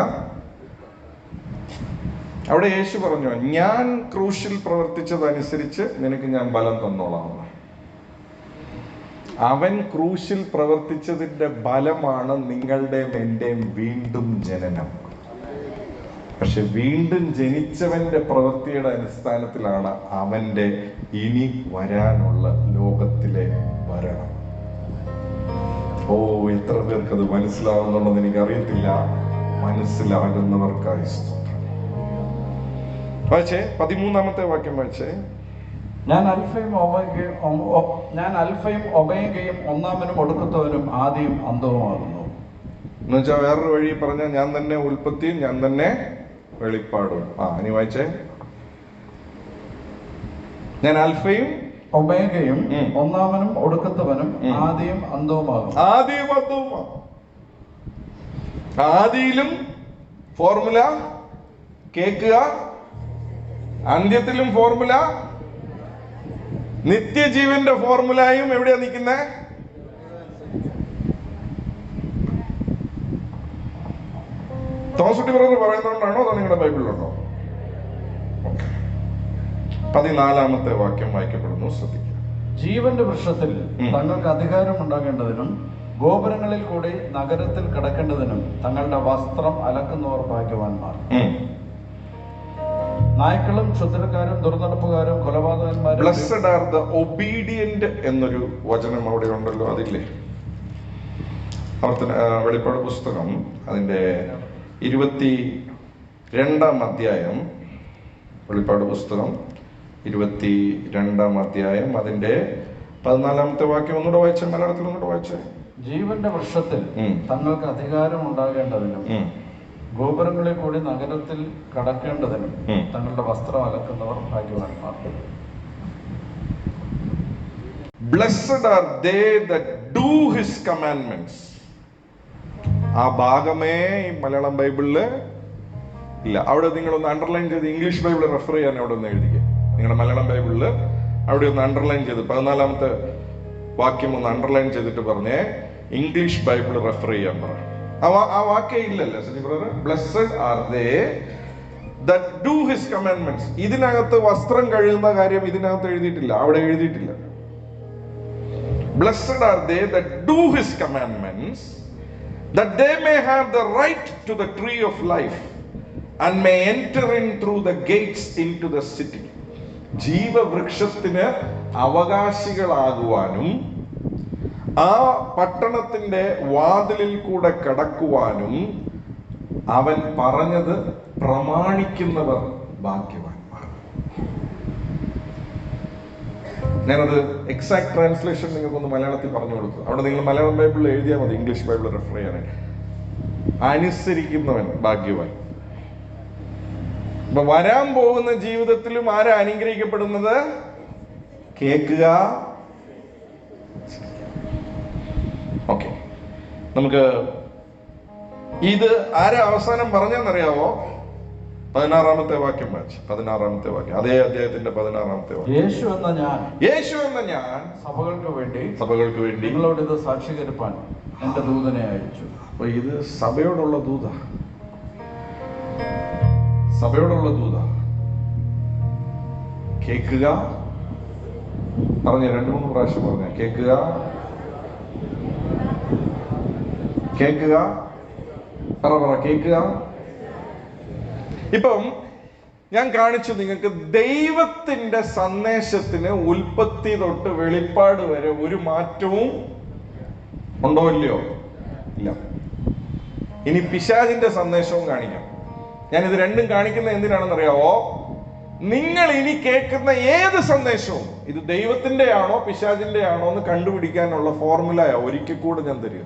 അവിടെ യേശു പറഞ്ഞു, ഞാൻ ക്രൂശിൽ പ്രവർത്തിച്ചതനുസരിച്ച് നിനക്ക് ഞാൻ ബലം തന്നോളാം. അവൻ ക്രൂശിൽ പ്രവർത്തിച്ചതിന്റെ ബലമാണ് നിങ്ങളുടെയും എന്റെയും വീണ്ടും ജനനം. പക്ഷെ വീണ്ടും ജനിച്ചവന്റെ പ്രവൃത്തിയുടെ അടിസ്ഥാനത്തിലാണ് അവന്റെ ഇനി വരാനുള്ള ലോകത്തിലെ ഭരണം. ഓ, എത്ര പേർക്ക് അത് മനസ്സിലാവുന്നുണ്ടെന്ന് എനിക്കറിയത്തില്ല. മനസ്സിലാകുന്നവർക്കായി വായിച്ചേ. 13-ാമത്തെ വാക്യം വായിച്ചേ. ഞാൻ അൽഫയും ഒമേഗയും ഒന്നാമനും ഒടുക്കത്തവനും ആദിയും അന്തവുമാകുന്നു. എന്നുവെച്ചാൽ വേറൊരു വഴി പറഞ്ഞാൽ, ഞാൻ തന്നെ ഉൽപ്പത്തിയും ഞാൻ തന്നെ വെളിപ്പാടും. ഇനി വായിച്ചേ. ഞാൻ അൽഫയും ഒമേഗയും ഒന്നാമനും ഒടുക്കത്തവനും ആദിയും അന്തവുമാകും. ആദിയും അന്തവുമാകും. ആദിയിലും ഫോർമുല കേൾക്കുക, അന്ത്യത്തിലും ഫോർമുല. നിത്യജീവന്റെ ഫോർമുലയും എവിടെയാ നിൽക്കുന്നത്? തോമസ് ബ്രദർ പറയുന്നതുകൊണ്ടാണോ അതോ നിങ്ങളുടെ ബൈബിളിലുണ്ടോ? 14-ാമത്തെ വാക്യം വായിക്കപ്പെടുന്നു, ശ്രദ്ധിക്കുക. ജീവന്റെ വൃക്ഷത്തിൽ തങ്ങൾക്ക് അധികാരം ഉണ്ടാകേണ്ടതിനും ഗോപുരങ്ങളിൽ കൂടി നഗരത്തിൽ കടക്കേണ്ടതിനും തങ്ങളുടെ വസ്ത്രം അലക്കുന്നവർ ഭാഗ്യവാന്മാർ. നായ്ക്കളും ക്ഷുദ്രക്കാരും ദുർനടപ്പുകാരും കൊലപാതകന്മാരും. ബ്ലെസ്സഡ് ആർ ദ ഒബീഡിയന്റ് എന്നൊരു വചനം അവിടെ ഉണ്ടല്ലോ, അതില്ലേ? വെളിപ്പാട് പുസ്തകം അതിന്റെ 22-ാം അധ്യായം. വെളിപ്പാട് പുസ്തകം 22-ാം അധ്യായം അതിന്റെ 14-ാമത്തെ വാക്യം ഒന്നുകൂടെ വായിച്ചേ, മലയാളത്തിൽ ഒന്നുകൂടെ വായിച്ചേ. ജീവന്റെ വൃക്ഷത്തിൽ തങ്ങൾക്ക് അധികാരം ഉണ്ടാകേണ്ടതിനും ഗോപുരങ്ങളിൽ കൂടി നഗരത്തിൽ കടക്കേണ്ടതിനും തങ്ങളുടെ വസ്ത്രം അലക്കുന്നവർ ഭാഗ്യവാന്മാർ. Blessed are they that do his commandments. ആ ഭാഗമേ മലയാളം ബൈബിളില് ഇല്ല. അവിടെ നിങ്ങളൊന്ന് അണ്ടർലൈൻ ചെയ്ത് ഇംഗ്ലീഷ് ബൈബിൾ റെഫർ ചെയ്യാൻ അവിടെ ഒന്ന് എഴുതിക്കുക. നിങ്ങളുടെ മലയാളം ബൈബിളില് അവിടെ ഒന്ന് അണ്ടർലൈൻ ചെയ്ത് 14-ാമത്തെ വാക്യം ഒന്ന് അണ്ടർലൈൻ ചെയ്തിട്ട് പറഞ്ഞേ, ഇംഗ്ലീഷ് ബൈബിൾ റെഫർ ചെയ്യാൻ പറ. ആ വാക്യം ഇല്ലല്ലേ Saji brother? Blessed are they that do his commandments. ഇതിനകത്ത് വസ്ത്രം കഴുകുന്ന കാര്യം ഇതിനകത്ത് എഴുതിയിട്ടില്ല, അവിടെ എഴുതിയിട്ടില്ല. Blessed are they that do his commandments, that they may have the right to the tree of life and may enter in through the gates into the city. ജീവവൃക്ഷത്തിന് അവകാശികളാകുവാനും ആ പട്ടണത്തിന്റെ വാതിലിൽ കൂടെ കടക്കുവാനും അവൻ പറഞ്ഞത് പ്രമാണിക്കുന്നവർ ഭാഗ്യവാന്മാർ. ഞാനത് എക്സാക്ട് ട്രാൻസ്ലേഷൻ നിങ്ങൾക്കൊന്ന് മലയാളത്തിൽ പറഞ്ഞു കൊടുത്തു. അവിടെ നിങ്ങൾ മലയാളം ബൈബിളിൽ എഴുതിയാൽ മതി, ഇംഗ്ലീഷ് ബൈബിൾ റെഫർ ചെയ്യാനായിട്ട്. അനുസരിക്കുന്നവൻ ഭാഗ്യവാൻ. അപ്പൊ വരാൻ പോകുന്ന ജീവിതത്തിലും ആരാ അനുഗ്രഹിക്കപ്പെടുന്നത്? കേൾക്കുക. ഓക്കെ, നമുക്ക് ഇത് ആരാ അവസാനം പറഞ്ഞെന്നറിയാവോ? 16-ാമത്തെ വാക്യം വായിച്ചു. 16-ാമത്തെ വാക്യം, അതേ അധ്യായത്തിന്റെ 16-ാമത്തെ വാക്യം. യേശു എന്ന ഞാൻ സഭകൾക്ക് വേണ്ടി നിങ്ങളോട് ഇത് സാക്ഷീകരിപ്പാൻ എന്റെ ദൂതനെ അയച്ചു. അപ്പൊ ഇത് സഭയോടുള്ള ദൂത. കേൾക്കുക. പറഞ്ഞ 2-3 പ്രാവശ്യം പറഞ്ഞ കേൾക്കുക. പറ കേൾക്കുക. ഇപ്പം ഞാൻ കാണിച്ചു നിങ്ങൾക്ക് ദൈവത്തിന്റെ സന്ദേശത്തിന് ഉൽപ്പത്തി തൊട്ട് വെളിപ്പാട് വരെ ഒരു മാറ്റവും ഉണ്ടോ ഇല്ലയോ? ഇല്ല. ഇനി പിശാചിന്റെ സന്ദേശവും കാണിക്കാം. ഞാൻ ഇത് രണ്ടും കാണിക്കുന്നത് എന്തിനാണെന്നറിയാവോ? നിങ്ങൾ ഇനി കേൾക്കുന്ന ഏത് സന്ദേശവും ഇത് ദൈവത്തിന്റെ ആണോ പിശാചിന്റെ ആണോ എന്ന് കണ്ടുപിടിക്കാനുള്ള ഫോർമുലയാ ഒരിക്കൽ കൂടെ ഞാൻ തരിക.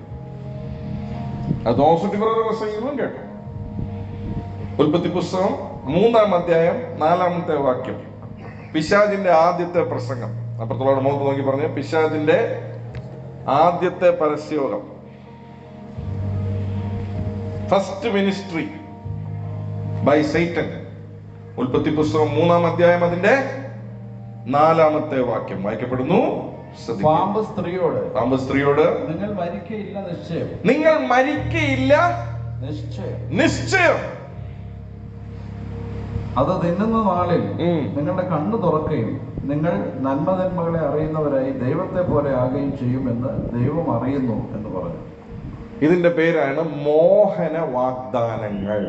അത് പ്രസംഗങ്ങളും കേട്ടോ. ഉൽപ്പത്തി പുസ്തകം 3-ാം അധ്യായം 4-ാമത്തെ വാക്യം, പിശാചിന്റെ ആദ്യത്തെ പ്രസംഗം. അപ്പുറത്തുള്ള മുഖത്ത് നോക്കി പറഞ്ഞ പിശാചിന്റെ ആദ്യത്തെ പരസ്യയോഗം, ഫസ്റ്റ് മിനിസ്ട്രി ബൈ സൈറ്റൻ. ഉൽപ്പത്തി പുസ്തകം 3-ാം അധ്യായം അതിന്റെ 4-ാമത്തെ വാക്യം വായിക്കപ്പെടുന്നു. പാമ്പ് സ്ത്രീയോട് നിങ്ങൾ മരിക്കയില്ല നിശ്ചയം. അത് തിന്നുന്ന നാളിൽ നിങ്ങളുടെ കണ്ണു തുറക്കുകയും നിങ്ങൾ നന്മകളെ അറിയുന്നവരായി ദൈവത്തെ പോലെ ആകുകയും ചെയ്യുമെന്ന് ദൈവം അറിയുന്നു എന്ന് പറഞ്ഞു. ഇതിന്റെ പേരാണ് മോഹന വാഗ്ദാനങ്ങൾ.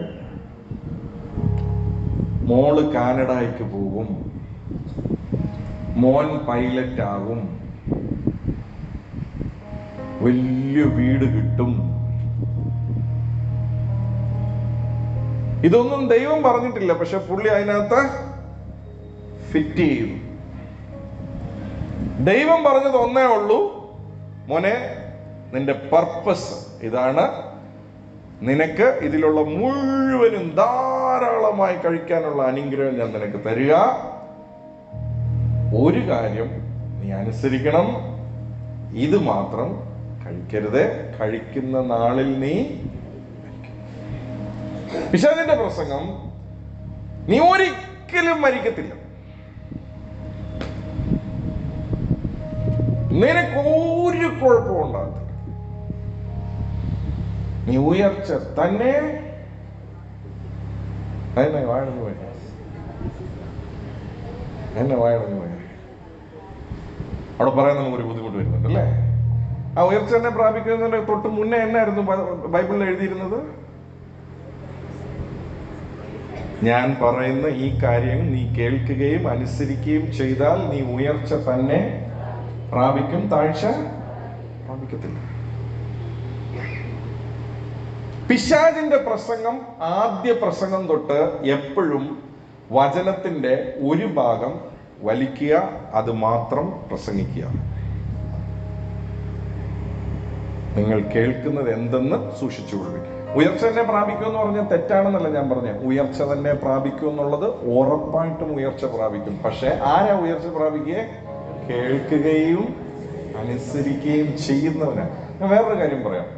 മോള് കാനഡയ്ക്ക് പോകും, മോൻ പൈലറ്റ് ആകും, വലിയ വീട് കിട്ടും. ഇതൊന്നും ദൈവം പറഞ്ഞിട്ടില്ല, പക്ഷെ പുള്ളി അതിനകത്ത് ഫിറ്റ് ചെയ്യും. ദൈവം പറഞ്ഞത് ഒന്നേ ഉള്ളൂ, മോനെ നിന്റെ പർപ്പസ് ഇതാണ്, നിനക്ക് ഇതിലുള്ള മുഴുവനും ധാരാളമായി കഴിക്കാനുള്ള അനുഗ്രഹം ഞാൻ നിനക്ക് തരിക. ഒരു കാര്യം നീ അനുസരിക്കണം, ഇത് മാത്രം കഴിക്കരുത്, കഴിക്കുന്ന നാളിൽ നീ. പിശാചിന്റെ പ്രസംഗം, നീ ഒരിക്കലും മരിക്കത്തില്ല, നിനക്ക് ഒരു കുഴപ്പവും ഉണ്ടാകത്തില്ല, നീ ഉയർച്ച തന്നെ. എന്നെ വാഴന്നു പോയ അവിടെ പറയാൻ നമുക്കൊരു ബുദ്ധിമുട്ട് വരുന്നുണ്ട് അല്ലേ? ആ ഉയർച്ച തന്നെ പ്രാപിക്കുന്നതിന് തൊട്ട് മുന്നേ എന്നായിരുന്നു ബൈബിളിൽ എഴുതിയിരുന്നത്? ഞാൻ പറയുന്ന ഈ കാര്യം നീ കേൾക്കുകയും അനുസരിക്കുകയും ചെയ്താൽ നീ ഉയർച്ച തന്നെ പ്രാപിക്കും, താഴ്ച പ്രാപിക്കത്തില്ല. പിശാചിന്റെ പ്രസംഗം, ആദ്യ പ്രസംഗം തൊട്ട് എപ്പോഴും വചനത്തിന്റെ ഒരു ഭാഗം വലിക്കുക, അത് മാത്രം പ്രസംഗിക്കുക. നിങ്ങൾ കേൾക്കുന്നത് എന്തെന്ന് സൂക്ഷിച്ചുകൊള്ളുക. ഉയർച്ച തന്നെ പ്രാപിക്കും എന്ന് പറഞ്ഞാൽ തെറ്റാണെന്നല്ല ഞാൻ പറഞ്ഞത്. ഉയർച്ച തന്നെ പ്രാപിക്കും എന്നുള്ളത് ഉറപ്പായിട്ടും ഉയർച്ച പ്രാപിക്കും. പക്ഷെ ആരാ ഉയർച്ച പ്രാപിക്കുക? കേൾക്കുകയും അനുസരിക്കുകയും ചെയ്യുന്നവനാ. ഞാൻ വേറൊരു കാര്യം പറയാം.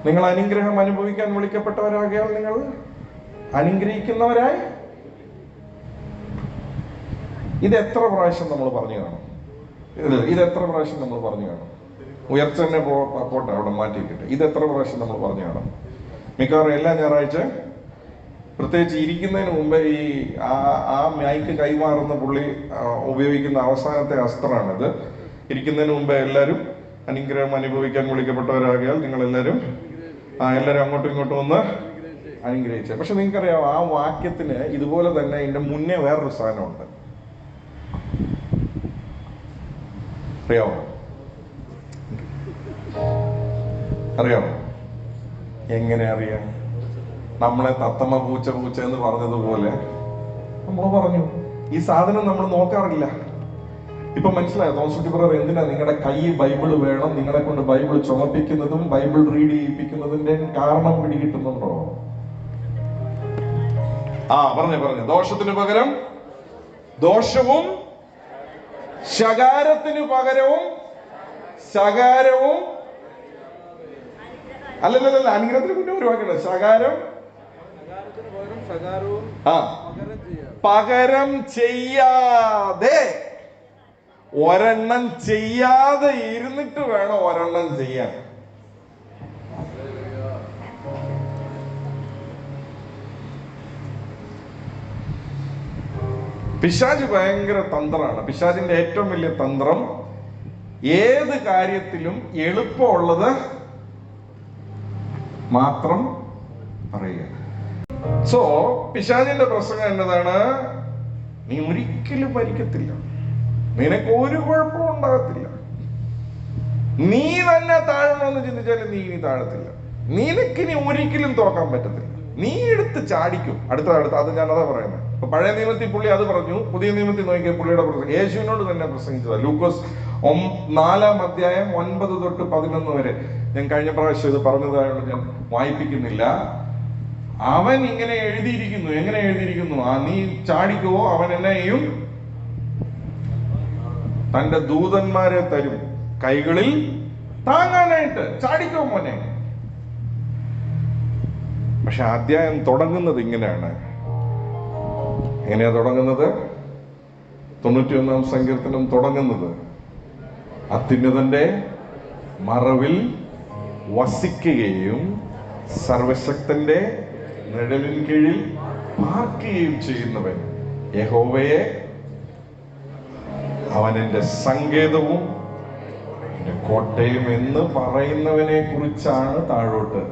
നിങ്ങൾ അനുഗ്രഹം അനുഭവിക്കാൻ വിളിക്കപ്പെട്ടവരാകിയാൽ നിങ്ങൾ അനുഗ്രഹിക്കുന്നവരായി. ഇത് എത്ര പ്രാവശ്യം നമ്മൾ പറഞ്ഞു കാണും? ഇത് എത്ര പ്രാവശ്യം നമ്മൾ പറഞ്ഞു കാണും? ഉയർച്ച തന്നെ പോട്ടെ, അവിടെ മാറ്റിയിട്ടിട്ട് ഇത് എത്ര പ്രാവശ്യം നമ്മൾ പറഞ്ഞു കാണും? മിക്കവാറും എല്ലാ ഞായറാഴ്ച, പ്രത്യേകിച്ച് ഇരിക്കുന്നതിന് മുമ്പേ ഈ ആ മൈക്ക് കൈമാറുന്ന പുള്ളി ഉപയോഗിക്കുന്ന അവസാനത്തെ അസ്ത്രമാണിത്. ഇരിക്കുന്നതിന് മുമ്പേ എല്ലാവരും അനുഗ്രഹം അനുഭവിക്കാൻ വിളിക്കപ്പെട്ടവരാകിയാൽ നിങ്ങൾ എല്ലാവരും അങ്ങോട്ടും ഇങ്ങോട്ടും ഒന്ന് അനുഗ്രഹിച്ചത്. പക്ഷെ നിങ്ങൾക്കറിയാം, ആ വാക്യത്തിന് ഇതുപോലെ തന്നെ ഇതിന്റെ മുന്നേ വേറൊരു സാധനമുണ്ട്. അറിയാമോ? എങ്ങനെ അറിയാം? നമ്മളെ തത്തമ്മ പൂച്ച എന്ന് പറഞ്ഞതുപോലെ നമ്മൾ പറഞ്ഞു, ഈ സാധനം നമ്മൾ നോക്കാറില്ല. ഇപ്പൊ മനസ്സിലായോ തോമസ് ബ്രദർ എന്തിനാ നിങ്ങളുടെ കൈ ബൈബിള് വേണം, നിങ്ങളെ കൊണ്ട് ബൈബിൾ ചുമപ്പിക്കുന്നതും ബൈബിൾ റീഡ് ചെയ്യിപ്പിക്കുന്നതിന്റെ കാരണം പിടികിട്ടുന്നുണ്ടോ? പറഞ്ഞു ദോഷത്തിന് പകരം ദോഷവും ശകാരത്തിന് പകരവും ശകാരവും അല്ലല്ല അനുഗ്രഹത്തിന് പിന്നെ ഒരു വാക്കുണ്ട്. ശകാരം പകരം ചെയ്യാതെ, ഒരെണ്ണം ചെയ്യാതെ ഇരുന്നിട്ട് വേണം ഒരെണ്ണം ചെയ്യാൻ. പിശാച് ഭയങ്കര തന്ത്രമാണ്. പിശാചിന്റെ ഏറ്റവും വലിയ തന്ത്രം ഏത് കാര്യത്തിലും എളുപ്പമുള്ളത് മാത്രം പറയുക. സോ പിശാചിന്റെ പ്രസംഗം എന്നതാണ്, നീ ഒരിക്കലും മരിക്കത്തില്ല, നിനക്ക് ഒരു കുഴപ്പവും ഉണ്ടാകത്തില്ല, നീ തന്നെ താഴണമെന്ന് ചിന്തിച്ചാലും നീ ഇനി താഴത്തില്ല, നിനക്കിനി ഒരിക്കലും തോക്കാൻ പറ്റത്തില്ല, നീ എടുത്ത് ചാടിക്കും. അടുത്ത അത് ഞാനതാ പറയുന്നത്. അപ്പൊ പഴയ നിയമത്തിൽ പുള്ളി അത് പറഞ്ഞു, പുതിയ നിയമത്തിൽ നോക്കിയ പുള്ളിയുടെ പ്രസംഗം യേശുവിനോട് തന്നെ പ്രസംഗിച്ചതാ. ലൂക്കോസ് 4-ാം അധ്യായം 9 തൊട്ട് 11 വരെ. ഞാൻ കഴിഞ്ഞ പ്രാവശ്യം ഇത് പറഞ്ഞതായോണ്ട് ഞാൻ വായിപ്പിക്കുന്നില്ല. അവൻ ഇങ്ങനെ എഴുതിയിരിക്കുന്നു. എങ്ങനെ എഴുതിയിരിക്കുന്നു? നീ ചാടിക്കോ, അവൻ എന്നെയും തന്റെ ദൂതന്മാരെ തരും കൈകളിൽ താങ്ങാനായിട്ട്. ചാടിക്കോ മോനെ. പക്ഷെ അധ്യായം തുടങ്ങുന്നത് ഇങ്ങനെയാണ്. എങ്ങനെയാ തുടങ്ങുന്നത്? 91-ാം സങ്കീർത്തനം തുടങ്ങുന്നത്, അത്യുന്നതന്റെ മറവിൽ വസിക്കുകയും സർവശക്തന്റെ നിഴലിൻ കീഴിൽ പാർക്കുകയും ചെയ്യുന്നവൻ യഹോവയെ അവൻ എന്റെ സങ്കേതവും എന്റെ കോട്ടയും എന്ന് പറയുന്നവനെ കുറിച്ചാണ് താഴോട്ട്.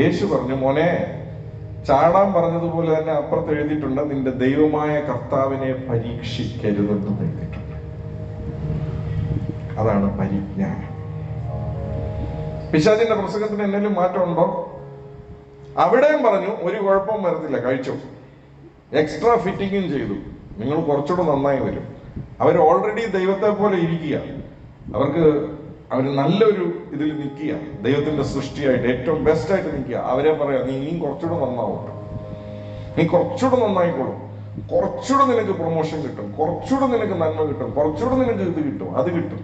യേശു പറഞ്ഞു, മോനെ ചാടാൻ പറഞ്ഞതുപോലെ തന്നെ അപ്പുറത്ത് എഴുതിയിട്ടുണ്ട്, നിന്റെ ദൈവമായ കർത്താവിനെ പരീക്ഷിക്കരുതെന്ന് എഴുതിയിട്ടുണ്ട്. അതാണ് പരിജ്ഞാനം. പിശാചിന്റെ പ്രസംഗത്തിന് എന്തെങ്കിലും മാറ്റമുണ്ടോ? അവിടെയും പറഞ്ഞു ഒരു കുഴപ്പവും വരത്തില്ല, കഴിച്ചു. എക്സ്ട്രാ ഫിറ്റിങ്ങും ചെയ്തു, നിങ്ങൾ കുറച്ചുകൂടെ നന്നായി വരും. അവർ ഓൾറെഡി ദൈവത്തെ പോലെ ഇരിക്കുക, അവർ നല്ലൊരു ഇതിൽ നിൽക്കുക, ദൈവത്തിന്റെ സൃഷ്ടിയായിട്ട് ഏറ്റവും ബെസ്റ്റ് ആയിട്ട് നിൽക്കുക. അവരെ പറയാം, നീ ഇനിയും കുറച്ചുകൂടെ നന്നാവും, നീ കുറച്ചുകൂടെ നന്നായിക്കോളും, കുറച്ചുകൂടെ നിനക്ക് പ്രൊമോഷൻ കിട്ടും, കുറച്ചുകൂടെ നിനക്ക് നന്മ കിട്ടും, കുറച്ചുകൂടെ നിനക്ക് ഇത് കിട്ടും, അത് കിട്ടും.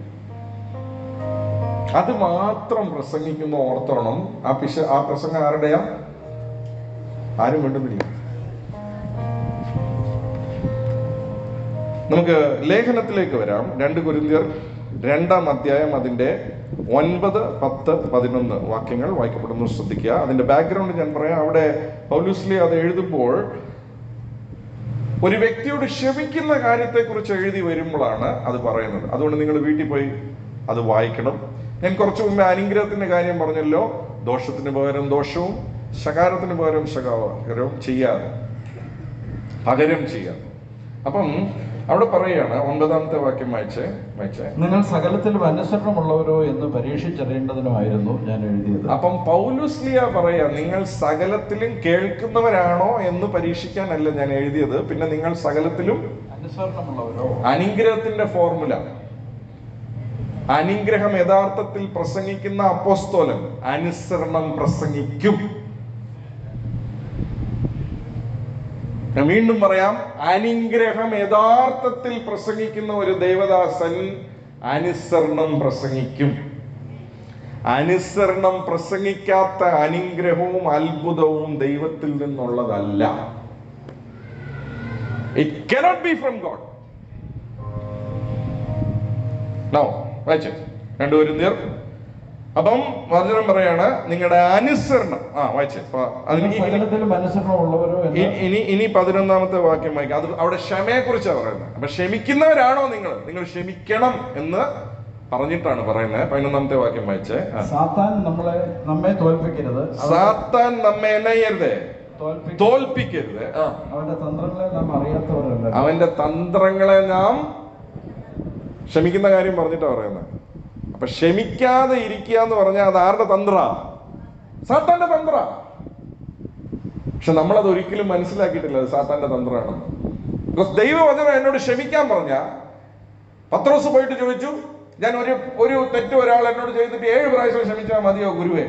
അത് മാത്രം പ്രസംഗിക്കുന്ന ഓർത്തോണം. ആ പ്രസംഗം ആരുടെയാ? ആരും വേണ്ടുന്നില്ല. നമുക്ക് ലേഖനത്തിലേക്ക് വരാം. 2 കൊരിന്ത്യർ 2-ാം അധ്യായം അതിന്റെ 9, 10, 11 വാക്യങ്ങൾ വായിക്കപ്പെടുന്നു, ശ്രദ്ധിക്കുക. അതിന്റെ ബാക്ക്ഗ്രൗണ്ട് ഞാൻ പറയാം. അവിടെ പൗലോസ് അത് എഴുതുമ്പോൾ ഒരു വ്യക്തിയോട് ക്ഷമിക്കുന്ന കാര്യത്തെക്കുറിച്ച് എഴുതി വരുമ്പോഴാണ് അത് പറയുന്നത്. അതുകൊണ്ട് നിങ്ങൾ വീട്ടിൽ പോയി അത് വായിക്കണം. ഞാൻ കുറച്ചു മുമ്പേ അനുഗ്രഹത്തിന്റെ കാര്യം പറഞ്ഞല്ലോ. ദോഷത്തിന് പകരം ദോഷവും ശകാരത്തിന് പകരം ശകാരവും ചെയ്യാതെ, പകരം ചെയ്യാതെ. അപ്പം അവിടെ പറയുകയാണ്, 9-ാമത്തെ വാക്യം വായിച്ചേ. നിങ്ങൾ സകലത്തിലും അനുസരണമുള്ളവരോ എന്ന് പരീക്ഷിച്ചറിയേണ്ടതിനുമായിരുന്നു ഞാൻ എഴുതിയത്. അപ്പം പൗലോസ് പറയാ, നിങ്ങൾ സകലത്തിലും കേൾക്കുന്നവരാണോ എന്ന് പരീക്ഷിക്കാനല്ല ഞാൻ എഴുതിയത്, പിന്നെ നിങ്ങൾ സകലത്തിലും അനുസരണമുള്ളവരോ. അനുഗ്രഹത്തിന്റെ ഫോർമുല. അനുഗ്രഹം യഥാർത്ഥത്തിൽ പ്രസംഗിക്കുന്ന അപ്പോസ്തലൻ അനുസരണം പ്രസംഗിക്കും. ഞാൻ വീണ്ടും പറയാം, അനുഗ്രഹം യഥാർത്ഥത്തിൽ പ്രസംഗിക്കുന്ന ഒരു ദേവദാസൻ അനുസരണം പ്രസംഗിക്കും. അനുസരണം പ്രസംഗിക്കാത്ത അനുഗ്രഹവും അത്ഭുതവും ദൈവത്തിൽ നിന്നുള്ളതല്ല. It cannot be from God. Now, വായിച്ചു 2 കൊരിന്ത്യർ. അപ്പം വചനം പറയാണ്, നിങ്ങളുടെ അനുസരണം. വായിച്ചേ. ഇനി 11-ാമത്തെ വാക്യം വായിക്കാം. അത് അവിടെ ക്ഷമയെ കുറിച്ചാണ് പറയുന്നത്. അപ്പൊ ക്ഷമിക്കുന്നവരാണോ നിങ്ങൾ ക്ഷമിക്കണം എന്ന് പറഞ്ഞിട്ടാണ് പറയുന്നത്. 11-ാമത്തെ വാക്യം വായിച്ചേ. സാത്താൻ നമ്മെ തോൽപ്പിക്കരുത്. സാത്താൻ നമ്മെ എന്നയരുത്, തോൽപ്പിക്കരുത്. അവന്റെ തന്ത്രങ്ങളെ നാം അറിയാത്തവരല്ല. അവന്റെ തന്ത്രങ്ങളെ നാം ക്ഷമിക്കുന്ന കാര്യം പറഞ്ഞിട്ടാ പറയുന്നത്. അപ്പൊ ക്ഷമിക്കാതെ ഇരിക്കുക എന്ന് പറഞ്ഞാൽ അത് ആരുടെ തന്ത്ര? സാത്താന്റെ തന്ത്ര. പക്ഷെ നമ്മളത് ഒരിക്കലും മനസ്സിലാക്കിയിട്ടില്ല അത് സാത്താന്റെ തന്ത്രമാണെന്ന്. ദൈവവചനം എന്നോട് ക്ഷമിക്കാൻ പറഞ്ഞ പത്രോസ് പോയിട്ട് ചോദിച്ചു, ഞാൻ ഒരു തെറ്റ് ഒരാൾ എന്നോട് ചെയ്തിട്ട് 7 പ്രാവശ്യം ക്ഷമിച്ചാൽ മതിയോ ഗുരുവേ?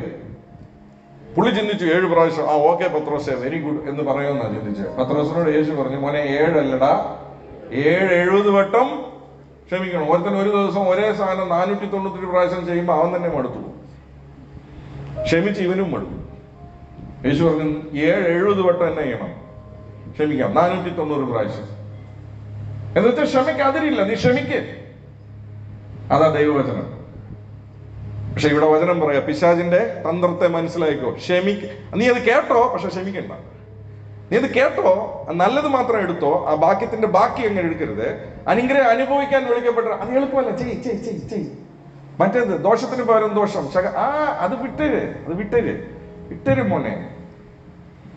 പുള്ളി ചിന്തിച്ചു 7 പ്രാവശ്യം, ഓക്കെ പത്രോസേ, വെരി ഗുഡ് എന്ന് പറയുമെന്നാ ചിന്തിച്ചു. പത്രോസിനോട് യേശു പറഞ്ഞു, മോനെ 7 അല്ലടാ, 70 വട്ടം ക്ഷമിക്കണം. ഒരുത്തൻ ഒരു ദിവസം ഒരേ സാധനം 490 പ്രാവശ്യം ചെയ്യുമ്പോൾ അവൻ തന്നെ മടുത്തു, ക്ഷമിച്ച് ഇവനും മടുത്തു. യേശു പറഞ്ഞു 70 വട്ടം തന്നെ ചെയ്യണം, ക്ഷമിക്കാം 490 പ്രാവശ്യം. എന്ന് വെച്ചാൽ ക്ഷമിക്കാതിരില്ല, നീ ക്ഷമിക്ക്. അതാ ദൈവവചനം. പക്ഷെ ഇവിടെ വചനം പറയാ, പിശാചിന്റെ തന്ത്രത്തെ മനസ്സിലായിക്കോ, നീ അത് കേട്ടോ, പക്ഷെ ക്ഷമിക്കണ്ട. നീ അത് കേട്ടോ, നല്ലത് മാത്രം എടുത്തോ, ആ ബാക്കി അങ്ങനെ എടുക്കരുത്. അനുഗ്രഹം അനുഭവിക്കാൻ വിളിക്കപ്പെട്ട അത് എളുപ്പമല്ല, ചെയ്. മറ്റേത് ദോഷത്തിന് പകരം ദോഷം, അത് വിട്ടേര് മോനെ.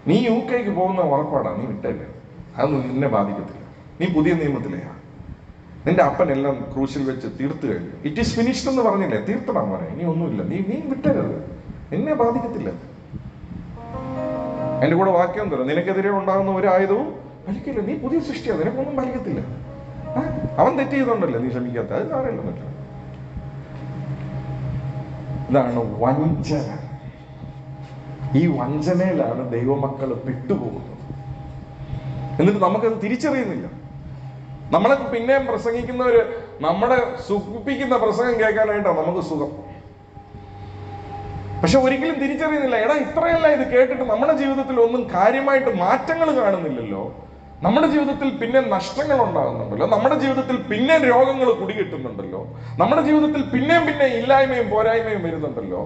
നീ UK പോകുന്ന ഉറപ്പാടാ, നീ വിട്ടേര്, അതൊന്നും നിന്നെ ബാധിക്കത്തില്ല. നീ പുതിയ നിയമത്തിലെയാ, നിന്റെ അപ്പൻ എല്ലാം ക്രൂശിൽ വെച്ച് തീർത്തു കഴിഞ്ഞു. ഇറ്റ് ഈസ് ഫിനിഷ്ഡ് എന്ന് പറഞ്ഞില്ലേ, തീർത്തണം മോനെ, ഇനി ഒന്നുമില്ല, നീ വിട്ടരുത്, നിന്നെ ബാധിക്കത്തില്ല. എന്റെ കൂടെ വാക്യം തരാം, നിനക്കെതിരെ ഉണ്ടാകുന്ന ഒരു ആയുധവും ഫലിക്കില്ല, നീ പുതിയ സൃഷ്ടിയാണ്, നിനക്കൊന്നും ഫലിക്കത്തില്ല. അവൻ തെറ്റ് ചെയ്തോണ്ടല്ലേ നീ ക്ഷമിക്കാത്ത, അത് കാര്യമൊന്നുമില്ല. ഇതാണ് വഞ്ചന. ഈ വഞ്ചനയിലാണ് ദൈവമക്കൾ പെട്ടുപോകുന്നത്. എന്നിട്ട് നമുക്കത് തിരിച്ചറിയുന്നില്ല. നമ്മളെ പിന്നെയും പ്രസംഗിക്കുന്നവര് നമ്മളെ സുഖിപ്പിക്കുന്ന പ്രസംഗം കേൾക്കാനായിട്ടാണ് നമുക്ക് സുഖം. പക്ഷെ ഒരിക്കലും തിരിച്ചറിയുന്നില്ല, എടാ ഇത്രയല്ല ഇത് കേട്ടിട്ട് നമ്മുടെ ജീവിതത്തിൽ ഒന്നും കാര്യമായിട്ട് മാറ്റങ്ങൾ കാണുന്നില്ലല്ലോ. നമ്മുടെ ജീവിതത്തിൽ പിന്നെ നഷ്ടങ്ങൾ ഉണ്ടാകുന്നുണ്ടല്ലോ, നമ്മുടെ ജീവിതത്തിൽ പിന്നെ രോഗങ്ങൾ കുടികിട്ടുന്നുണ്ടല്ലോ, നമ്മുടെ ജീവിതത്തിൽ പിന്നെ ഇല്ലായ്മയും പോരായ്മയും വരുന്നുണ്ടല്ലോ.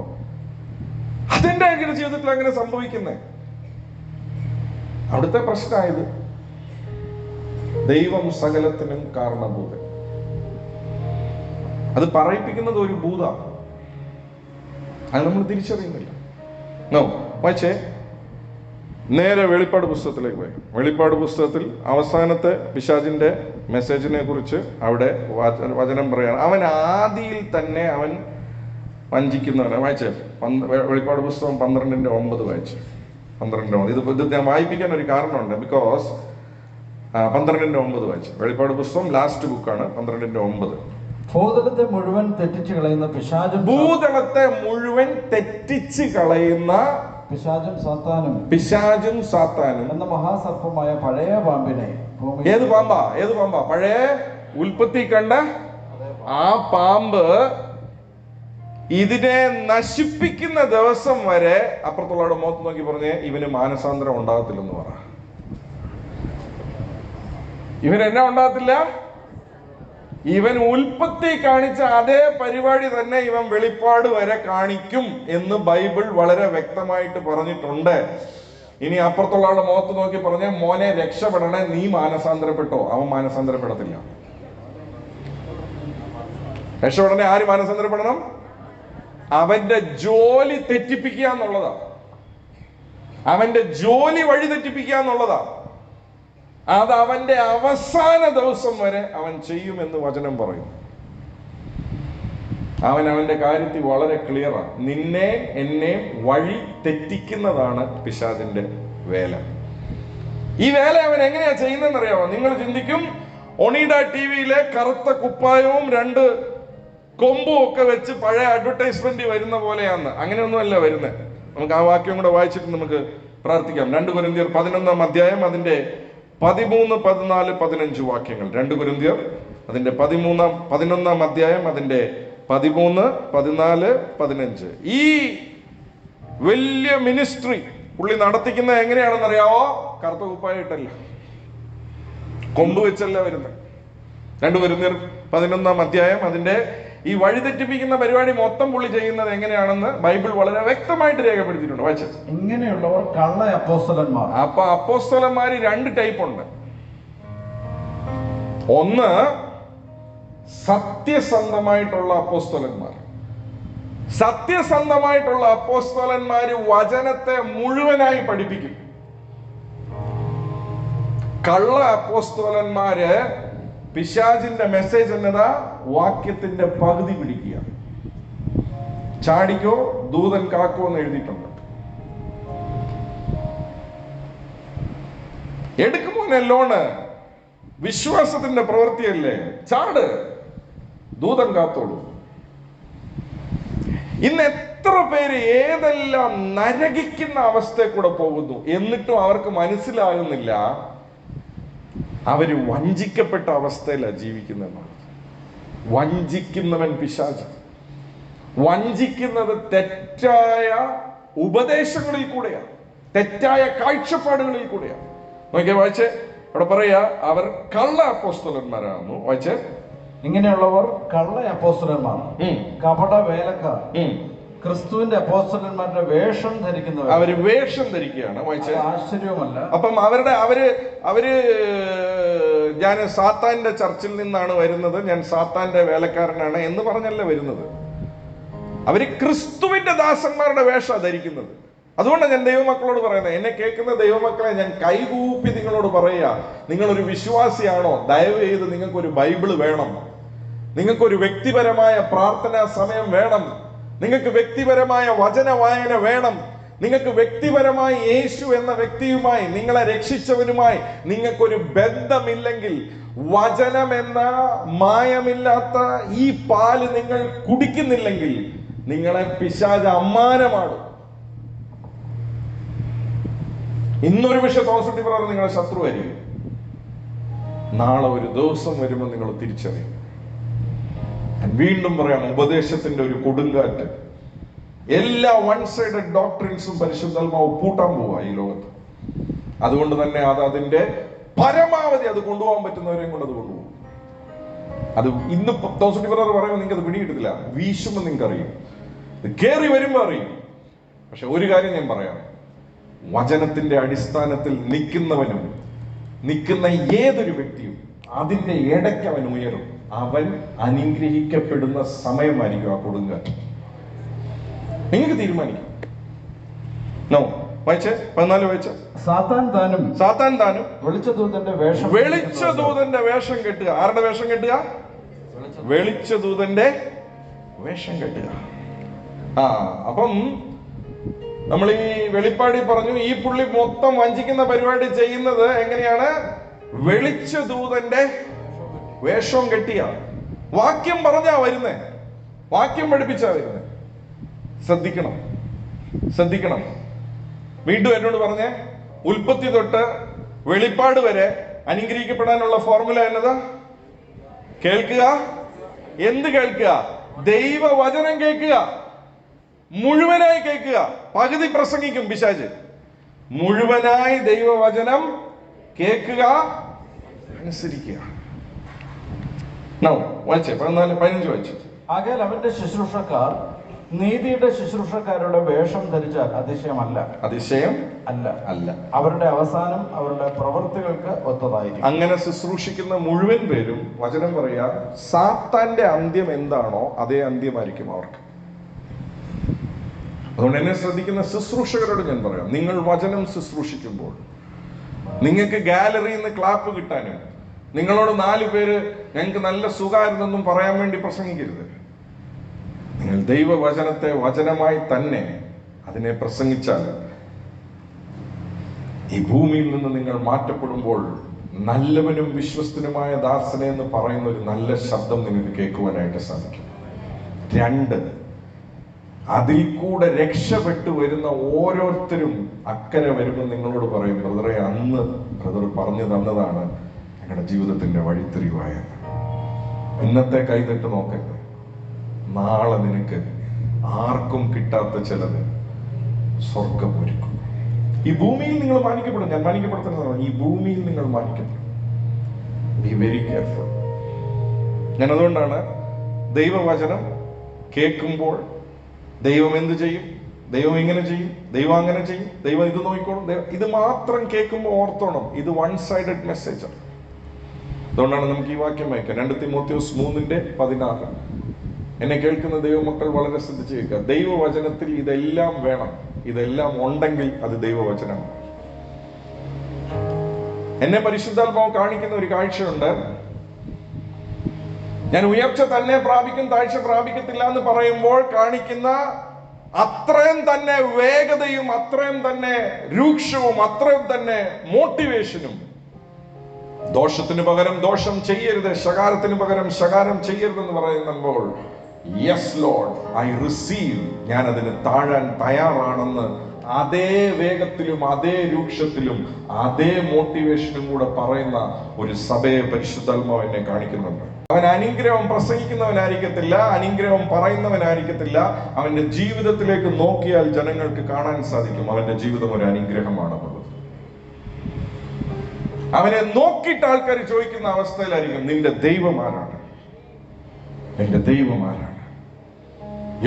അതെന്റെ ജീവിതത്തിൽ അങ്ങനെ സംഭവിക്കുന്നേ. അവിടുത്തെ പ്രശ്നമായത് ദൈവം സകലത്തിനും കാരണഭൂതൻ. അത് പറയിപ്പിക്കുന്നത് ഒരു ഭൂത, അത് നമ്മൾ തിരിച്ചറിയുന്നില്ല. വായിച്ചേ, നേരെ വെളിപ്പാട് പുസ്തകത്തിലേക്ക് പോയി. വെളിപ്പാട് പുസ്തകത്തിൽ അവസാനത്തെ പിശാചിന്റെ മെസ്സേജിനെ കുറിച്ച് അവിടെ വചനം പറയാണ്. അവൻ ആദിയിൽ തന്നെ അവൻ വഞ്ചിക്കുന്നവനാണ്. വായിച്ചേ, വെളിപ്പാട് പുസ്തകം 12:9 വായിച്ചു. 12:9. ഇത് ഞാൻ വായിപ്പിക്കാൻ ഒരു കാരണമുണ്ട്. ബിക്കോസ് 12:9 വായിച്ചു. വെളിപ്പാട് പുസ്തകം ലാസ്റ്റ് ബുക്കാണ്. 12:9. ഭൂതലത്തെ മുഴുവൻ തെറ്റിച്ച് കളയുന്ന പിശാചും പിശാചും സാത്താനും എന്ന മഹാസർപ്പമായ പഴയ പാമ്പിനെ. ഏത് പാമ്പാ? പഴയ ഉൽപ്പത്തി കണ്ട ആ പാമ്പ് ഇതിനെ നശിപ്പിക്കുന്ന ദിവസം വരെ അപ്പുറത്തുള്ളവരുടെ മുഖത്ത് നോക്കി പറഞ്ഞേ, ഇവന് മാനസാന്തരം ഉണ്ടാകത്തില്ലെന്ന് പറ. ഇവൻ എന്നാ ഉണ്ടാകത്തില്ല? ഇവൻ ഉൽപ്പത്തി കാണിച്ച അതേ പരിപാടി തന്നെ ഇവൻ വെളിപ്പാട് വരെ കാണിക്കും എന്ന് ബൈബിൾ വളരെ വ്യക്തമായിട്ട് പറഞ്ഞിട്ടുണ്ട്. ഇനി അപ്പുറത്തുള്ള ആളുടെ മുഖത്ത് നോക്കി പറഞ്ഞ, മോനെ രക്ഷപ്പെടണേ, നീ മാനസാന്തരപ്പെട്ടോ. അവൻ മാനസാന്തരപ്പെടത്തില്ല. രക്ഷപ്പെടണേ ആര് മാനസാന്തരപ്പെടണം? അവന്റെ ജോലി തെറ്റിപ്പിക്കുക എന്നുള്ളതാ. അവന്റെ ജോലി വഴി തെറ്റിപ്പിക്കുക എന്നുള്ളതാ. അത് അവന്റെ അവസാന ദിവസം വരെ അവൻ ചെയ്യുമെന്ന് വചനം പറയും. അവന്റെ കാര്യത്തിൽ വളരെ ക്ലിയറാണ്. നിന്നെ എന്നെ വഴി തെറ്റിക്കുന്നതാണ് പിശാചിന്റെ വേല. ഈ വേല അവൻ എങ്ങനെയാ ചെയ്യുന്നതെന്ന് അറിയാമോ? നിങ്ങൾ ചിന്തിക്കും, ഒണീഡ ടിവിയിലെ കറുത്ത കുപ്പായവും 2 കൊമ്പും ഒക്കെ വെച്ച് പഴയ അഡ്വർടൈസ്മെന്റ് വരുന്ന പോലെയാന്ന്. അങ്ങനെയൊന്നുമല്ല വരുന്നത്. നമുക്ക് ആ വാക്യം കൂടെ വായിച്ചിട്ട് നമുക്ക് പ്രാർത്ഥിക്കാം. 2 കൊരിന്ത്യർ 11-ാം അധ്യായം അതിന്റെ 13, 14, 15 വാക്യങ്ങൾ. 2 കൊരിന്ത്യർ അതിന്റെ 11-ാം അധ്യായം അതിന്റെ 13, 14, 15. ഈ വലിയ മിനിസ്ട്രി പുള്ളി നടത്തിക്കുന്നത് എങ്ങനെയാണെന്ന് അറിയാവോ? കറുത്ത കുപ്പായിട്ടല്ല, കൊമ്പ് വെച്ചല്ല വരുന്നത്. 2 കൊരിന്ത്യർ 11-ാം അധ്യായം അതിന്റെ ഈ വഴിതെറ്റിപ്പിക്കുന്ന പരിപാടി മൊത്തം പുള്ളി ചെയ്യുന്നത് എങ്ങനെയാണെന്ന് ബൈബിൾ വളരെ വ്യക്തമായിട്ട് രേഖപ്പെടുത്തിയിട്ടുണ്ട്. വായിച്ചത് ഇങ്ങനെയുള്ളവർ കള്ള അപ്പോസ്തലന്മാർ. അപ്പൊ അപ്പോസ്തലന്മാര് 2 ടൈപ്പ് ഉണ്ട്. ഒന്ന് സത്യസന്ധമായിട്ടുള്ള അപ്പോസ്തലന്മാർ. സത്യസന്ധമായിട്ടുള്ള അപ്പോസ്തലന്മാര് വചനത്തെ മുഴുവനായി പഠിപ്പിക്കും. കള്ള അപ്പോസ്തലന്മാര് പിശാചിന്റെ മെസ്സേജ് എന്നതാ? വാക്യത്തിന്റെ പകുതി പിടിക്കുക. ചാടിക്കോ ദൂതൻ കാക്കോ എന്ന് എഴുതിയിട്ടുണ്ട്. എടുക്കുമോനെ ലോണ്, വിശ്വാസത്തിന്റെ പ്രവൃത്തിയല്ലേ, ചാട്, ദൂതൻ കാത്തോളൂ. ഇന്ന് എത്ര പേര് ഏതെല്ലാം നരകിക്കുന്ന അവസ്ഥയെ കൂടെ പോകുന്നു, എന്നിട്ടും അവർക്ക് മനസ്സിലാകുന്നില്ല അവര് വഞ്ചിക്കപ്പെട്ട അവസ്ഥയിലാണ് ജീവിക്കുന്നത്. വഞ്ചിക്കുന്നവൻ പിശാച്. വഞ്ചിക്കുന്നത് തെറ്റായ ഉപദേശങ്ങളിൽ കൂടെയാണ്, തെറ്റായ കാഴ്ചപ്പാടുകളിൽ കൂടെയാണ്. നോക്കിയ വായിച്ചേ, അവിടെ പറയാ അവർ കള്ള അപ്പോസ്തലന്മാരാകുന്നു. വായിച്ചേ, ഇങ്ങനെയുള്ളവർ കള്ള അപ്പോസ്തലന്മാർ, കപട വേലക്കാർ, ക്രിസ്തുവിന്റെ അപ്പോസ്തലന്മാരുടെ വേഷം ധരിക്കുന്നവർ. അവര് വേഷം ധരിക്കുകയാണ്. വായിച്ചേ, ആശ്ചര്യവുമല്ല. അപ്പം അവര് ഞാൻ സാത്താന്റെ ചർച്ചിൽ നിന്നാണ് വരുന്നത്, ഞാൻ സാത്താന്റെ വേലക്കാരനാണ് എന്ന് പറഞ്ഞല്ല വരുന്നത്. അവര് ക്രിസ്തുവിന്റെ ദാസന്മാരുടെ വേഷം ധരിക്കുന്നത്. അതുകൊണ്ടാണ് ഞാൻ ദൈവമക്കളോട് പറയുന്നത്, എന്നെ കേൾക്കുന്ന ദൈവമക്കളെ ഞാൻ കൈകൂപ്പി നിങ്ങളോട് പറയുക, നിങ്ങളൊരു വിശ്വാസിയാണോ, ദയവ് ചെയ്ത് നിങ്ങൾക്കൊരു ബൈബിള് വേണം, നിങ്ങൾക്കൊരു വ്യക്തിപരമായ പ്രാർത്ഥനാ സമയം വേണം, നിങ്ങൾക്ക് വ്യക്തിപരമായ വചന വായന വേണം, നിങ്ങൾക്ക് വ്യക്തിപരമായി യേശു എന്ന വ്യക്തിയുമായി, നിങ്ങളെ രക്ഷിച്ചവനുമായി നിങ്ങൾക്കൊരു ബന്ധമില്ലെങ്കിൽ, വചനം എന്ന മായമില്ലാത്ത ഈ പാല് നിങ്ങൾ കുടിക്കുന്നില്ലെങ്കിൽ നിങ്ങളെ പിശാച് അമ്മാനമാടും. ഇന്നൊരു വിഷയം തോമസ് പറഞ്ഞ നിങ്ങളെ ശത്രുവായിരിക്കും, നാളെ ഒരു ദിവസം വരുമ്പോൾ നിങ്ങൾ തിരിച്ചറിയും. വീണ്ടും പറയാം, ഉപദേശത്തിന്റെ ഒരു കൊടുങ്കാറ്റ്, എല്ലാ വൺ സൈഡഡ് ഡോക്ട്രിൻസും പരിശുദ്ധാത്മാവ് പൂട്ടാൻ പോവാ ഈ ലോകത്ത്. അതുകൊണ്ട് തന്നെ അതിന്റെ പരമാവധി അത് കൊണ്ടുപോകാൻ പറ്റുന്നവരെയും കൊണ്ട് അത് കൊണ്ടുപോകും. അത് ഇന്ന് തോമസ് പറയുമ്പോൾ നിങ്ങൾക്ക് അത് പിടികിട്ടില്ല, വീശുമ്പോൾ നിങ്ങൾക്ക് അറിയും, കേറി വരുമ്പോ അറിയും. പക്ഷെ ഒരു കാര്യം ഞാൻ പറയാം, വചനത്തിന്റെ അടിസ്ഥാനത്തിൽ നിൽക്കുന്നവനും നിൽക്കുന്ന ഏതൊരു വ്യക്തിയും അതിന്റെ ഇടയ്ക്ക് അവൻ ഉയരും. അവൻ അനുഗ്രഹിക്കപ്പെടുന്ന സമയമായിരിക്കും ആ കൊടുങ്കാറ്റ്. നിങ്ങൾക്ക് തീരുമാനിക്കാം. വായിച്ചേ, 14 വായിച്ചേ. സാത്താൻ താനും വെളിച്ചദൂതന്റെ വേഷം കെട്ടുക. ആരുടെ വേഷം കെട്ടുക? വെളിച്ചദൂതന്റെ വേഷം കെട്ടുക. അപ്പം നമ്മൾ ഈ വെളിപ്പാടി പറഞ്ഞു, ഈ പുള്ളി മൊത്തം വഞ്ചിക്കുന്ന പരിപാടി ചെയ്യുന്നത് എങ്ങനെയാണ്? വെളിച്ചദൂതന്റെ വേഷം കെട്ടിയ. വാക്യം പറഞ്ഞാ വരുന്നേ, വാക്യം പഠിപ്പിച്ചാ വരുന്നേ. ശ്രദ്ധിക്കണം. വീണ്ടും എന്നോട് പറഞ്ഞേ, ഉൽപ്പത്തി തൊട്ട് വെളിപ്പാട് വരെ അനുഗ്രഹിക്കപ്പെടാനുള്ള ഫോർമുല എന്നതാ? കേൾക്കുക. എന്ത് കേൾക്കുക? ദൈവവചനം കേൾക്കുക. മുഴുവനായി കേൾക്കുക. പകുതി പ്രസംഗിക്കും പിശാച്. മുഴുവനായി ദൈവവചനം കേൾക്കുക, അനുസരിക്കുക. വായിച്ചേ, 14-15 വായിച്ചു. ആകയാൽ അവന്റെ ശുശ്രൂഷക്കാർ നീതിയുടെ ശുശ്രൂഷക്കാരുടെ വേഷം ധരിച്ചാൽ അതിശയം അല്ല. അവരുടെ അവസാനം അവരുടെ പ്രവൃത്തികൾക്ക് ഒത്തതായിരിക്കും. അങ്ങനെ ശുശ്രൂഷിക്കുന്ന മുഴുവൻ പേരും, വചനം പറയാ, സാത്താന്റെ അന്ത്യം എന്താണോ അതേ അന്ത്യമായിരിക്കും അവർക്ക്. അതുകൊണ്ട് എന്നെ ശ്രദ്ധിക്കുന്ന ശുശ്രൂഷകരോട് ഞാൻ പറയാം, നിങ്ങൾ വചനം ശുശ്രൂഷിക്കുമ്പോൾ നിങ്ങൾക്ക് ഗാലറിയിൽ നിന്ന് ക്ലാപ്പ് കിട്ടാനും നിങ്ങളോട് 4 പേര് ഞങ്ങൾക്ക് നല്ല സുഖമായിരുന്നെന്നും പറയാൻ വേണ്ടി പ്രസംഗിക്കരുത്. നിങ്ങൾ ദൈവവചനത്തെ വചനമായി തന്നെ അതിനെ പ്രസംഗിച്ചാൽ ഈ ഭൂമിയിൽ നിന്ന് നിങ്ങൾ മാറ്റപ്പെടുമ്പോൾ നല്ലവനും വിശ്വസ്തനുമായ ദാസനെ എന്ന് പറയുന്ന ഒരു നല്ല ശബ്ദം നിങ്ങൾക്ക് കേൾക്കുവാനായിട്ട് സാധിക്കും. 2, അതിൽ കൂടെ രക്ഷപ്പെട്ടു വരുന്ന ഓരോരുത്തരും അക്കരെ വരുമ്പോൾ നിങ്ങളോട് പറയും, ബ്രദറെ, അന്ന് ബ്രദർ പറഞ്ഞു തന്നതാണ് ഞങ്ങളുടെ ജീവിതത്തിന്റെ വഴിത്തിരിവായത്. ഇന്നത്തെ കൈതട്ട് നോക്കരുത്, നാളെ നിനക്ക് ആർക്കും കിട്ടാത്ത ചിലത് സ്വർഗം ഒരുക്കും. ഈ ഭൂമിയിൽ നിങ്ങൾ മാനിക്കപ്പെടും. ഞാൻ മാനിക്കപ്പെടുത്തുന്നതാണ്, ഈ ഭൂമിയിൽ നിങ്ങൾ മാനിക്കപ്പെടും. Be very careful. ഞാൻ അതുകൊണ്ടാണ് ദൈവവചനം കേൾക്കുമ്പോൾ ദൈവം എന്ത് ചെയ്യും, ദൈവം ഇങ്ങനെ ചെയ്യും, ദൈവം അങ്ങനെ ചെയ്യും, ദൈവം ഇത് നോക്കിക്കോളും, ഇത് മാത്രം കേൾക്കുമ്പോൾ ഓർത്തോണം, ഇത് വൺ സൈഡഡ് മെസ്സേജാണ്. അതുകൊണ്ടാണ് നമുക്ക് ഈ വാക്യം വായിക്കാം, 2 തിമോത്തിയോസ് 3:16. എന്നെ കേൾക്കുന്ന ദൈവമക്കൾ വളരെ ശ്രദ്ധിച്ച് കേൾക്കുക. ദൈവവചനത്തിൽ ഇതെല്ലാം വേണം. ഇതെല്ലാം ഉണ്ടെങ്കിൽ അത് ദൈവവചനമാണ്. എന്നെ പരിശുദ്ധാത്മാവ് കാണിക്കുന്ന ഒരു കാഴ്ചയുണ്ട്. ഞാൻ ഉയർച്ച തന്നെ പ്രാപിക്കും, താഴ്ച പ്രാപിക്കത്തില്ല എന്ന് പറയുമ്പോൾ കാണിക്കുന്ന അത്രയും തന്നെ വേഗതയും അത്രയും തന്നെ രൂക്ഷവും അത്രയും തന്നെ മോട്ടിവേഷനും ദോഷത്തിന് പകരം ദോഷം ചെയ്യരുത്, ശകാരത്തിന് പകരം ശകാരം ചെയ്യരുതെന്ന് പറയുമ്പോൾ യെസ് ലോർഡ് ഐ റിസീവ്, ഞാൻ അതിന് താഴാൻ തയ്യാറാണെന്ന് അതേ വേഗത്തിലും അതേ രൂക്ഷത്തിലും അതേ മോട്ടിവേഷനും കൂടെ പറയുന്ന ഒരു സഭയെ പരിശുദ്ധാത്മാവ് എന്നെ കാണിക്കുന്നുണ്ട്. അവൻ അനുഗ്രഹം പ്രസംഗിക്കുന്നവനായിരിക്കത്തില്ല, അനുഗ്രഹം പറയുന്നവനായിരിക്കത്തില്ല. അവന്റെ ജീവിതത്തിലേക്ക് നോക്കിയാൽ ജനങ്ങൾക്ക് കാണാൻ സാധിക്കും അവന്റെ ജീവിതം ഒരു അനുഗ്രഹമാണെന്നുള്ളത്. അവനെ നോക്കിയിട്ട് ആൾക്കാർ ചോദിക്കുന്ന അവസ്ഥയിലായിരിക്കും, നിന്റെ ദൈവം ആരാണ്, എന്റെ ദൈവം ആരാണ്.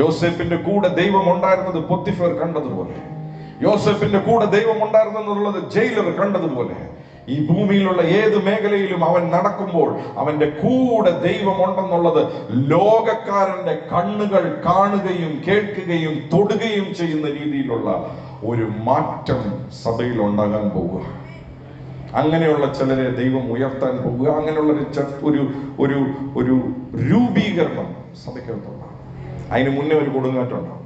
യോസേഫിന്റെ കൂടെ ദൈവം ഉണ്ടായിരുന്നത് പൊത്തിഫർ കണ്ടതുപോലെ, യോസേഫിന്റെ കൂടെ ദൈവം ഉണ്ടായിരുന്നെന്നുള്ളത് ജയിലർ കണ്ടതുപോലെ, ഈ ഭൂമിയിലുള്ള ഏത് മേഖലയിലും അവൻ നടക്കുമ്പോൾ അവന്റെ കൂടെ ദൈവം ഉണ്ടെന്നുള്ളത് ലോകക്കാരന്റെ കണ്ണുകൾ കാണുകയും കേൾക്കുകയും തൊടുകയും ചെയ്യുന്ന രീതിയിലുള്ള ഒരു മാറ്റം സഭയിൽ ഉണ്ടാകാൻ പോവുക. അങ്ങനെയുള്ള ചിലരെ ദൈവം ഉയർത്താൻ പോവുക. അങ്ങനെയുള്ള ഒരു ഒരു രൂപീകരണം സഭയ്ക്കകത്തുണ്ടാകും. അതിന് മുന്നേ ഒരു കൊടുങ്കാറ്റുണ്ടാവും.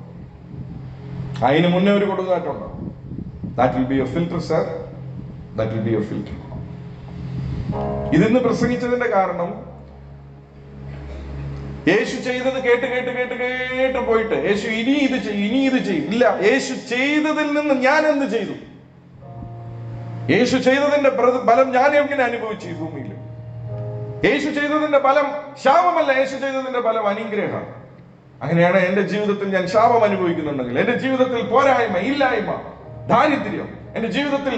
That will be a filter, sir. That will be a filter. ഇതിന്ന് പ്രസംഗിച്ചതിന്റെ കാരണം യേശു ചെയ്തത് കേട്ട് പോയിട്ട് യേശു ഇനി ഇത് ചെയ്യും. ഇല്ല, യേശു ചെയ്തതിൽ നിന്ന് ഞാൻ എന്ത് ചെയ്തു? യേശു ചെയ്തതിന്റെ ബലം ഞാൻ എങ്ങനെ അനുഭവിച്ചു ഈ ഭൂമിയിൽ? യേശു ചെയ്തതിന്റെ ബലം ശാപമല്ല, യേശു ചെയ്തതിന്റെ ബലം അനുഗ്രഹമാണ്. അങ്ങനെയാണ് എന്റെ ജീവിതത്തിൽ ഞാൻ ശാപം അനുഭവിക്കുന്നുണ്ടെങ്കിൽ, എന്റെ ജീവിതത്തിൽ പോരായ്മ, ഇല്ലായ്മ, ദാരിദ്ര്യം, എന്റെ ജീവിതത്തിൽ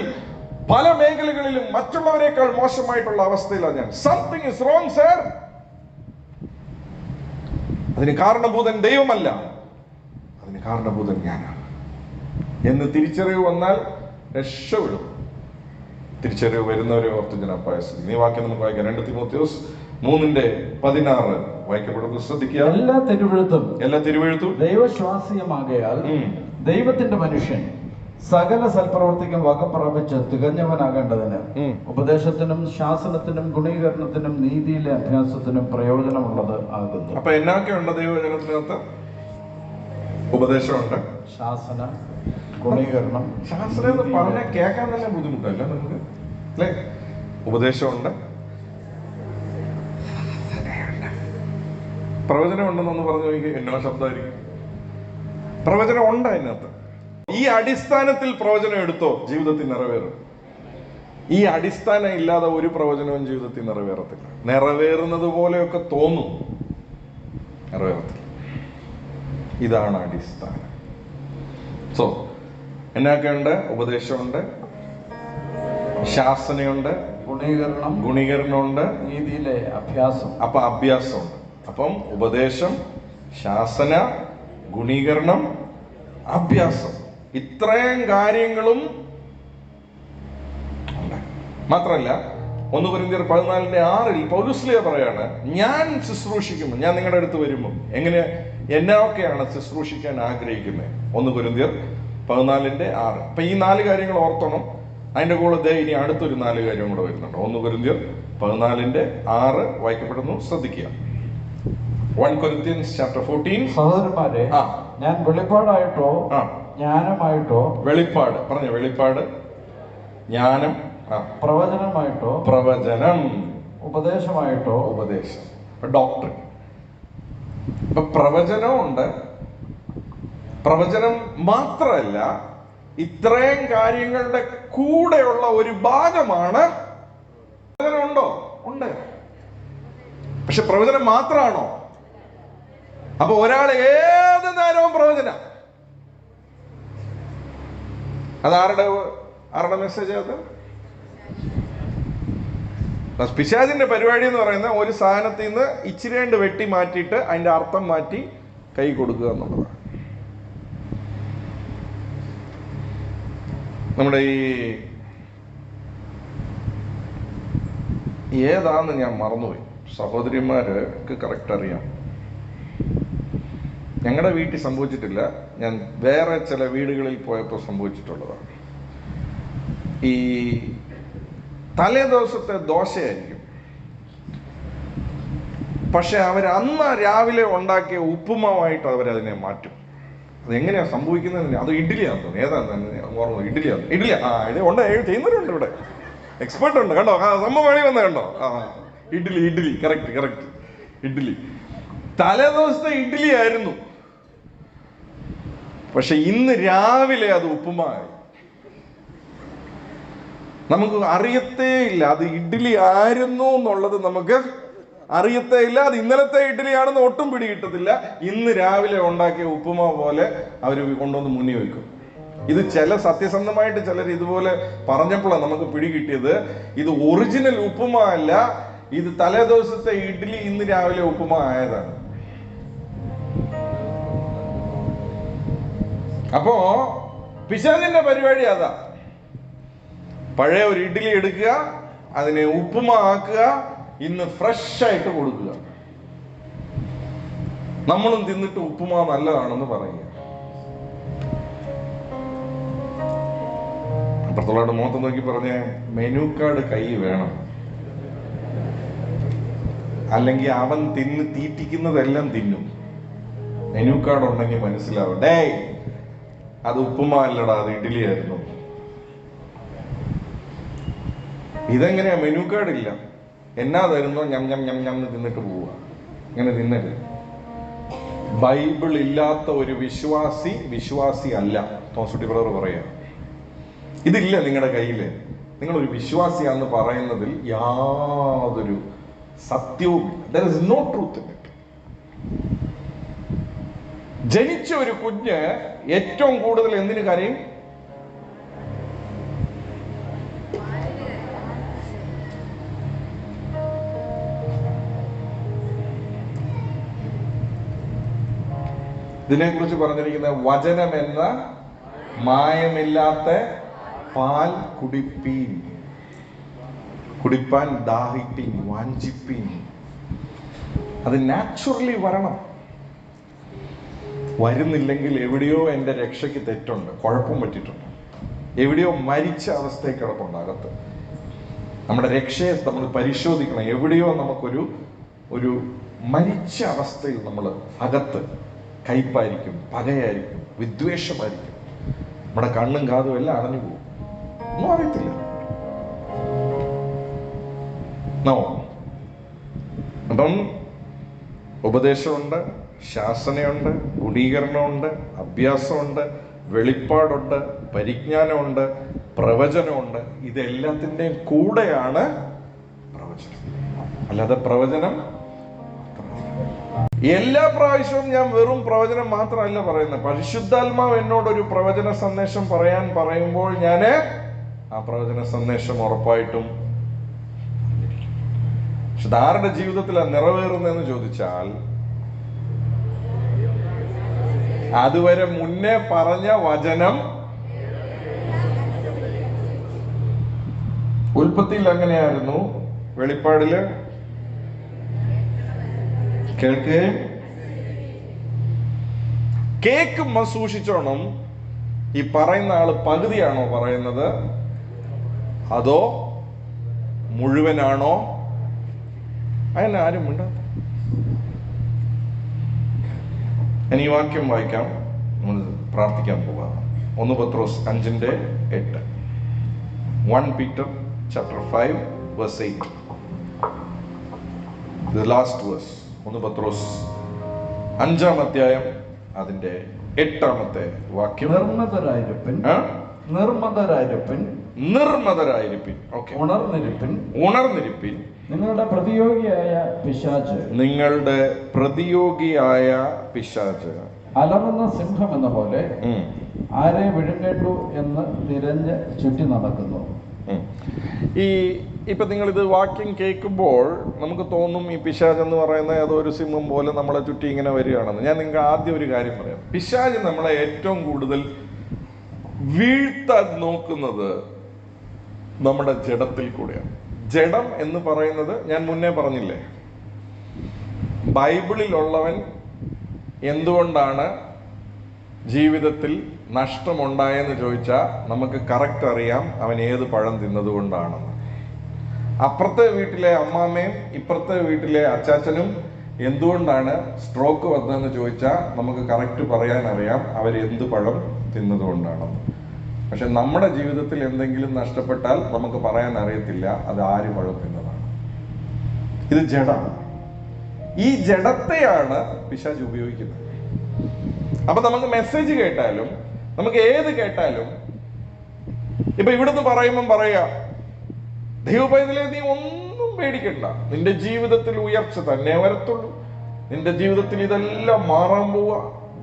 പല മേഖലകളിലും മറ്റുള്ളവരെക്കാൾ മോശമായിട്ടുള്ള അവസ്ഥയിലാണ് ഞാൻ. Something is wrong sir. അതിന് കാരണഭൂതൻ ദൈവമല്ല, അതിന് കാരണഭൂതൻ ഞാനാണ് എന്ന് തിരിച്ചറിവ് വന്നാൽ രക്ഷപ്പെടും. തിരിച്ചറിവ് വരുന്നവരെ ഓർത്ത് ഞാൻ അപ്പായസ്ഥിതി. ഈ വാക്യം നമുക്ക് വായിക്കാം. 2 തിമോഥെയോസ് 3:16 വായിക്കപ്പെടുന്നത് ശ്രദ്ധിക്കുക. എല്ലാ തിരുവെഴുത്തും ദൈവശ്വാസീയമാകയാൽ ദൈവത്തിന്റെ മനുഷ്യൻ സകല സൽപ്രവർത്തിക്കും വക പ്രാപിച്ച് തികഞ്ഞവനാകേണ്ടതിന് ഉപദേശത്തിനും ശാസനത്തിനും ഗുണീകരണത്തിനും നീതിയിലെ അഭ്യാസത്തിനും പ്രയോജനമുള്ളത് ആകുന്നു. അപ്പൊ എന്നൊക്കെ ഉണ്ട് ദൈവജനത്തിനകത്ത്? ഉപദേശമുണ്ട്, ശാസന, ഗുണീകരണം. ശാസനം എന്ന് പറഞ്ഞാൽ കേൾക്കാൻ തന്നെ ബുദ്ധിമുട്ടല്ല നിങ്ങൾക്ക്, അല്ലേ? ഉപദേശമുണ്ട്, പ്രവചനം ഉണ്ടെന്നൊന്ന് പറഞ്ഞു നോക്കി. എന്നോ ശബ്ദമായിരിക്കും. പ്രവചനം ഉണ്ട് അതിനകത്ത്. ഈ അടിസ്ഥാനത്തിൽ പ്രവചനം എടുത്തോ, ജീവിതത്തിൽ നിറവേറും. ഈ അടിസ്ഥാനം ഇല്ലാതെ ഒരു പ്രവചനവും ജീവിതത്തിൽ നിറവേറത്തില്ല. നിറവേറുന്നത് പോലെയൊക്കെ തോന്നും, നിറവേറത്തില്ല. ഇതാണ് അടിസ്ഥാനം. സോ എന്നൊക്കെയുണ്ട്? ഉപദേശമുണ്ട്, ശാസനയുണ്ട്, ഗുണീകരണമുണ്ട്, നീതിയിലെ അഭ്യാസം. അപ്പൊ അഭ്യാസമുണ്ട്. അപ്പം ഉപദേശം, ശാസന, ഗുണീകരണം, അഭ്യാസം, ഇത്രയും കാര്യങ്ങളും മാത്രമല്ല 1 കൊരിന്ത്യർ 14:6 പൗലോസ് പറയാണ്, ഞാൻ ശുശ്രൂഷിക്കുമ്പോൾ, ഞാൻ നിങ്ങളുടെ അടുത്ത് വരുമ്പോൾ എന്നൊക്കെയാണ് ശുശ്രൂഷിക്കാൻ ആഗ്രഹിക്കുന്നത്. 1 കൊരിന്ത്യർ 14:6. അപ്പൊ ഈ 4 കാര്യങ്ങൾ ഓർത്തണം. അതിന്റെ കൂടെ ഇനി അടുത്തൊരു 4 കാര്യം കൂടെ വരുന്നുണ്ട്. 1 കൊരിന്ത്യർ 14:6 വായിക്കപ്പെടുന്നു, ശ്രദ്ധിക്കുക. 1 Corinthians chapter 14. സഹോദരന്മാരെ, ഞാൻ വെളിപ്പാടായിട്ടോ ജ്ഞാനമായിട്ടോ, വെളിപ്പാട് പറഞ്ഞ വെളിപ്പാട്, ജ്ഞാനം, പ്രവചനമായിട്ടോ, പ്രവചനം, ഉപദേശമായിട്ടോ, ഉപദേശം, ഡോക്ടർ. ഇപ്പൊ പ്രവചനമുണ്ട്. പ്രവചനം മാത്രമല്ല, ഇത്രയും കാര്യങ്ങളുടെ കൂടെയുള്ള ഒരു ഭാഗമാണ് പ്രവചനം. ഉണ്ടോ? ഉണ്ട്. പക്ഷെ പ്രവചനം മാത്രമാണോ? അപ്പൊ ഒരാൾ ഏത് നേരവും പ്രവചന, ആരുടെ മെസ്സേജ്? അത് പിശാചിന്റെ പരിപാടി എന്ന് പറയുന്ന ഒരു സാധനത്തിൽ നിന്ന് ഇച്ചിരി കണ്ട് വെട്ടി മാറ്റിയിട്ട് അതിന്റെ അർത്ഥം മാറ്റി കൈ കൊടുക്കുക എന്നുള്ളതാണ്. നമ്മുടെ ഏതാന്ന് ഞാൻ മറന്നുപോയി. സഹോദരിമാർക്ക് കറക്റ്റ് അറിയാം. ഞങ്ങളുടെ വീട്ടിൽ സംഭവിച്ചിട്ടില്ല, ഞാൻ വേറെ ചില വീടുകളിൽ പോയപ്പോൾ സംഭവിച്ചിട്ടുള്ളതാണ്. ഈ തലേ ദിവസത്തെ ദോശയായിരിക്കും, പക്ഷെ അവർ അന്ന് രാവിലെ ഉണ്ടാക്കിയ ഉപ്പുമാവായിട്ട് അവരതിനെ മാറ്റും. അതെങ്ങനെയാ സംഭവിക്കുന്നത്? അത് ഇഡ്ഡലിയാന്ന് തോന്നുന്നു. ഏതാന്ന് ഓർമ്മ? ഇഡ്ഡലിയാന്ന്. ഇഡ്ഡലി ഇത് ഉണ്ട്, ചെയ്യുന്നവരുണ്ട് ഇവിടെ. എക്സ്പേർട്ട് ഉണ്ട് കണ്ടോ, സംഭവം വേണി വന്ന കണ്ടോ. ഇഡ്ഡലി കറക്റ്റ് ഇഡ്ഡലി. തലേ ദിവസത്തെ ഇഡ്ഡലി ആയിരുന്നു, പക്ഷെ ഇന്ന് രാവിലെ അത് ഉപ്പുമാവായി. നമുക്ക് അറിയത്തേ ഇല്ല അത് ഇഡ്ഡലി ആയിരുന്നു എന്നുള്ളത്, നമുക്ക് അറിയത്തേ ഇല്ല. അത് ഇന്നലത്തെ ഇഡ്ഡലിയാണെന്ന് ഒട്ടും പിടികിട്ടത്തില്ല. ഇന്ന് രാവിലെ ഉണ്ടാക്കിയ ഉപ്പുമാവ് പോലെ അവർ കൊണ്ടുവന്ന് മുന്നിൽ വെക്കും. ഇത് സത്യസന്ധമായിട്ട് ചിലർ ഇതുപോലെ പറഞ്ഞപ്പോഴാണ് നമുക്ക് പിടികിട്ടിയത്. ഇത് ഒറിജിനൽ ഉപ്പുമാ അല്ല, ഇത് തലേ ദിവസത്തെ ഇഡ്ഡലി ഇന്ന് രാവിലെ ഉപ്പുമാ ആയതാണ്. അപ്പോ പിശാചിന്റെ പരിപാടി അതാ. പഴയ ഒരു ഇഡ്ഡലി എടുക്കുക, അതിനെ ഉപ്പുമാ ആക്കുക, ഇന്ന് ഫ്രഷ് ആയിട്ട് കൊടുക്കുക. നമ്മളും തിന്നിട്ട് ഉപ്പുമാ നല്ലതാണെന്ന് പറയുക. അപ്പുറത്തുള്ളവരുടെ മുഖത്ത് നോക്കി പറഞ്ഞ മെനു കാർഡ് കൈ വേണം, അല്ലെങ്കിൽ അവൻ തീറ്റിക്കുന്നതെല്ലാം തിന്നും. മെനു കാർഡ് ഉണ്ടെങ്കിൽ മനസ്സിലാവും, ഡേ അത് ഉപ്പുമാ അല്ലടാ, അത് ഇഡ്ഡലി ആയിരുന്നു. ഇതെങ്ങനെയാ? മെനു കാർഡ് ഇല്ല, എന്നാ തരുന്നോ ഞം ഞം ഞം ഞം തിന്നിട്ട് പോവുക. ഇങ്ങനെ തിന്നരുത്. ബൈബിൾ ഇല്ലാത്ത ഒരു വിശ്വാസി അല്ല. തോമസുട്ടി ബ്രദർ പറയാ, ഇതില്ല നിങ്ങളുടെ കയ്യില്, നിങ്ങളൊരു വിശ്വാസിയാണെന്ന് പറയുന്നതിൽ യാതൊരു സത്യവുമില്ല. There is no truth in it. ജനിച്ച ഒരു കുഞ്ഞ് ഏറ്റവും കൂടുതൽ എന്തിനു കരയും? ഇതിനെക്കുറിച്ച് പറഞ്ഞിരിക്കുന്ന വചനം എന്ന മായമില്ലാത്ത പാൽ കുടിപ്പാൻ ദാഹിപ്പീൻ, വാഞ്ചിപ്പീൻ. അത് നാച്ചുറലി വരണം. വരുന്നില്ലെങ്കിൽ എവിടെയോ എൻ്റെ രക്ഷയ്ക്ക് തെറ്റുണ്ട്, കുഴപ്പം പറ്റിയിട്ടുണ്ട്, എവിടെയോ മരിച്ച അവസ്ഥയിൽ കിടപ്പുണ്ട് അകത്ത്. നമ്മുടെ രക്ഷയെ നമ്മൾ പരിശോധിക്കണം. എവിടെയോ നമുക്കൊരു മരിച്ച അവസ്ഥയിൽ നമ്മൾ അകത്ത് കയ്പായിരിക്കും, പകയായിരിക്കും, വിദ്വേഷമായിരിക്കും, നമ്മുടെ കണ്ണും കാതും എല്ലാം അടഞ്ഞു പോകും. ഒന്നും അറിയത്തില്ല. അപ്പം ഉപദേശമുണ്ട്, ശാസനയുണ്ട്, ഗുണീകരണമുണ്ട്, അഭ്യാസമുണ്ട്, വെളിപ്പാടുണ്ട്, പരിജ്ഞാനമുണ്ട്, പ്രവചനമുണ്ട്. ഇതെല്ലാത്തിൻ്റെയും കൂടെയാണ് പ്രവചനം. അല്ലാതെ പ്രവചനം എല്ലാ പ്രാവശ്യവും ഞാൻ വെറും പ്രവചനം മാത്രമല്ല പറയുന്നത്. പരിശുദ്ധാത്മാവ് എന്നോടൊരു പ്രവചന സന്ദേശം പറയുമ്പോൾ ഞാൻ ആ പ്രവചന സന്ദേശം ഉറപ്പായിട്ടും. പക്ഷെ ആരുടെ ജീവിതത്തിലാണ് നിറവേറുന്നതെന്ന് ചോദിച്ചാൽ, അതുവരെ മുന്നേ പറഞ്ഞ വചനം ഉൽപ്പത്തിയിൽ അങ്ങനെയായിരുന്നു, വെളിപ്പാടില് കേൾക്കുമ്പോ സൂക്ഷിച്ചോണം. ഈ പറയുന്ന ആള് പകുതിയാണോ പറയുന്നത്, അതോ മുഴുവനാണോ? അതിന് ആരും മിണ്ടാത്ത. ഇനി ഈ വാക്യം വായിക്കാം, നമ്മൾ പ്രാർത്ഥിക്കാൻ പോകാം. 1 പത്രോസ് 5:8. 1 Peter chapter 5 verse 8. The last verse. 1 പത്രോസ് 5-ാം അധ്യായം അതിന്റെ 8-ാമത്തെ വാക്യം. നിർമ്മതരായിരിപ്പിൻ. ഓക്കെ. ഉണർന്നിരിപ്പിൻ. നിങ്ങളുടെ പ്രതിയോഗിയായ പിശാച് അലറുന്ന സിംഹം എന്ന പോലെ ആരെ വിഴുങ്ങേണ്ടു എന്ന് തിരഞ്ഞ് ചുറ്റി നടക്കുന്നു. ഇപ്പൊ നിങ്ങൾ ഇത് വാക്യം കേൾക്കുമ്പോൾ നമുക്ക് തോന്നും ഈ പിശാച് എന്ന് പറയുന്ന ഏതോ ഒരു സിംഹം പോലെ നമ്മളെ ചുറ്റി ഇങ്ങനെ വരികയാണെന്ന്. ഞാൻ നിങ്ങൾക്ക് ആദ്യം ഒരു കാര്യം പറയാം. പിശാച് നമ്മളെ ഏറ്റവും കൂടുതൽ വീഴ്ത്താൻ നോക്കുന്നത് നമ്മുടെ ജഡത്തിൽ കൂടെയാണ്. ജഡം എന്ന് പറയുന്നത് ഞാൻ മുന്നേ പറഞ്ഞില്ലേ, ബൈബിളിലുള്ളവൻ എന്തുകൊണ്ടാണ് ജീവിതത്തിൽ നഷ്ടമുണ്ടായെന്ന് ചോദിച്ചാൽ നമുക്ക് കറക്റ്റ് അറിയാം അവൻ ഏത് പഴം തിന്നതുകൊണ്ടാണെന്ന്. അപ്പുറത്തെ വീട്ടിലെ അമ്മാമ്മയും ഇപ്പുറത്തെ വീട്ടിലെ അച്ചാച്ചനും എന്തുകൊണ്ടാണ് സ്ട്രോക്ക് വന്നതെന്ന് ചോദിച്ചാൽ നമുക്ക് കറക്റ്റ് പറയാൻ അറിയാം അവർ എന്ത് പഴം തിന്നതുകൊണ്ടാണെന്ന്. പക്ഷെ നമ്മുടെ ജീവിതത്തിൽ എന്തെങ്കിലും നഷ്ടപ്പെട്ടാൽ നമുക്ക് പറയാൻ അറിയത്തില്ല അത് ആര് കുഴപ്പമെന്നതാണ്. ഇത് ജഡമാണ്. ഈ ജഡത്തെയാണ് പിശാച് ഉപയോഗിക്കുന്നത്. അപ്പൊ നമുക്ക് മെസ്സേജ് കേട്ടാലും, നമുക്ക് ഏത് കേട്ടാലും, ഇപ്പൊ ഇവിടുന്ന് പറയുമ്പം പറയാ, ദൈവപൈതലേ നീ ഒന്നും പേടിക്കണ്ട, നിന്റെ ജീവിതത്തിൽ ഉയർച്ച തന്നെ വരത്തുള്ളൂ, നിന്റെ ജീവിതത്തിൽ ഇതെല്ലാം മാറാൻ പോവുക,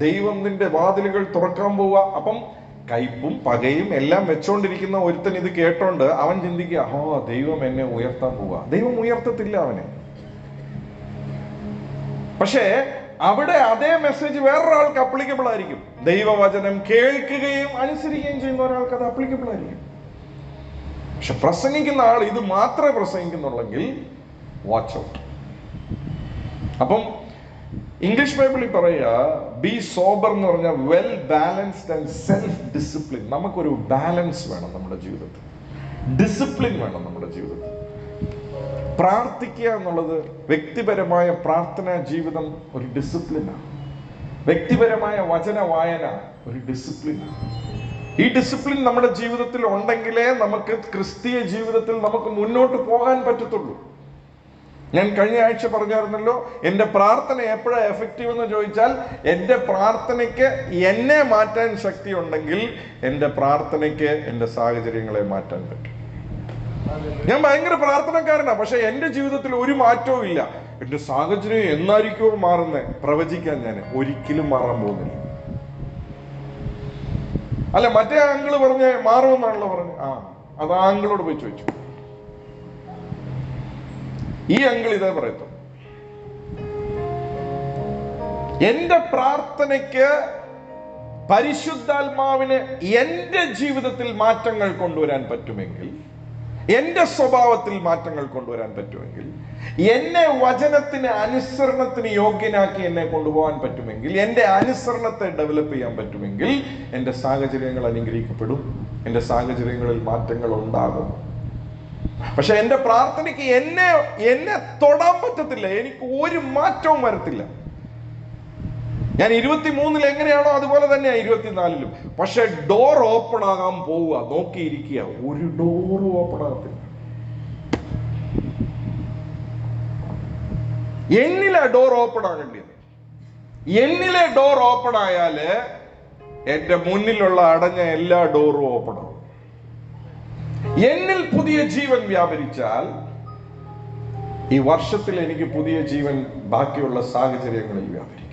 ദൈവം നിന്റെ വാതിലുകൾ തുറക്കാൻ പോവുക. അപ്പം കയ്പും പകയും എല്ലാം വെച്ചോണ്ടിരിക്കുന്ന ഒരുത്തൻ ഇത് കേട്ടോണ്ട് അവൻ ചിന്തിക്കുക, ദൈവം എന്നെ ഉയർത്താൻ പോവുക. ദൈവം ഉയർത്തത്തില്ല അവനെ. പക്ഷേ അവിടെ അതേ മെസ്സേജ് വേറൊരാൾക്ക് അപ്ലിക്കബിൾ ആയിരിക്കും. ദൈവവചനം കേൾക്കുകയും അനുസരിക്കുകയും ചെയ്യുന്ന ഒരാൾക്ക് അത് അപ്ലിക്കബിൾ ആയിരിക്കും. പക്ഷെ പ്രസംഗിക്കുന്ന ആൾ ഇത് മാത്രമേ പ്രസംഗിക്കുന്നുള്ളെങ്കിൽ വാച്ച് ഔട്ട്. അപ്പം ഇംഗ്ലീഷ് ബൈബിളിൽ പറയുക, ബി സോബർ എന്ന് പറഞ്ഞാൽ well balanced and self discipline. നമുക്കൊരു ബാലൻസ് വേണം നമ്മുടെ ജീവിതത്തിൽ, ഡിസിപ്ലിൻ വേണം നമ്മുടെ ജീവിതത്തിൽ. പ്രാർത്ഥിക്കുക എന്നുള്ളത്, വ്യക്തിപരമായ പ്രാർത്ഥനാ ജീവിതം ഒരു ഡിസിപ്ലിനാണ്. വ്യക്തിപരമായ വചന വായന ഒരു ഡിസിപ്ലിനാണ്. ഈ ഡിസിപ്ലിൻ നമ്മുടെ ജീവിതത്തിൽ ഉണ്ടെങ്കിലേ നമുക്ക് ക്രിസ്തീയ ജീവിതത്തിൽ നമുക്ക് മുന്നോട്ട് പോകാൻ പറ്റത്തുള്ളൂ. ഞാൻ കഴിഞ്ഞ ആഴ്ച പറഞ്ഞായിരുന്നല്ലോ, എന്റെ പ്രാർത്ഥന എപ്പോഴാണ് എഫക്റ്റീവ് എന്ന് ചോദിച്ചാൽ, എന്റെ പ്രാർത്ഥനയ്ക്ക് എന്നെ മാറ്റാൻ ശക്തി ഉണ്ടെങ്കിൽ എന്റെ പ്രാർത്ഥനയ്ക്ക് എന്റെ സാഹചര്യങ്ങളെ മാറ്റാൻ പറ്റും. ഞാൻ ഭയങ്കര പ്രാർത്ഥനക്കാരനാണ്, പക്ഷെ എന്റെ ജീവിതത്തിൽ ഒരു മാറ്റവും ഇല്ല. എന്റെ സാഹചര്യം എന്നായിരിക്കുമോ മാറുന്നേ പ്രവചിക്കാൻ ഞാൻ ഒരിക്കലും മാറാൻ പോകുന്നില്ല. അല്ല, മറ്റേ ആംഗിള് പറഞ്ഞ് മാറുമെന്നാണല്ലോ പറഞ്ഞു. അത് ആംഗിളോട് പോയി ചോദിച്ചു. ഈ അങ്കിൾ ഇതേ പറയത്തു, എന്റെ പ്രാർത്ഥനയ്ക്ക് പരിശുദ്ധാത്മാവിന് എന്റെ ജീവിതത്തിൽ മാറ്റങ്ങൾ കൊണ്ടുവരാൻ പറ്റുമെങ്കിൽ, എന്റെ സ്വഭാവത്തിൽ മാറ്റങ്ങൾ കൊണ്ടുവരാൻ പറ്റുമെങ്കിൽ, എന്നെ വചനത്തിന് അനുസരണത്തിന് യോഗ്യനാക്കി എന്നെ കൊണ്ടുപോകാൻ പറ്റുമെങ്കിൽ, എന്റെ അനുസരണത്തെ ഡെവലപ്പ് ചെയ്യാൻ പറ്റുമെങ്കിൽ എന്റെ സാഹചര്യങ്ങൾ അനുഗ്രഹിക്കപ്പെടും, എന്റെ സാഹചര്യങ്ങളിൽ മാറ്റങ്ങൾ ഉണ്ടാകും. പക്ഷെ എന്റെ പ്രാർത്ഥനയ്ക്ക് എന്നെ തൊടാൻ പറ്റത്തില്ല, എനിക്ക് ഒരു മാറ്റവും വരത്തില്ല. ഞാൻ 23-ൽ എങ്ങനെയാണോ അതുപോലെ തന്നെയാ 24-ലും. പക്ഷെ ഡോർ ഓപ്പൺ ആകാൻ പോവുക, നോക്കിയിരിക്കുക, ഒരു ഡോറും ഓപ്പൺ ആകത്തില്ല. എന്നിലെ ഡോർ ഓപ്പൺ ആകേണ്ടത്. എന്നിലെ ഡോർ ഓപ്പൺ ആയാല് എന്റെ മുന്നിലുള്ള അടഞ്ഞ എല്ലാ ഡോറും ഓപ്പൺ ആകും. എന്നിൽ പുതിയ ജീവൻ വ്യാപരിച്ചാൽ ഈ വർഷത്തിൽ എനിക്ക് പുതിയ ജീവൻ ബാക്കിയുള്ള സാഹചര്യങ്ങളിൽ വ്യാപരിക്കും.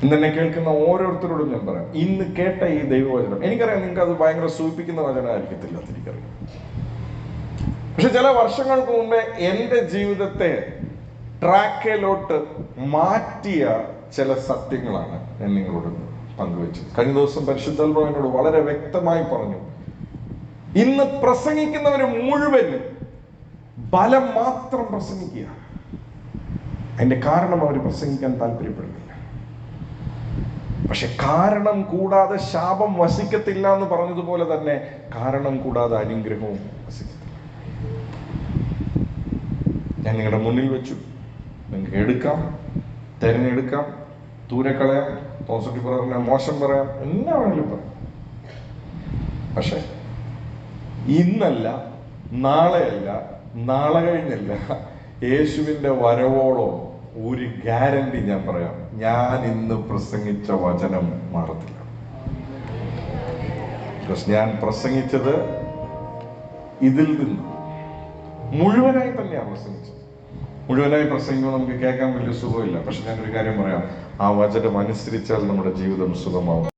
ഇന്നെന്നെ കേൾക്കുന്ന ഓരോരുത്തരോടും ഞാൻ പറയാം, ഇന്ന് കേട്ട ഈ ദൈവവചനം, എനിക്കറിയാം നിങ്ങൾക്ക് അത് ഭയങ്കര സൂചിപ്പിക്കുന്ന വചനമായിരിക്കത്തില്ല, എനിക്കറിയാം. പക്ഷെ ചില വർഷങ്ങൾക്ക് മുമ്പേ എന്റെ ജീവിതത്തെ ട്രാക്കിലോട്ട് മാറ്റിയ ചില സത്യങ്ങളാണ് ഞാൻ നിങ്ങളോട് പങ്കുവെച്ചത്. കഴിഞ്ഞ ദിവസം പരിശുദ്ധാത്മാവ് എന്നോട് വളരെ വ്യക്തമായി പറഞ്ഞു, ഇന്ന് പ്രസംഗിക്കുന്നവര് മുഴുവൻ ബലം മാത്രം പ്രസംഗിക്കുക. അതിന്റെ കാരണം അവർ പ്രസംഗിക്കാൻ താല്പര്യപ്പെടുന്നില്ല. പക്ഷെ കാരണം കൂടാതെ ശാപം വസിക്കത്തില്ല എന്ന് പറഞ്ഞതുപോലെ തന്നെ കാരണം കൂടാതെ അനുഗ്രഹവും വസിക്കത്തില്ല. ഞാൻ നിങ്ങളുടെ മുന്നിൽ വെച്ചു, നിങ്ങൾക്ക് എടുക്കാം, തിരഞ്ഞെടുക്കാം, ദൂരെ കളയാം, പോസിറ്റീവ് പറയാം, മോശം പറയാം, എന്നാ വേണമെങ്കിലും പറയാം. പക്ഷെ ഇന്നല്ല, നാളെയല്ല, നാളെ കഴിഞ്ഞല്ല, യേശുവിന്റെ വരവോളോ ഒരു ഗ്യാരണ്ടി ഞാൻ പറയാം, ഞാൻ ഇന്ന് പ്രസംഗിച്ച വചനം മാറത്തില്ല. ഞാൻ പ്രസംഗിച്ചത് ഇതിൽ നിന്ന് മുഴുവനായി തന്നെയാണ് പ്രസംഗിച്ചത്. മുഴുവനായി പ്രസംഗിക്കുമ്പോൾ നമുക്ക് കേൾക്കാൻ വലിയ സുഖമില്ല. പക്ഷെ ഞാനൊരു കാര്യം പറയാം, ആ വചനം അനുസരിച്ചാൽ നമ്മുടെ ജീവിതം സുഖമാവും.